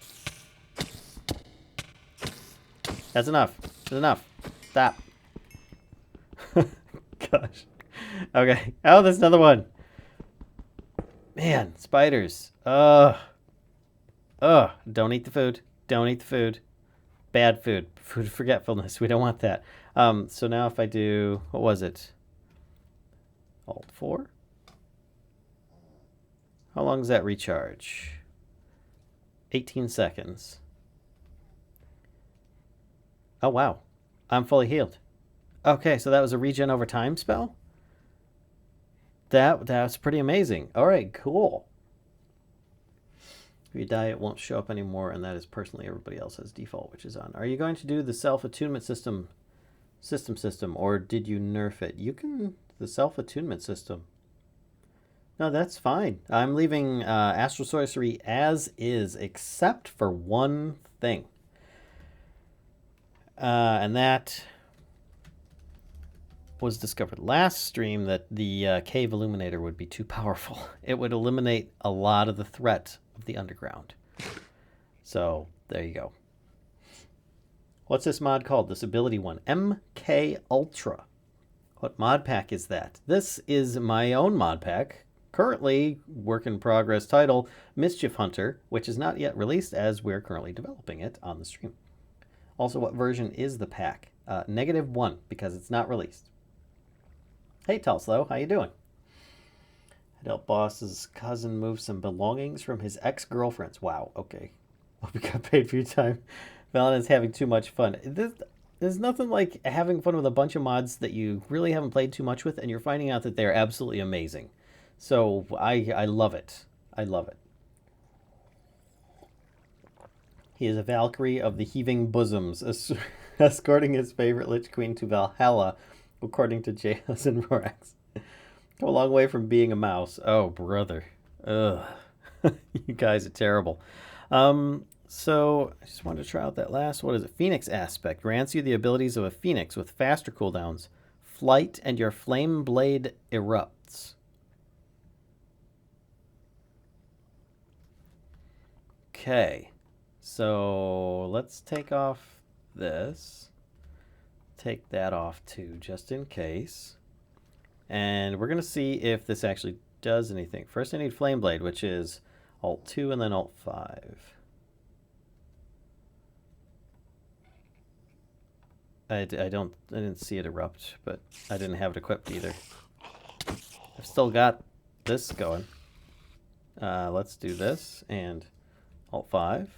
That's enough. That's enough. Stop. Gosh. Okay. Oh, there's another one. Man, spiders. Ugh. Don't eat the food. Don't eat the food. Bad food. Food forgetfulness. We don't want that. So now if I do, what was it? Alt 4? How long does that recharge? 18 seconds. Oh, wow. I'm fully healed. Okay, so that was a regen over time spell? That's pretty amazing. All right, cool. If you die, it won't show up anymore, and that is personally everybody else's default, which is on. Are you going to do the self-attunement system, or did you nerf it? You can, the self-attunement system. No, that's fine. I'm leaving Astral Sorcery as is, except for one thing. And that was discovered last stream, that the Cave Illuminator would be too powerful. It would eliminate a lot of the threat of the underground. So there you go. What's this mod called? This ability one. MK Ultra. What mod pack is that? This is my own mod pack. Currently, work in progress title, Mischief Hunter, which is not yet released as we're currently developing it on the stream. Also, what version is the pack? -1, because it's not released. Hey, Telslow, how you doing? Adult Boss's cousin moved some belongings from his ex-girlfriend's. Wow, okay. Hope you got paid for your time. Valentin's having too much fun. There's nothing like having fun with a bunch of mods that you really haven't played too much with, and you're finding out that they're absolutely amazing. So I love it. I love it. He is a Valkyrie of the heaving bosoms, escorting his favorite Lich Queen to Valhalla, according to Jails and Rorax. Go a long way from being a mouse. Oh, brother. Ugh. You guys are terrible. So I just wanted to try out that last. What is it? Phoenix Aspect. Grants you the abilities of a phoenix with faster cooldowns. Flight, and your flame blade erupts. Okay. So let's take off this. Take that off too, just in case. And we're going to see if this actually does anything. First I need Flame Blade, which is Alt 2 and then Alt 5. I didn't see it erupt, but I didn't have it equipped either. I've still got this going. Let's do this and Alt 5.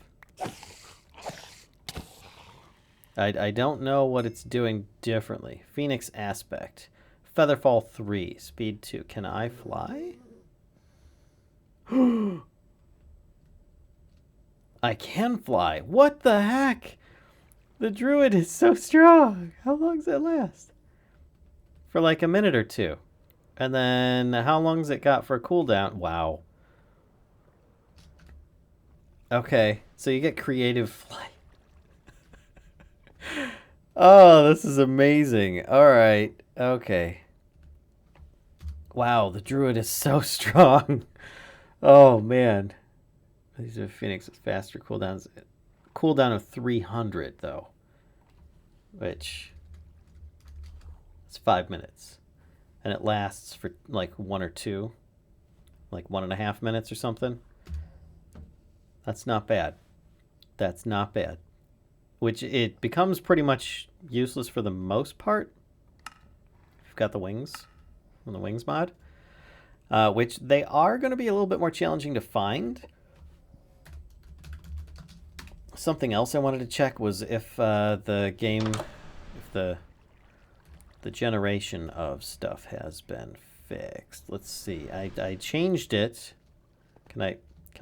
I don't know what it's doing differently. Phoenix Aspect. Featherfall 3. Speed 2. Can I fly? I can fly. What the heck? The Druid is so strong. How long does it last? For like a minute or two. And then how long has it got for a cooldown? Wow. Okay, so you get creative flight. Oh, this is amazing. All right. Okay. Wow, the Druid is so strong. Oh, man. These are Phoenix with faster cooldowns. Cooldown of 300 though, which it's 5 minutes, and it lasts for like 1 or 2, like 1.5 minutes or something. That's not bad. That's not bad. Which it becomes pretty much useless for the most part. You've got the wings from the wings mod, which they are going to be a little bit more challenging to find. Something else I wanted to check was if the game, if the generation of stuff has been fixed. Let's see. I changed it. Can I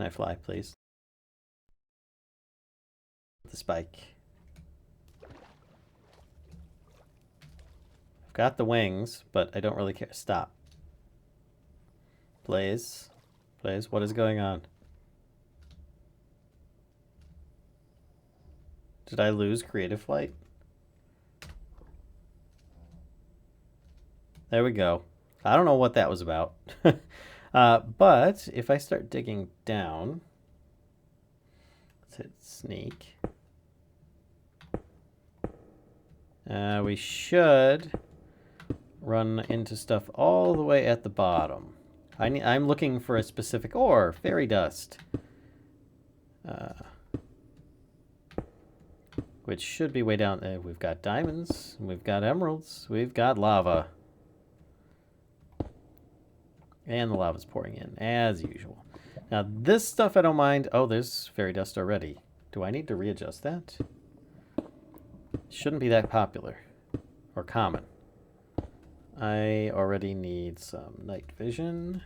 fly, please? The spike. I've got the wings, but I don't really care. Stop. Blaze. Blaze, what is going on? Did I lose creative flight? There we go. I don't know what that was about. But if I start digging down, let's hit sneak. We should run into stuff all the way at the bottom. I'm looking for a specific ore, fairy dust. Which should be way down there. We've got diamonds, we've got emeralds, we've got lava. And the lava's pouring in, as usual. Now, this stuff I don't mind. Oh, there's fairy dust already. Do I need to readjust that? Shouldn't be that popular or common. I already need some night vision.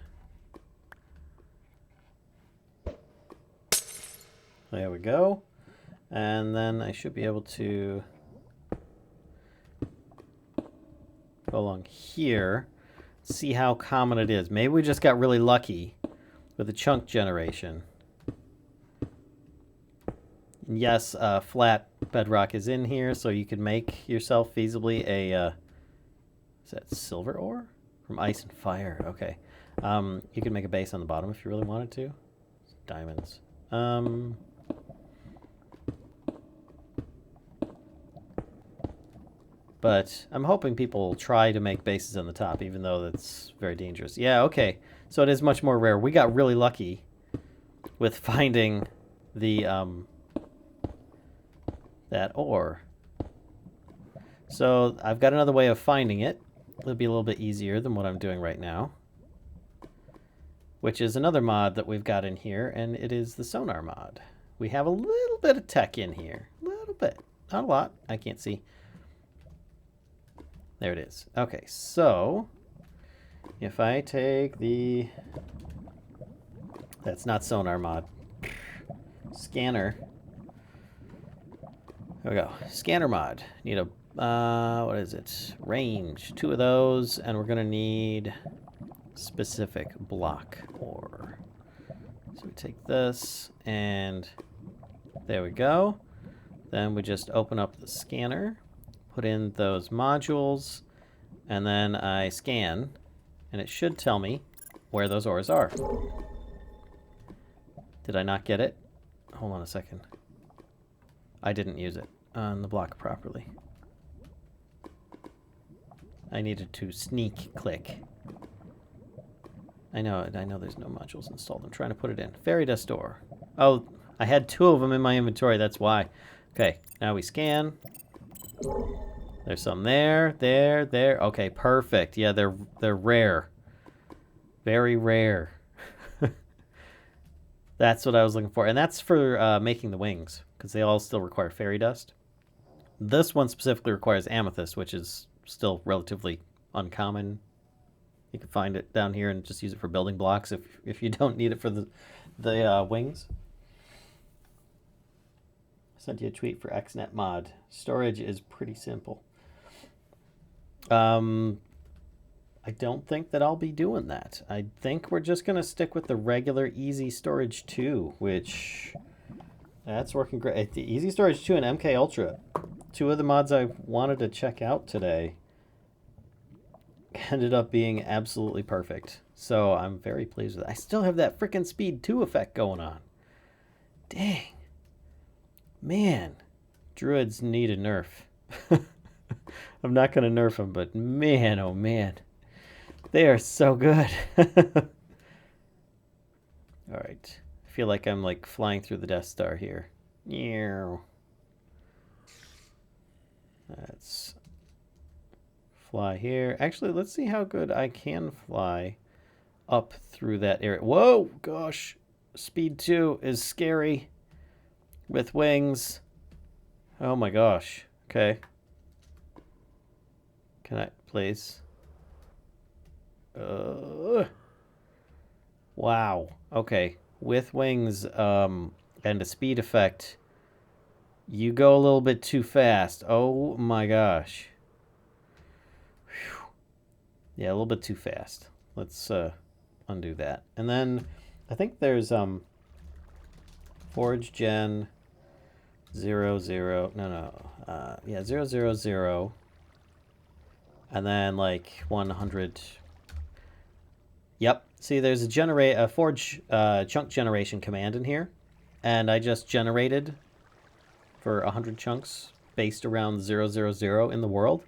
There we go. And then I should be able to go along here, see how common it is. Maybe we just got really lucky with the chunk generation. And yes, flat bedrock is in here, so you can make yourself feasibly a, is that silver ore? From ice and fire, okay. You can make a base on the bottom if you really wanted to. Diamonds. But I'm hoping people will try to make bases on the top, even though that's very dangerous. Yeah, okay. So it is much more rare. We got really lucky with finding the that ore. So I've got another way of finding it. It'll be a little bit easier than what I'm doing right now, which is another mod that we've got in here, and it is the sonar mod. We have a little bit of tech in here. A little bit. Not a lot. I can't see. There it is. Okay, so if I take the... That's not sonar mod. Scanner. There we go. Scanner mod. Need a... what is it? Range. 2 of those, and we're going to need specific block ore. So we take this, and there we go. Then we just open up the scanner, put in those modules, and then I scan, and it should tell me where those ores are. Did I not get it? Hold on a second. I didn't use it on the block properly. I needed to sneak click. I know there's no modules installed. I'm trying to put it in. Fairy dust ore. Oh, I had 2 of them in my inventory, that's why. Okay, now we scan. There's some there, there. Okay, perfect. Yeah, they're rare. Very rare. That's what I was looking for. And that's for making the wings, because they all still require fairy dust. This one specifically requires amethyst, which is still relatively uncommon. You can find it down here and just use it for building blocks if you don't need it for the wings. I sent you a tweet for XNet mod. Storage is pretty simple. I don't think that I'll be doing that. I think we're just going to stick with the regular Easy Storage 2, which that's working great. The Easy Storage 2 and MK Ultra, 2 of the mods I wanted to check out today, ended up being absolutely perfect. So I'm very pleased with it. I still have that frickin' speed 2 effect going on. Dang. Man. Druids need a nerf. I'm not going to nerf them, but man, oh man. They are so good. Alright. I feel like I'm like flying through the Death Star here. Yeah. Let's fly here. Actually, let's see how good I can fly up through that area. Whoa, gosh. Speed 2 is scary with wings. Oh my gosh. Okay. Can I, please? Wow. Okay. With wings and a speed effect, you go a little bit too fast. Oh my gosh. Whew. Yeah, a little bit too fast. Let's undo that. And then I think there's Forge Gen 00. Yeah, 000. And then like 100. Yep. See, there's a forge chunk generation command in here, and I just generated for 100 chunks based around 000 in the world.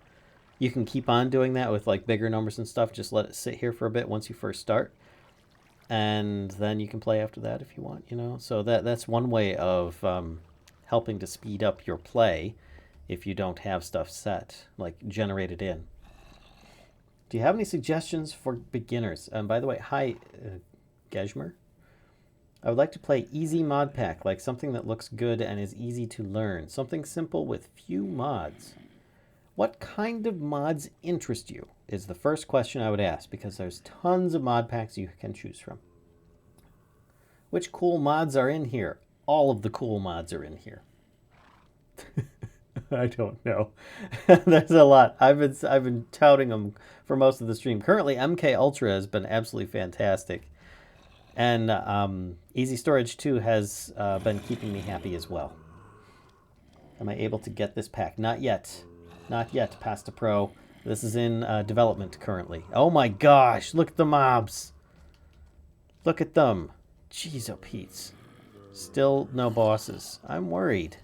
You can keep on doing that with like bigger numbers and stuff. Just let it sit here for a bit once you first start, and then you can play after that if you want. You know, so that's one way of helping to speed up your play if you don't have stuff set, like generated in. Do you have any suggestions for beginners? By the way, hi, Gejmer. I would like to play easy mod pack, like something that looks good and is easy to learn. Something simple with few mods. What kind of mods interest you is the first question I would ask, because there's tons of mod packs you can choose from. Which cool mods are in here? All of the cool mods are in here. I don't know. There's a lot. I've been touting them for most of the stream. Currently, MK Ultra has been absolutely fantastic, and Easy Storage 2 has been keeping me happy as well. Am I able to get this pack? Not yet. Not yet, Pasta Pro. This is in development currently. Oh my gosh! Look at the mobs. Look at them. Jeez, oh Pete's. Still no bosses. I'm worried.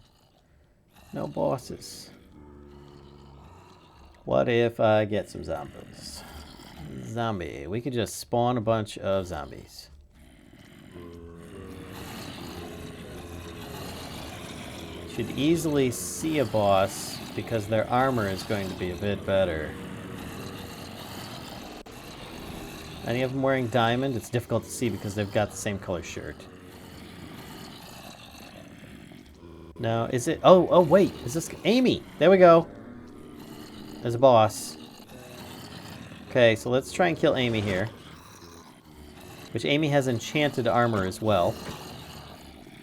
No bosses. What if I get some zombies? Zombie. We could just spawn a bunch of zombies. Should easily see a boss because their armor is going to be a bit better. Any of them wearing diamond? It's difficult to see because they've got the same color shirt. No, is it? Oh, wait. Is this Amy? There we go. There's a boss. Okay, so let's try and kill Amy here. Which Amy has enchanted armor as well.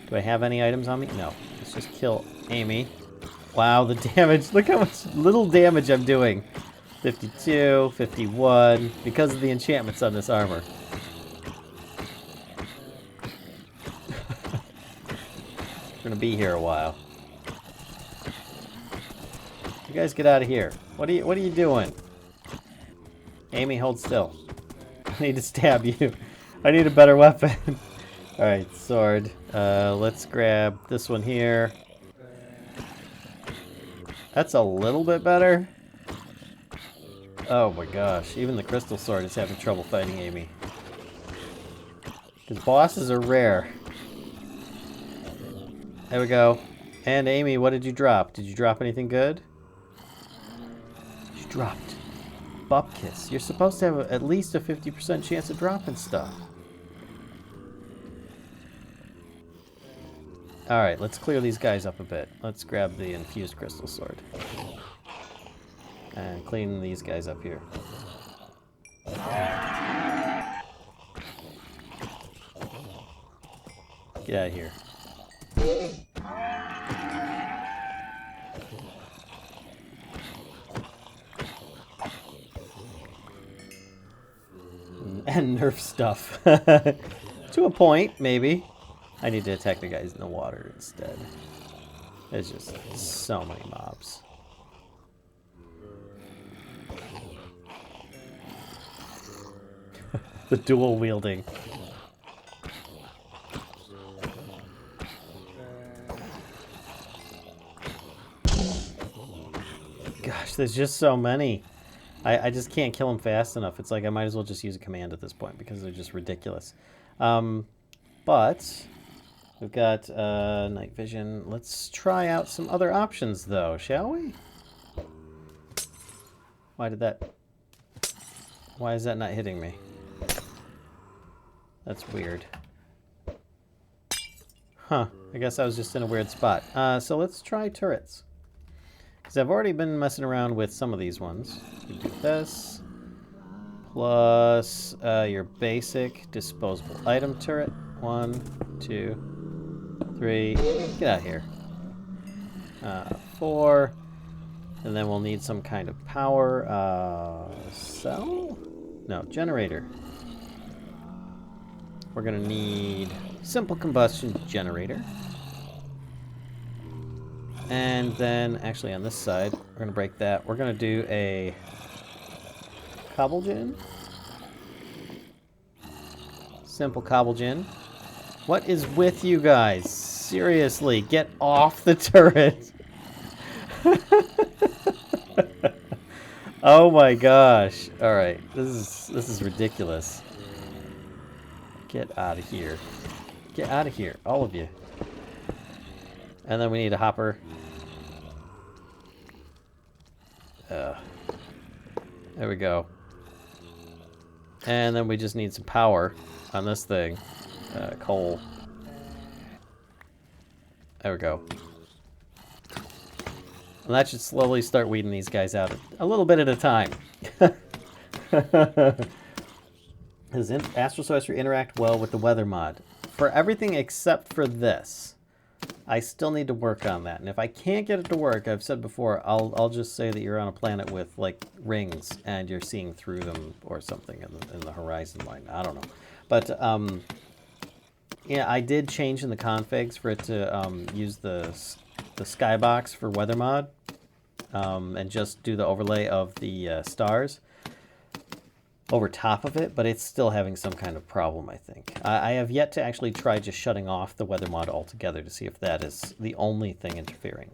Do I have any items on me? No. Let's just kill Amy. Wow, the damage. Look how much little damage I'm doing. 52, 51, because of the enchantments on this armor. We're gonna be here a while. You guys get out of here. What are you doing? Amy, hold still. I need to stab you. I need a better weapon. Alright, sword. Let's grab this one here. That's a little bit better. Oh my gosh, even the crystal sword is having trouble fighting Amy. Because bosses are rare. There we go. And Amy, what did you drop? Did you drop anything good? You dropped Bupkis. You're supposed to have at least a 50% chance of dropping stuff. Alright, let's clear these guys up a bit. Let's grab the infused crystal sword. And clean these guys up here. Get out of here. And nerf stuff. To a point, maybe. I need to attack the guys in the water instead. There's just so many mobs. The dual wielding. there's just so many. I just can't kill them fast enough. It's like I might as well just use a command at this point because they're just ridiculous. But we've got night vision. Let's try out some other options, though, shall we? Why is that not hitting me? That's weird. Huh. I guess I was just in a weird spot. So let's try turrets. Because I've already been messing around with some of these ones. We do this. Plus your basic disposable item turret. 1, 2, 3. Get out of here. 4. And then we'll need some kind of power. Cell? No, generator. We're going to need simple combustion generator. And then, actually on this side, we're going to break that. We're going to do a cobble gen. Simple cobble gen. What is with you guys? Seriously, get off the turret. Oh my gosh. All right. This is ridiculous. Get out of here. Get out of here, all of you. And then we need a hopper. There we go. And then we just need some power on this thing. Coal. There we go. And that should slowly start weeding these guys out a little bit at a time. Does Astral Sorcery interact well with the weather mod? For everything except for this. I still need to work on that. And if I can't get it to work, I've said before, I'll just say that you're on a planet with, like, rings and you're seeing through them or something in the horizon line. I don't know. But, yeah, I did change in the configs for it to use the skybox for weather mod and just do the overlay of the stars over top of it, but it's still having some kind of problem, I think. I have yet to actually try just shutting off the weather mod altogether to see if that is the only thing interfering.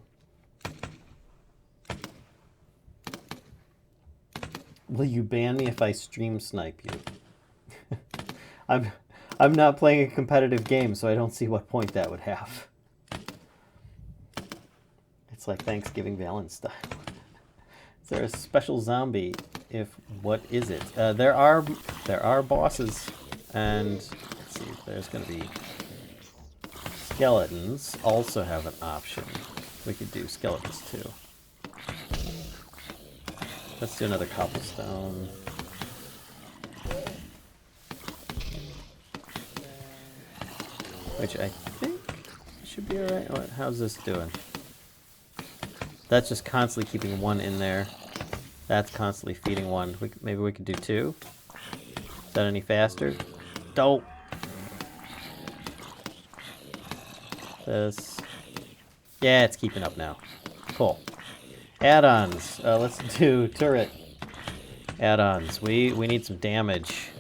Will you ban me if I stream snipe you? I'm not playing a competitive game, so I don't see what point that would have. It's like Thanksgiving Valentine. Is there a special zombie? If what is it? There are bosses, and let's see. There's going to be skeletons. Also have an option. We could do skeletons too. Let's do another cobblestone. Which I think should be alright. How's this doing? That's just constantly keeping one in there. That's constantly feeding one. Maybe we could do 2. Is that any faster? Dope. This. Yeah, it's keeping up now. Cool. Add-ons. Let's do turret add-ons. We need some damage.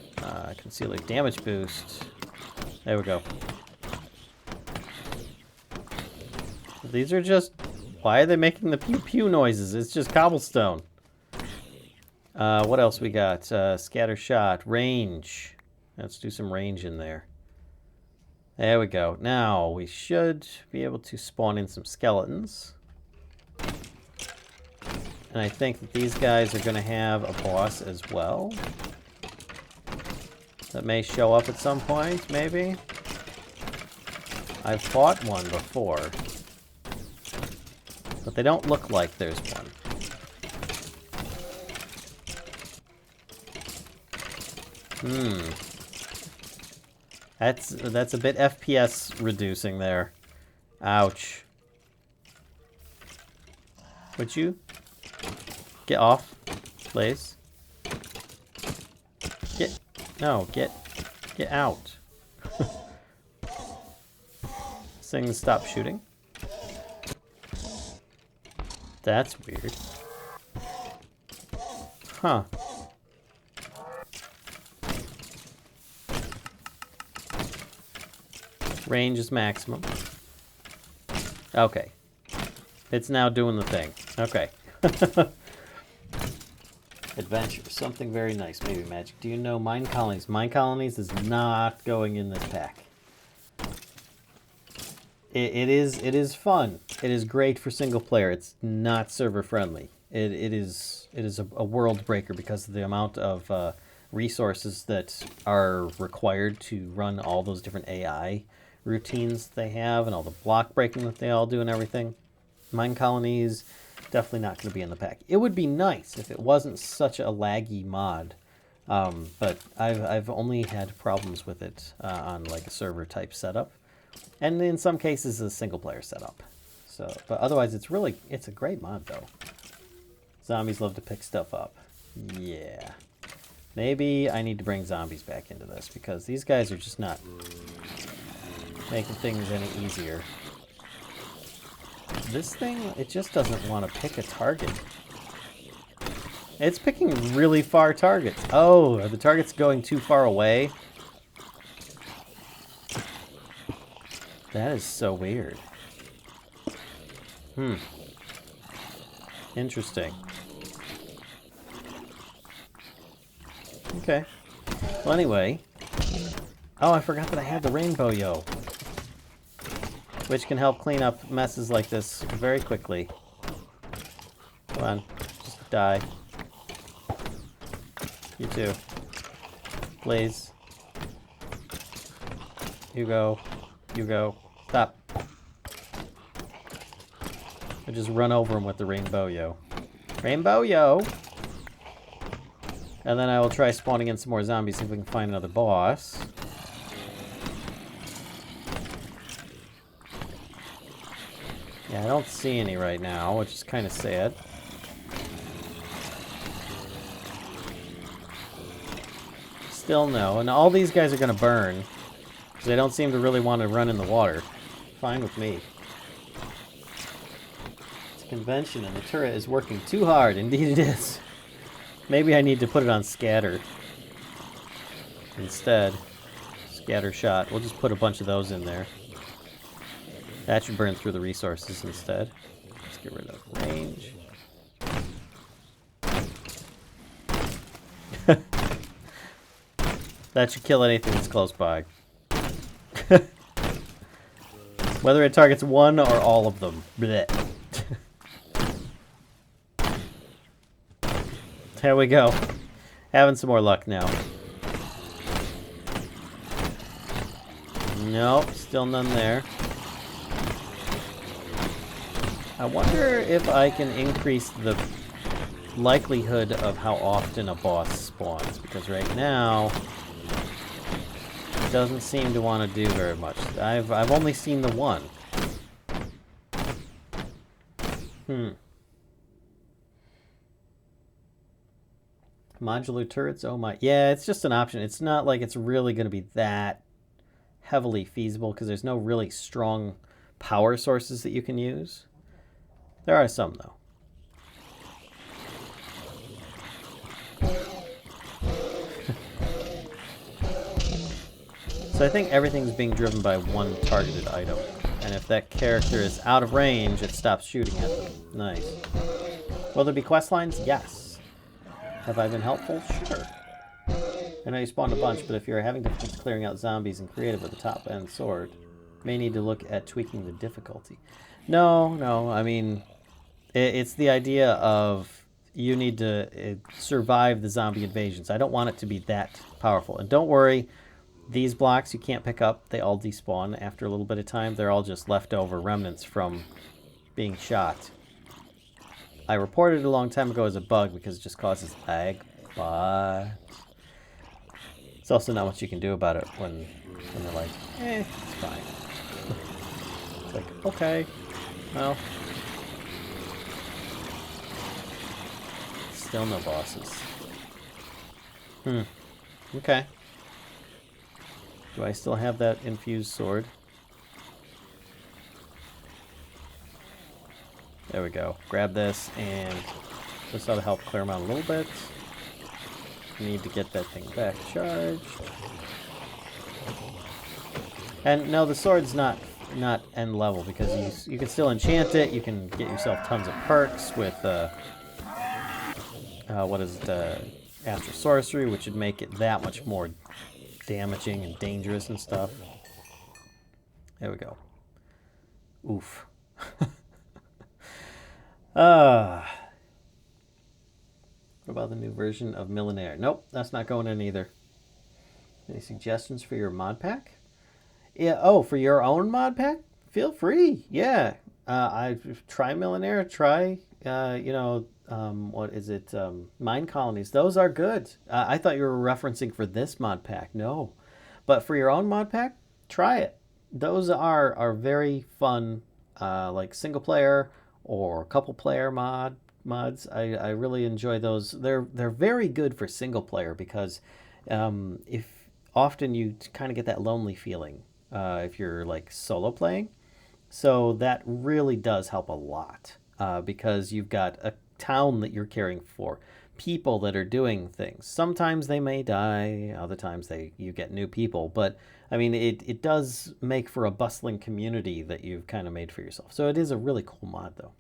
Concealer damage boost. There we go. These are just... Why are they making the pew-pew noises? It's just cobblestone. What else we got? Scatter shot, range. Let's do some range in there. There we go. Now we should be able to spawn in some skeletons. And I think that these guys are going to have a boss as well. That may show up at some point, maybe. I've fought one before. But they don't look like there's one. That's a bit FPS reducing there. Ouch. Would you get off, please? Get out. This thing stop shooting. That's weird. Huh. Range is maximum. Okay. It's now doing the thing. Okay. Adventure. Something very nice. Maybe magic. Do you know Mine Colonies? Mine Colonies is not going in this pack. It is fun. It is great for single player. It's not server friendly. It is a world breaker because of the amount of resources that are required to run all those different AI routines they have and all the block breaking that they all do and everything. Mine Colonies, definitely not going to be in the pack. It would be nice if it wasn't such a laggy mod, but I've only had problems with it on like a server type setup. And in some cases, a single-player setup. So, but otherwise, it's a great mod, though. Zombies love to pick stuff up. Yeah. Maybe I need to bring zombies back into this, because these guys are just not making things any easier. This thing, it just doesn't want to pick a target. It's picking really far targets. Oh, are the targets going too far away? That is so weird. Interesting. Okay. Well, anyway. Oh, I forgot that I had the rainbow yo. Which can help clean up messes like this very quickly. Come on. Just die. You too. Please. You go. You go. Stop. I just run over him with the rainbow yo. Rainbow yo! And then I will try spawning in some more zombies, see if we can find another boss. Yeah, I don't see any right now, which is kind of sad. Still no. And all these guys are going to burn. Because they don't seem to really want to run in the water. Fine with me. It's a convention and the turret is working too hard. Indeed it is. Maybe I need to put it on scatter. Instead. Scatter shot. We'll just put a bunch of those in there. That should burn through the resources instead. Let's get rid of range. That should kill anything that's close by. Whether it targets one or all of them. Blech. There we go. Having some more luck now. Nope, still none there. I wonder if I can increase the likelihood of how often a boss spawns, because right now it doesn't seem to want to do very much. I've only seen the one. Modular turrets, oh my. Yeah, it's just an option. It's not like it's really going to be that heavily feasible because there's no really strong power sources that you can use. There are some, though. So I think everything's being driven by one targeted item. And if that character is out of range, it stops shooting at them. Nice. Will there be quest lines? Yes. Have I been helpful? Sure. I know you spawned a bunch, but if you're having difficulty clearing out zombies in creative with a top-end sword, you may need to look at tweaking the difficulty. No, I mean, it's the idea of you need to survive the zombie invasions. I don't want it to be that powerful. And don't worry, these blocks you can't pick up. They all despawn after a little bit of time. They're all just leftover remnants from being shot. I reported it a long time ago as a bug because it just causes lag, but it's also not much you can do about it when they're like, it's fine. It's like, okay, well, still no bosses. Okay. Do I still have that infused sword? There we go. Grab this, and this ought to help clear them out a little bit. Need to get that thing back charged. And no, the sword's not end level because you can still enchant it. You can get yourself tons of perks with what is it, Astral Sorcery, which would make it that much more damaging and dangerous and stuff. There we go. Oof. What about the new version of Millionaire? Nope, that's not going in either. Any suggestions for your mod pack? Yeah. Oh, for your own mod pack? Feel free. Yeah. I try Millionaire. Try. What is it? Mine colonies. Those are good. I thought you were referencing for this mod pack. No, but for your own mod pack, try it. Those are very fun, like single player or couple player mods. I really enjoy those. They're very good for single player because if often you kind of get that lonely feeling if you're like solo playing. So that really does help a lot because you've got a town that you're caring for, people that are doing things. Sometimes they may die, other times you get new people. But I mean, it does make for a bustling community that you've kind of made for yourself. So it is a really cool mod, though.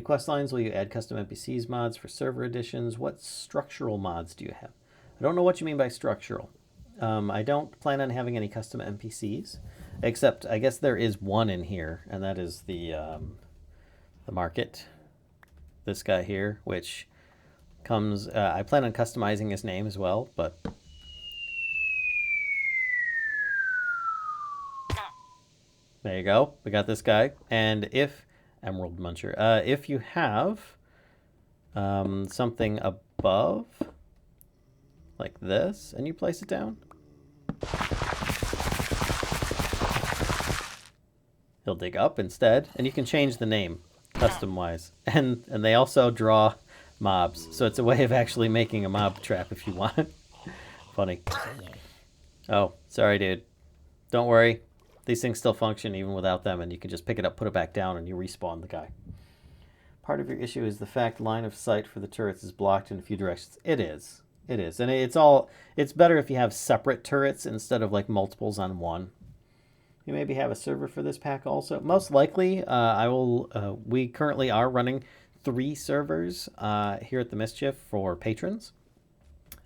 Quest lines, will you add custom NPCs mods for server editions? What structural mods do you have? I don't know what you mean by structural. I don't plan on having any custom NPCs, except I guess there is one in here, and that is the market. This guy here, which comes. I plan on customizing his name as well, but there you go. We got this guy, and if Emerald Muncher, if you have something above like this, and you place it down, he'll dig up instead, and you can change the name custom wise, and they also draw mobs, so it's a way of actually making a mob trap if you want. Funny. Oh, sorry, dude. Don't worry. These things still function even without them, and you can just pick it up, put it back down, and you respawn the guy. Part of your issue is the fact line of sight for the turrets is blocked in a few directions. It is. It is. And it's better if you have separate turrets instead of like multiples on one. You maybe have a server for this pack also. Most likely, we currently are running 3 servers here at the Mischief for patrons.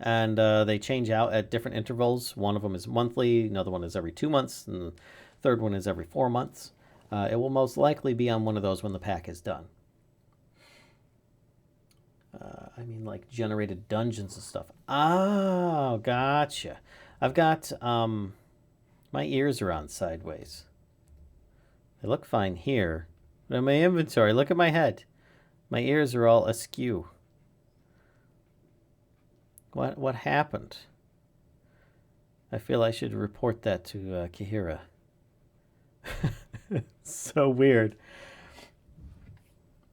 And they change out at different intervals. One of them is monthly, another one is every 2 months, and the third one is every 4 months. It will most likely be on one of those when the pack is done. Like generated dungeons and stuff. Oh, gotcha. I've got, my ears are on sideways. They look fine here. But in my inventory, look at my head. My ears are all askew. What happened? I feel I should report that to Kahira. So weird.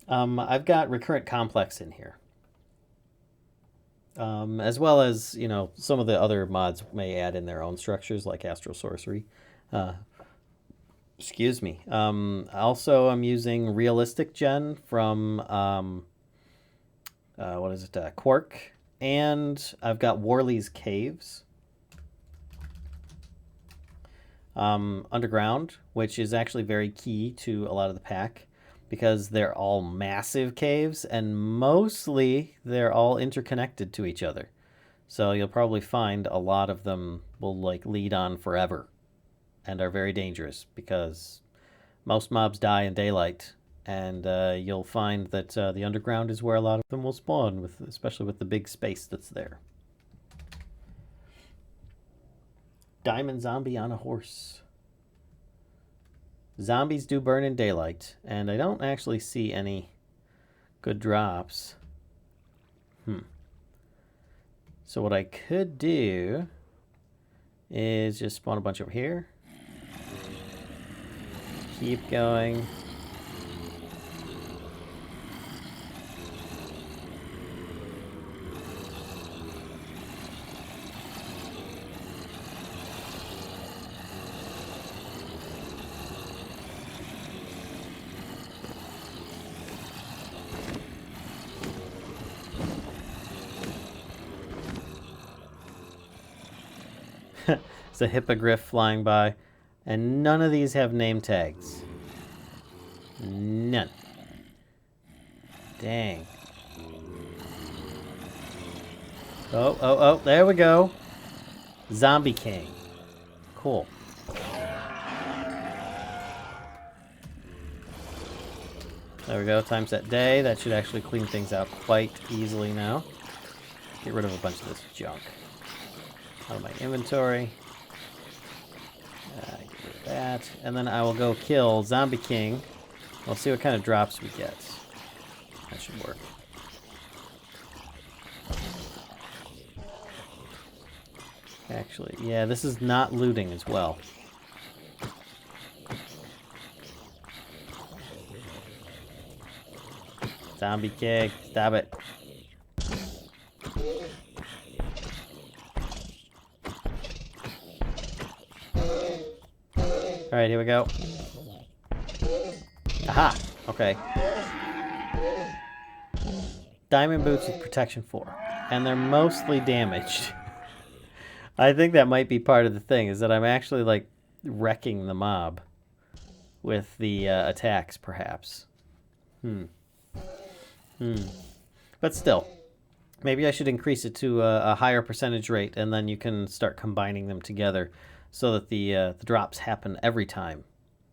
I've got Recurrent Complex in here. As well as, some of the other mods may add in their own structures, like Astral Sorcery. Excuse me. Also, I'm using Realistic Gen from, Quark. And I've got Worley's Caves. Underground, which is actually very key to a lot of the pack, because they're all massive caves, and mostly they're all interconnected to each other. So you'll probably find a lot of them will lead on forever and are very dangerous because most mobs die in daylight, and you'll find that the underground is where a lot of them will spawn, especially with the big space that's there. Diamond zombie on a horse. Zombies do burn in daylight, and I don't actually see any good drops. So what I could do is just spawn a bunch over here. Keep going. It's a hippogriff flying by, and none of these have name tags. None. Dang. Oh, there we go. Zombie King. Cool. There we go, times that day. That should actually clean things out quite easily now. Get rid of a bunch of this junk out of my inventory. Get rid of that. And then I will go kill Zombie King. We'll see what kind of drops we get. That should work. Actually, yeah, this is not looting as well. Zombie King, stop it. Alright, here we go. Aha! Okay. Diamond boots with protection 4. And they're mostly damaged. I think that might be part of the thing, is that I'm actually, like, wrecking the mob with the attacks, perhaps. But still, maybe I should increase it to a higher percentage rate, and then you can start combining them together so that the drops happen every time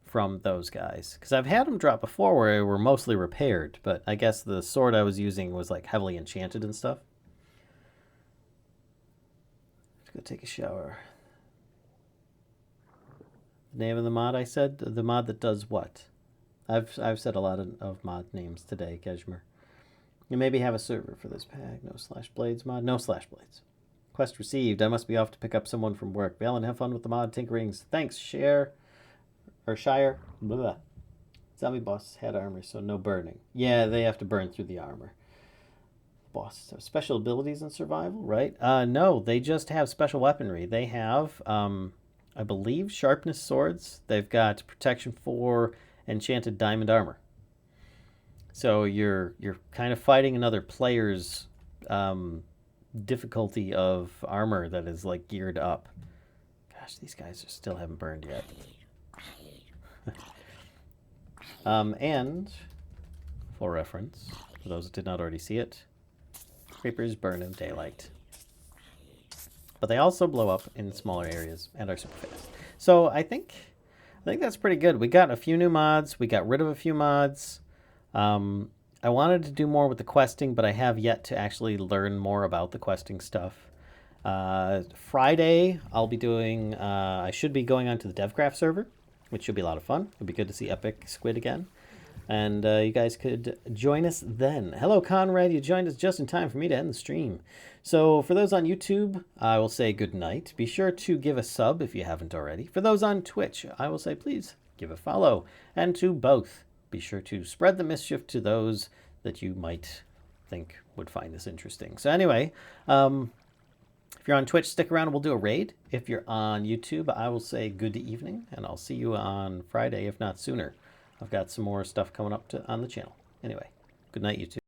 from those guys. Because I've had them drop before where they were mostly repaired, but I guess the sword I was using was, like, heavily enchanted and stuff. Let's go take a shower. The name of the mod I said? The mod that does what? I've said a lot of mod names today, Keshmer. You maybe have a server for this pack. No slash blades mod. No slash blades. Quest received. I must be off to pick up someone from work. Valen, have fun with the mod tinkerings. Thanks, Shire. Blah, blah. Zombie bosses had armor, so no burning. Yeah, they have to burn through the armor. Bosses have special abilities in survival, right? No, they just have special weaponry. They have, I believe, sharpness swords. They've got protection 4, enchanted diamond armor. So you're kind of fighting another player's difficulty of armor that is like geared up. Gosh, these guys still haven't burned yet. And for reference, for those that did not already see it, creepers burn in daylight. But they also blow up in smaller areas and are super fast. So I think that's pretty good. We got a few new mods. We got rid of a few mods. I wanted to do more with the questing, but I have yet to actually learn more about the questing stuff. Friday, I'll be doing, I should be going on to the DevCraft server, which should be a lot of fun. It'll be good to see Epic Squid again. And you guys could join us then. Hello, Conrad. You joined us just in time for me to end the stream. So for those on YouTube, I will say good night. Be sure to give a sub if you haven't already. For those on Twitch, I will say please give a follow. And to both, be sure to spread the mischief to those that you might think would find this interesting. So anyway, if you're on Twitch, stick around and we'll do a raid. If you're on YouTube, I will say good evening, and I'll see you on Friday, if not sooner. I've got some more stuff coming up on the channel. Anyway, good night, YouTube.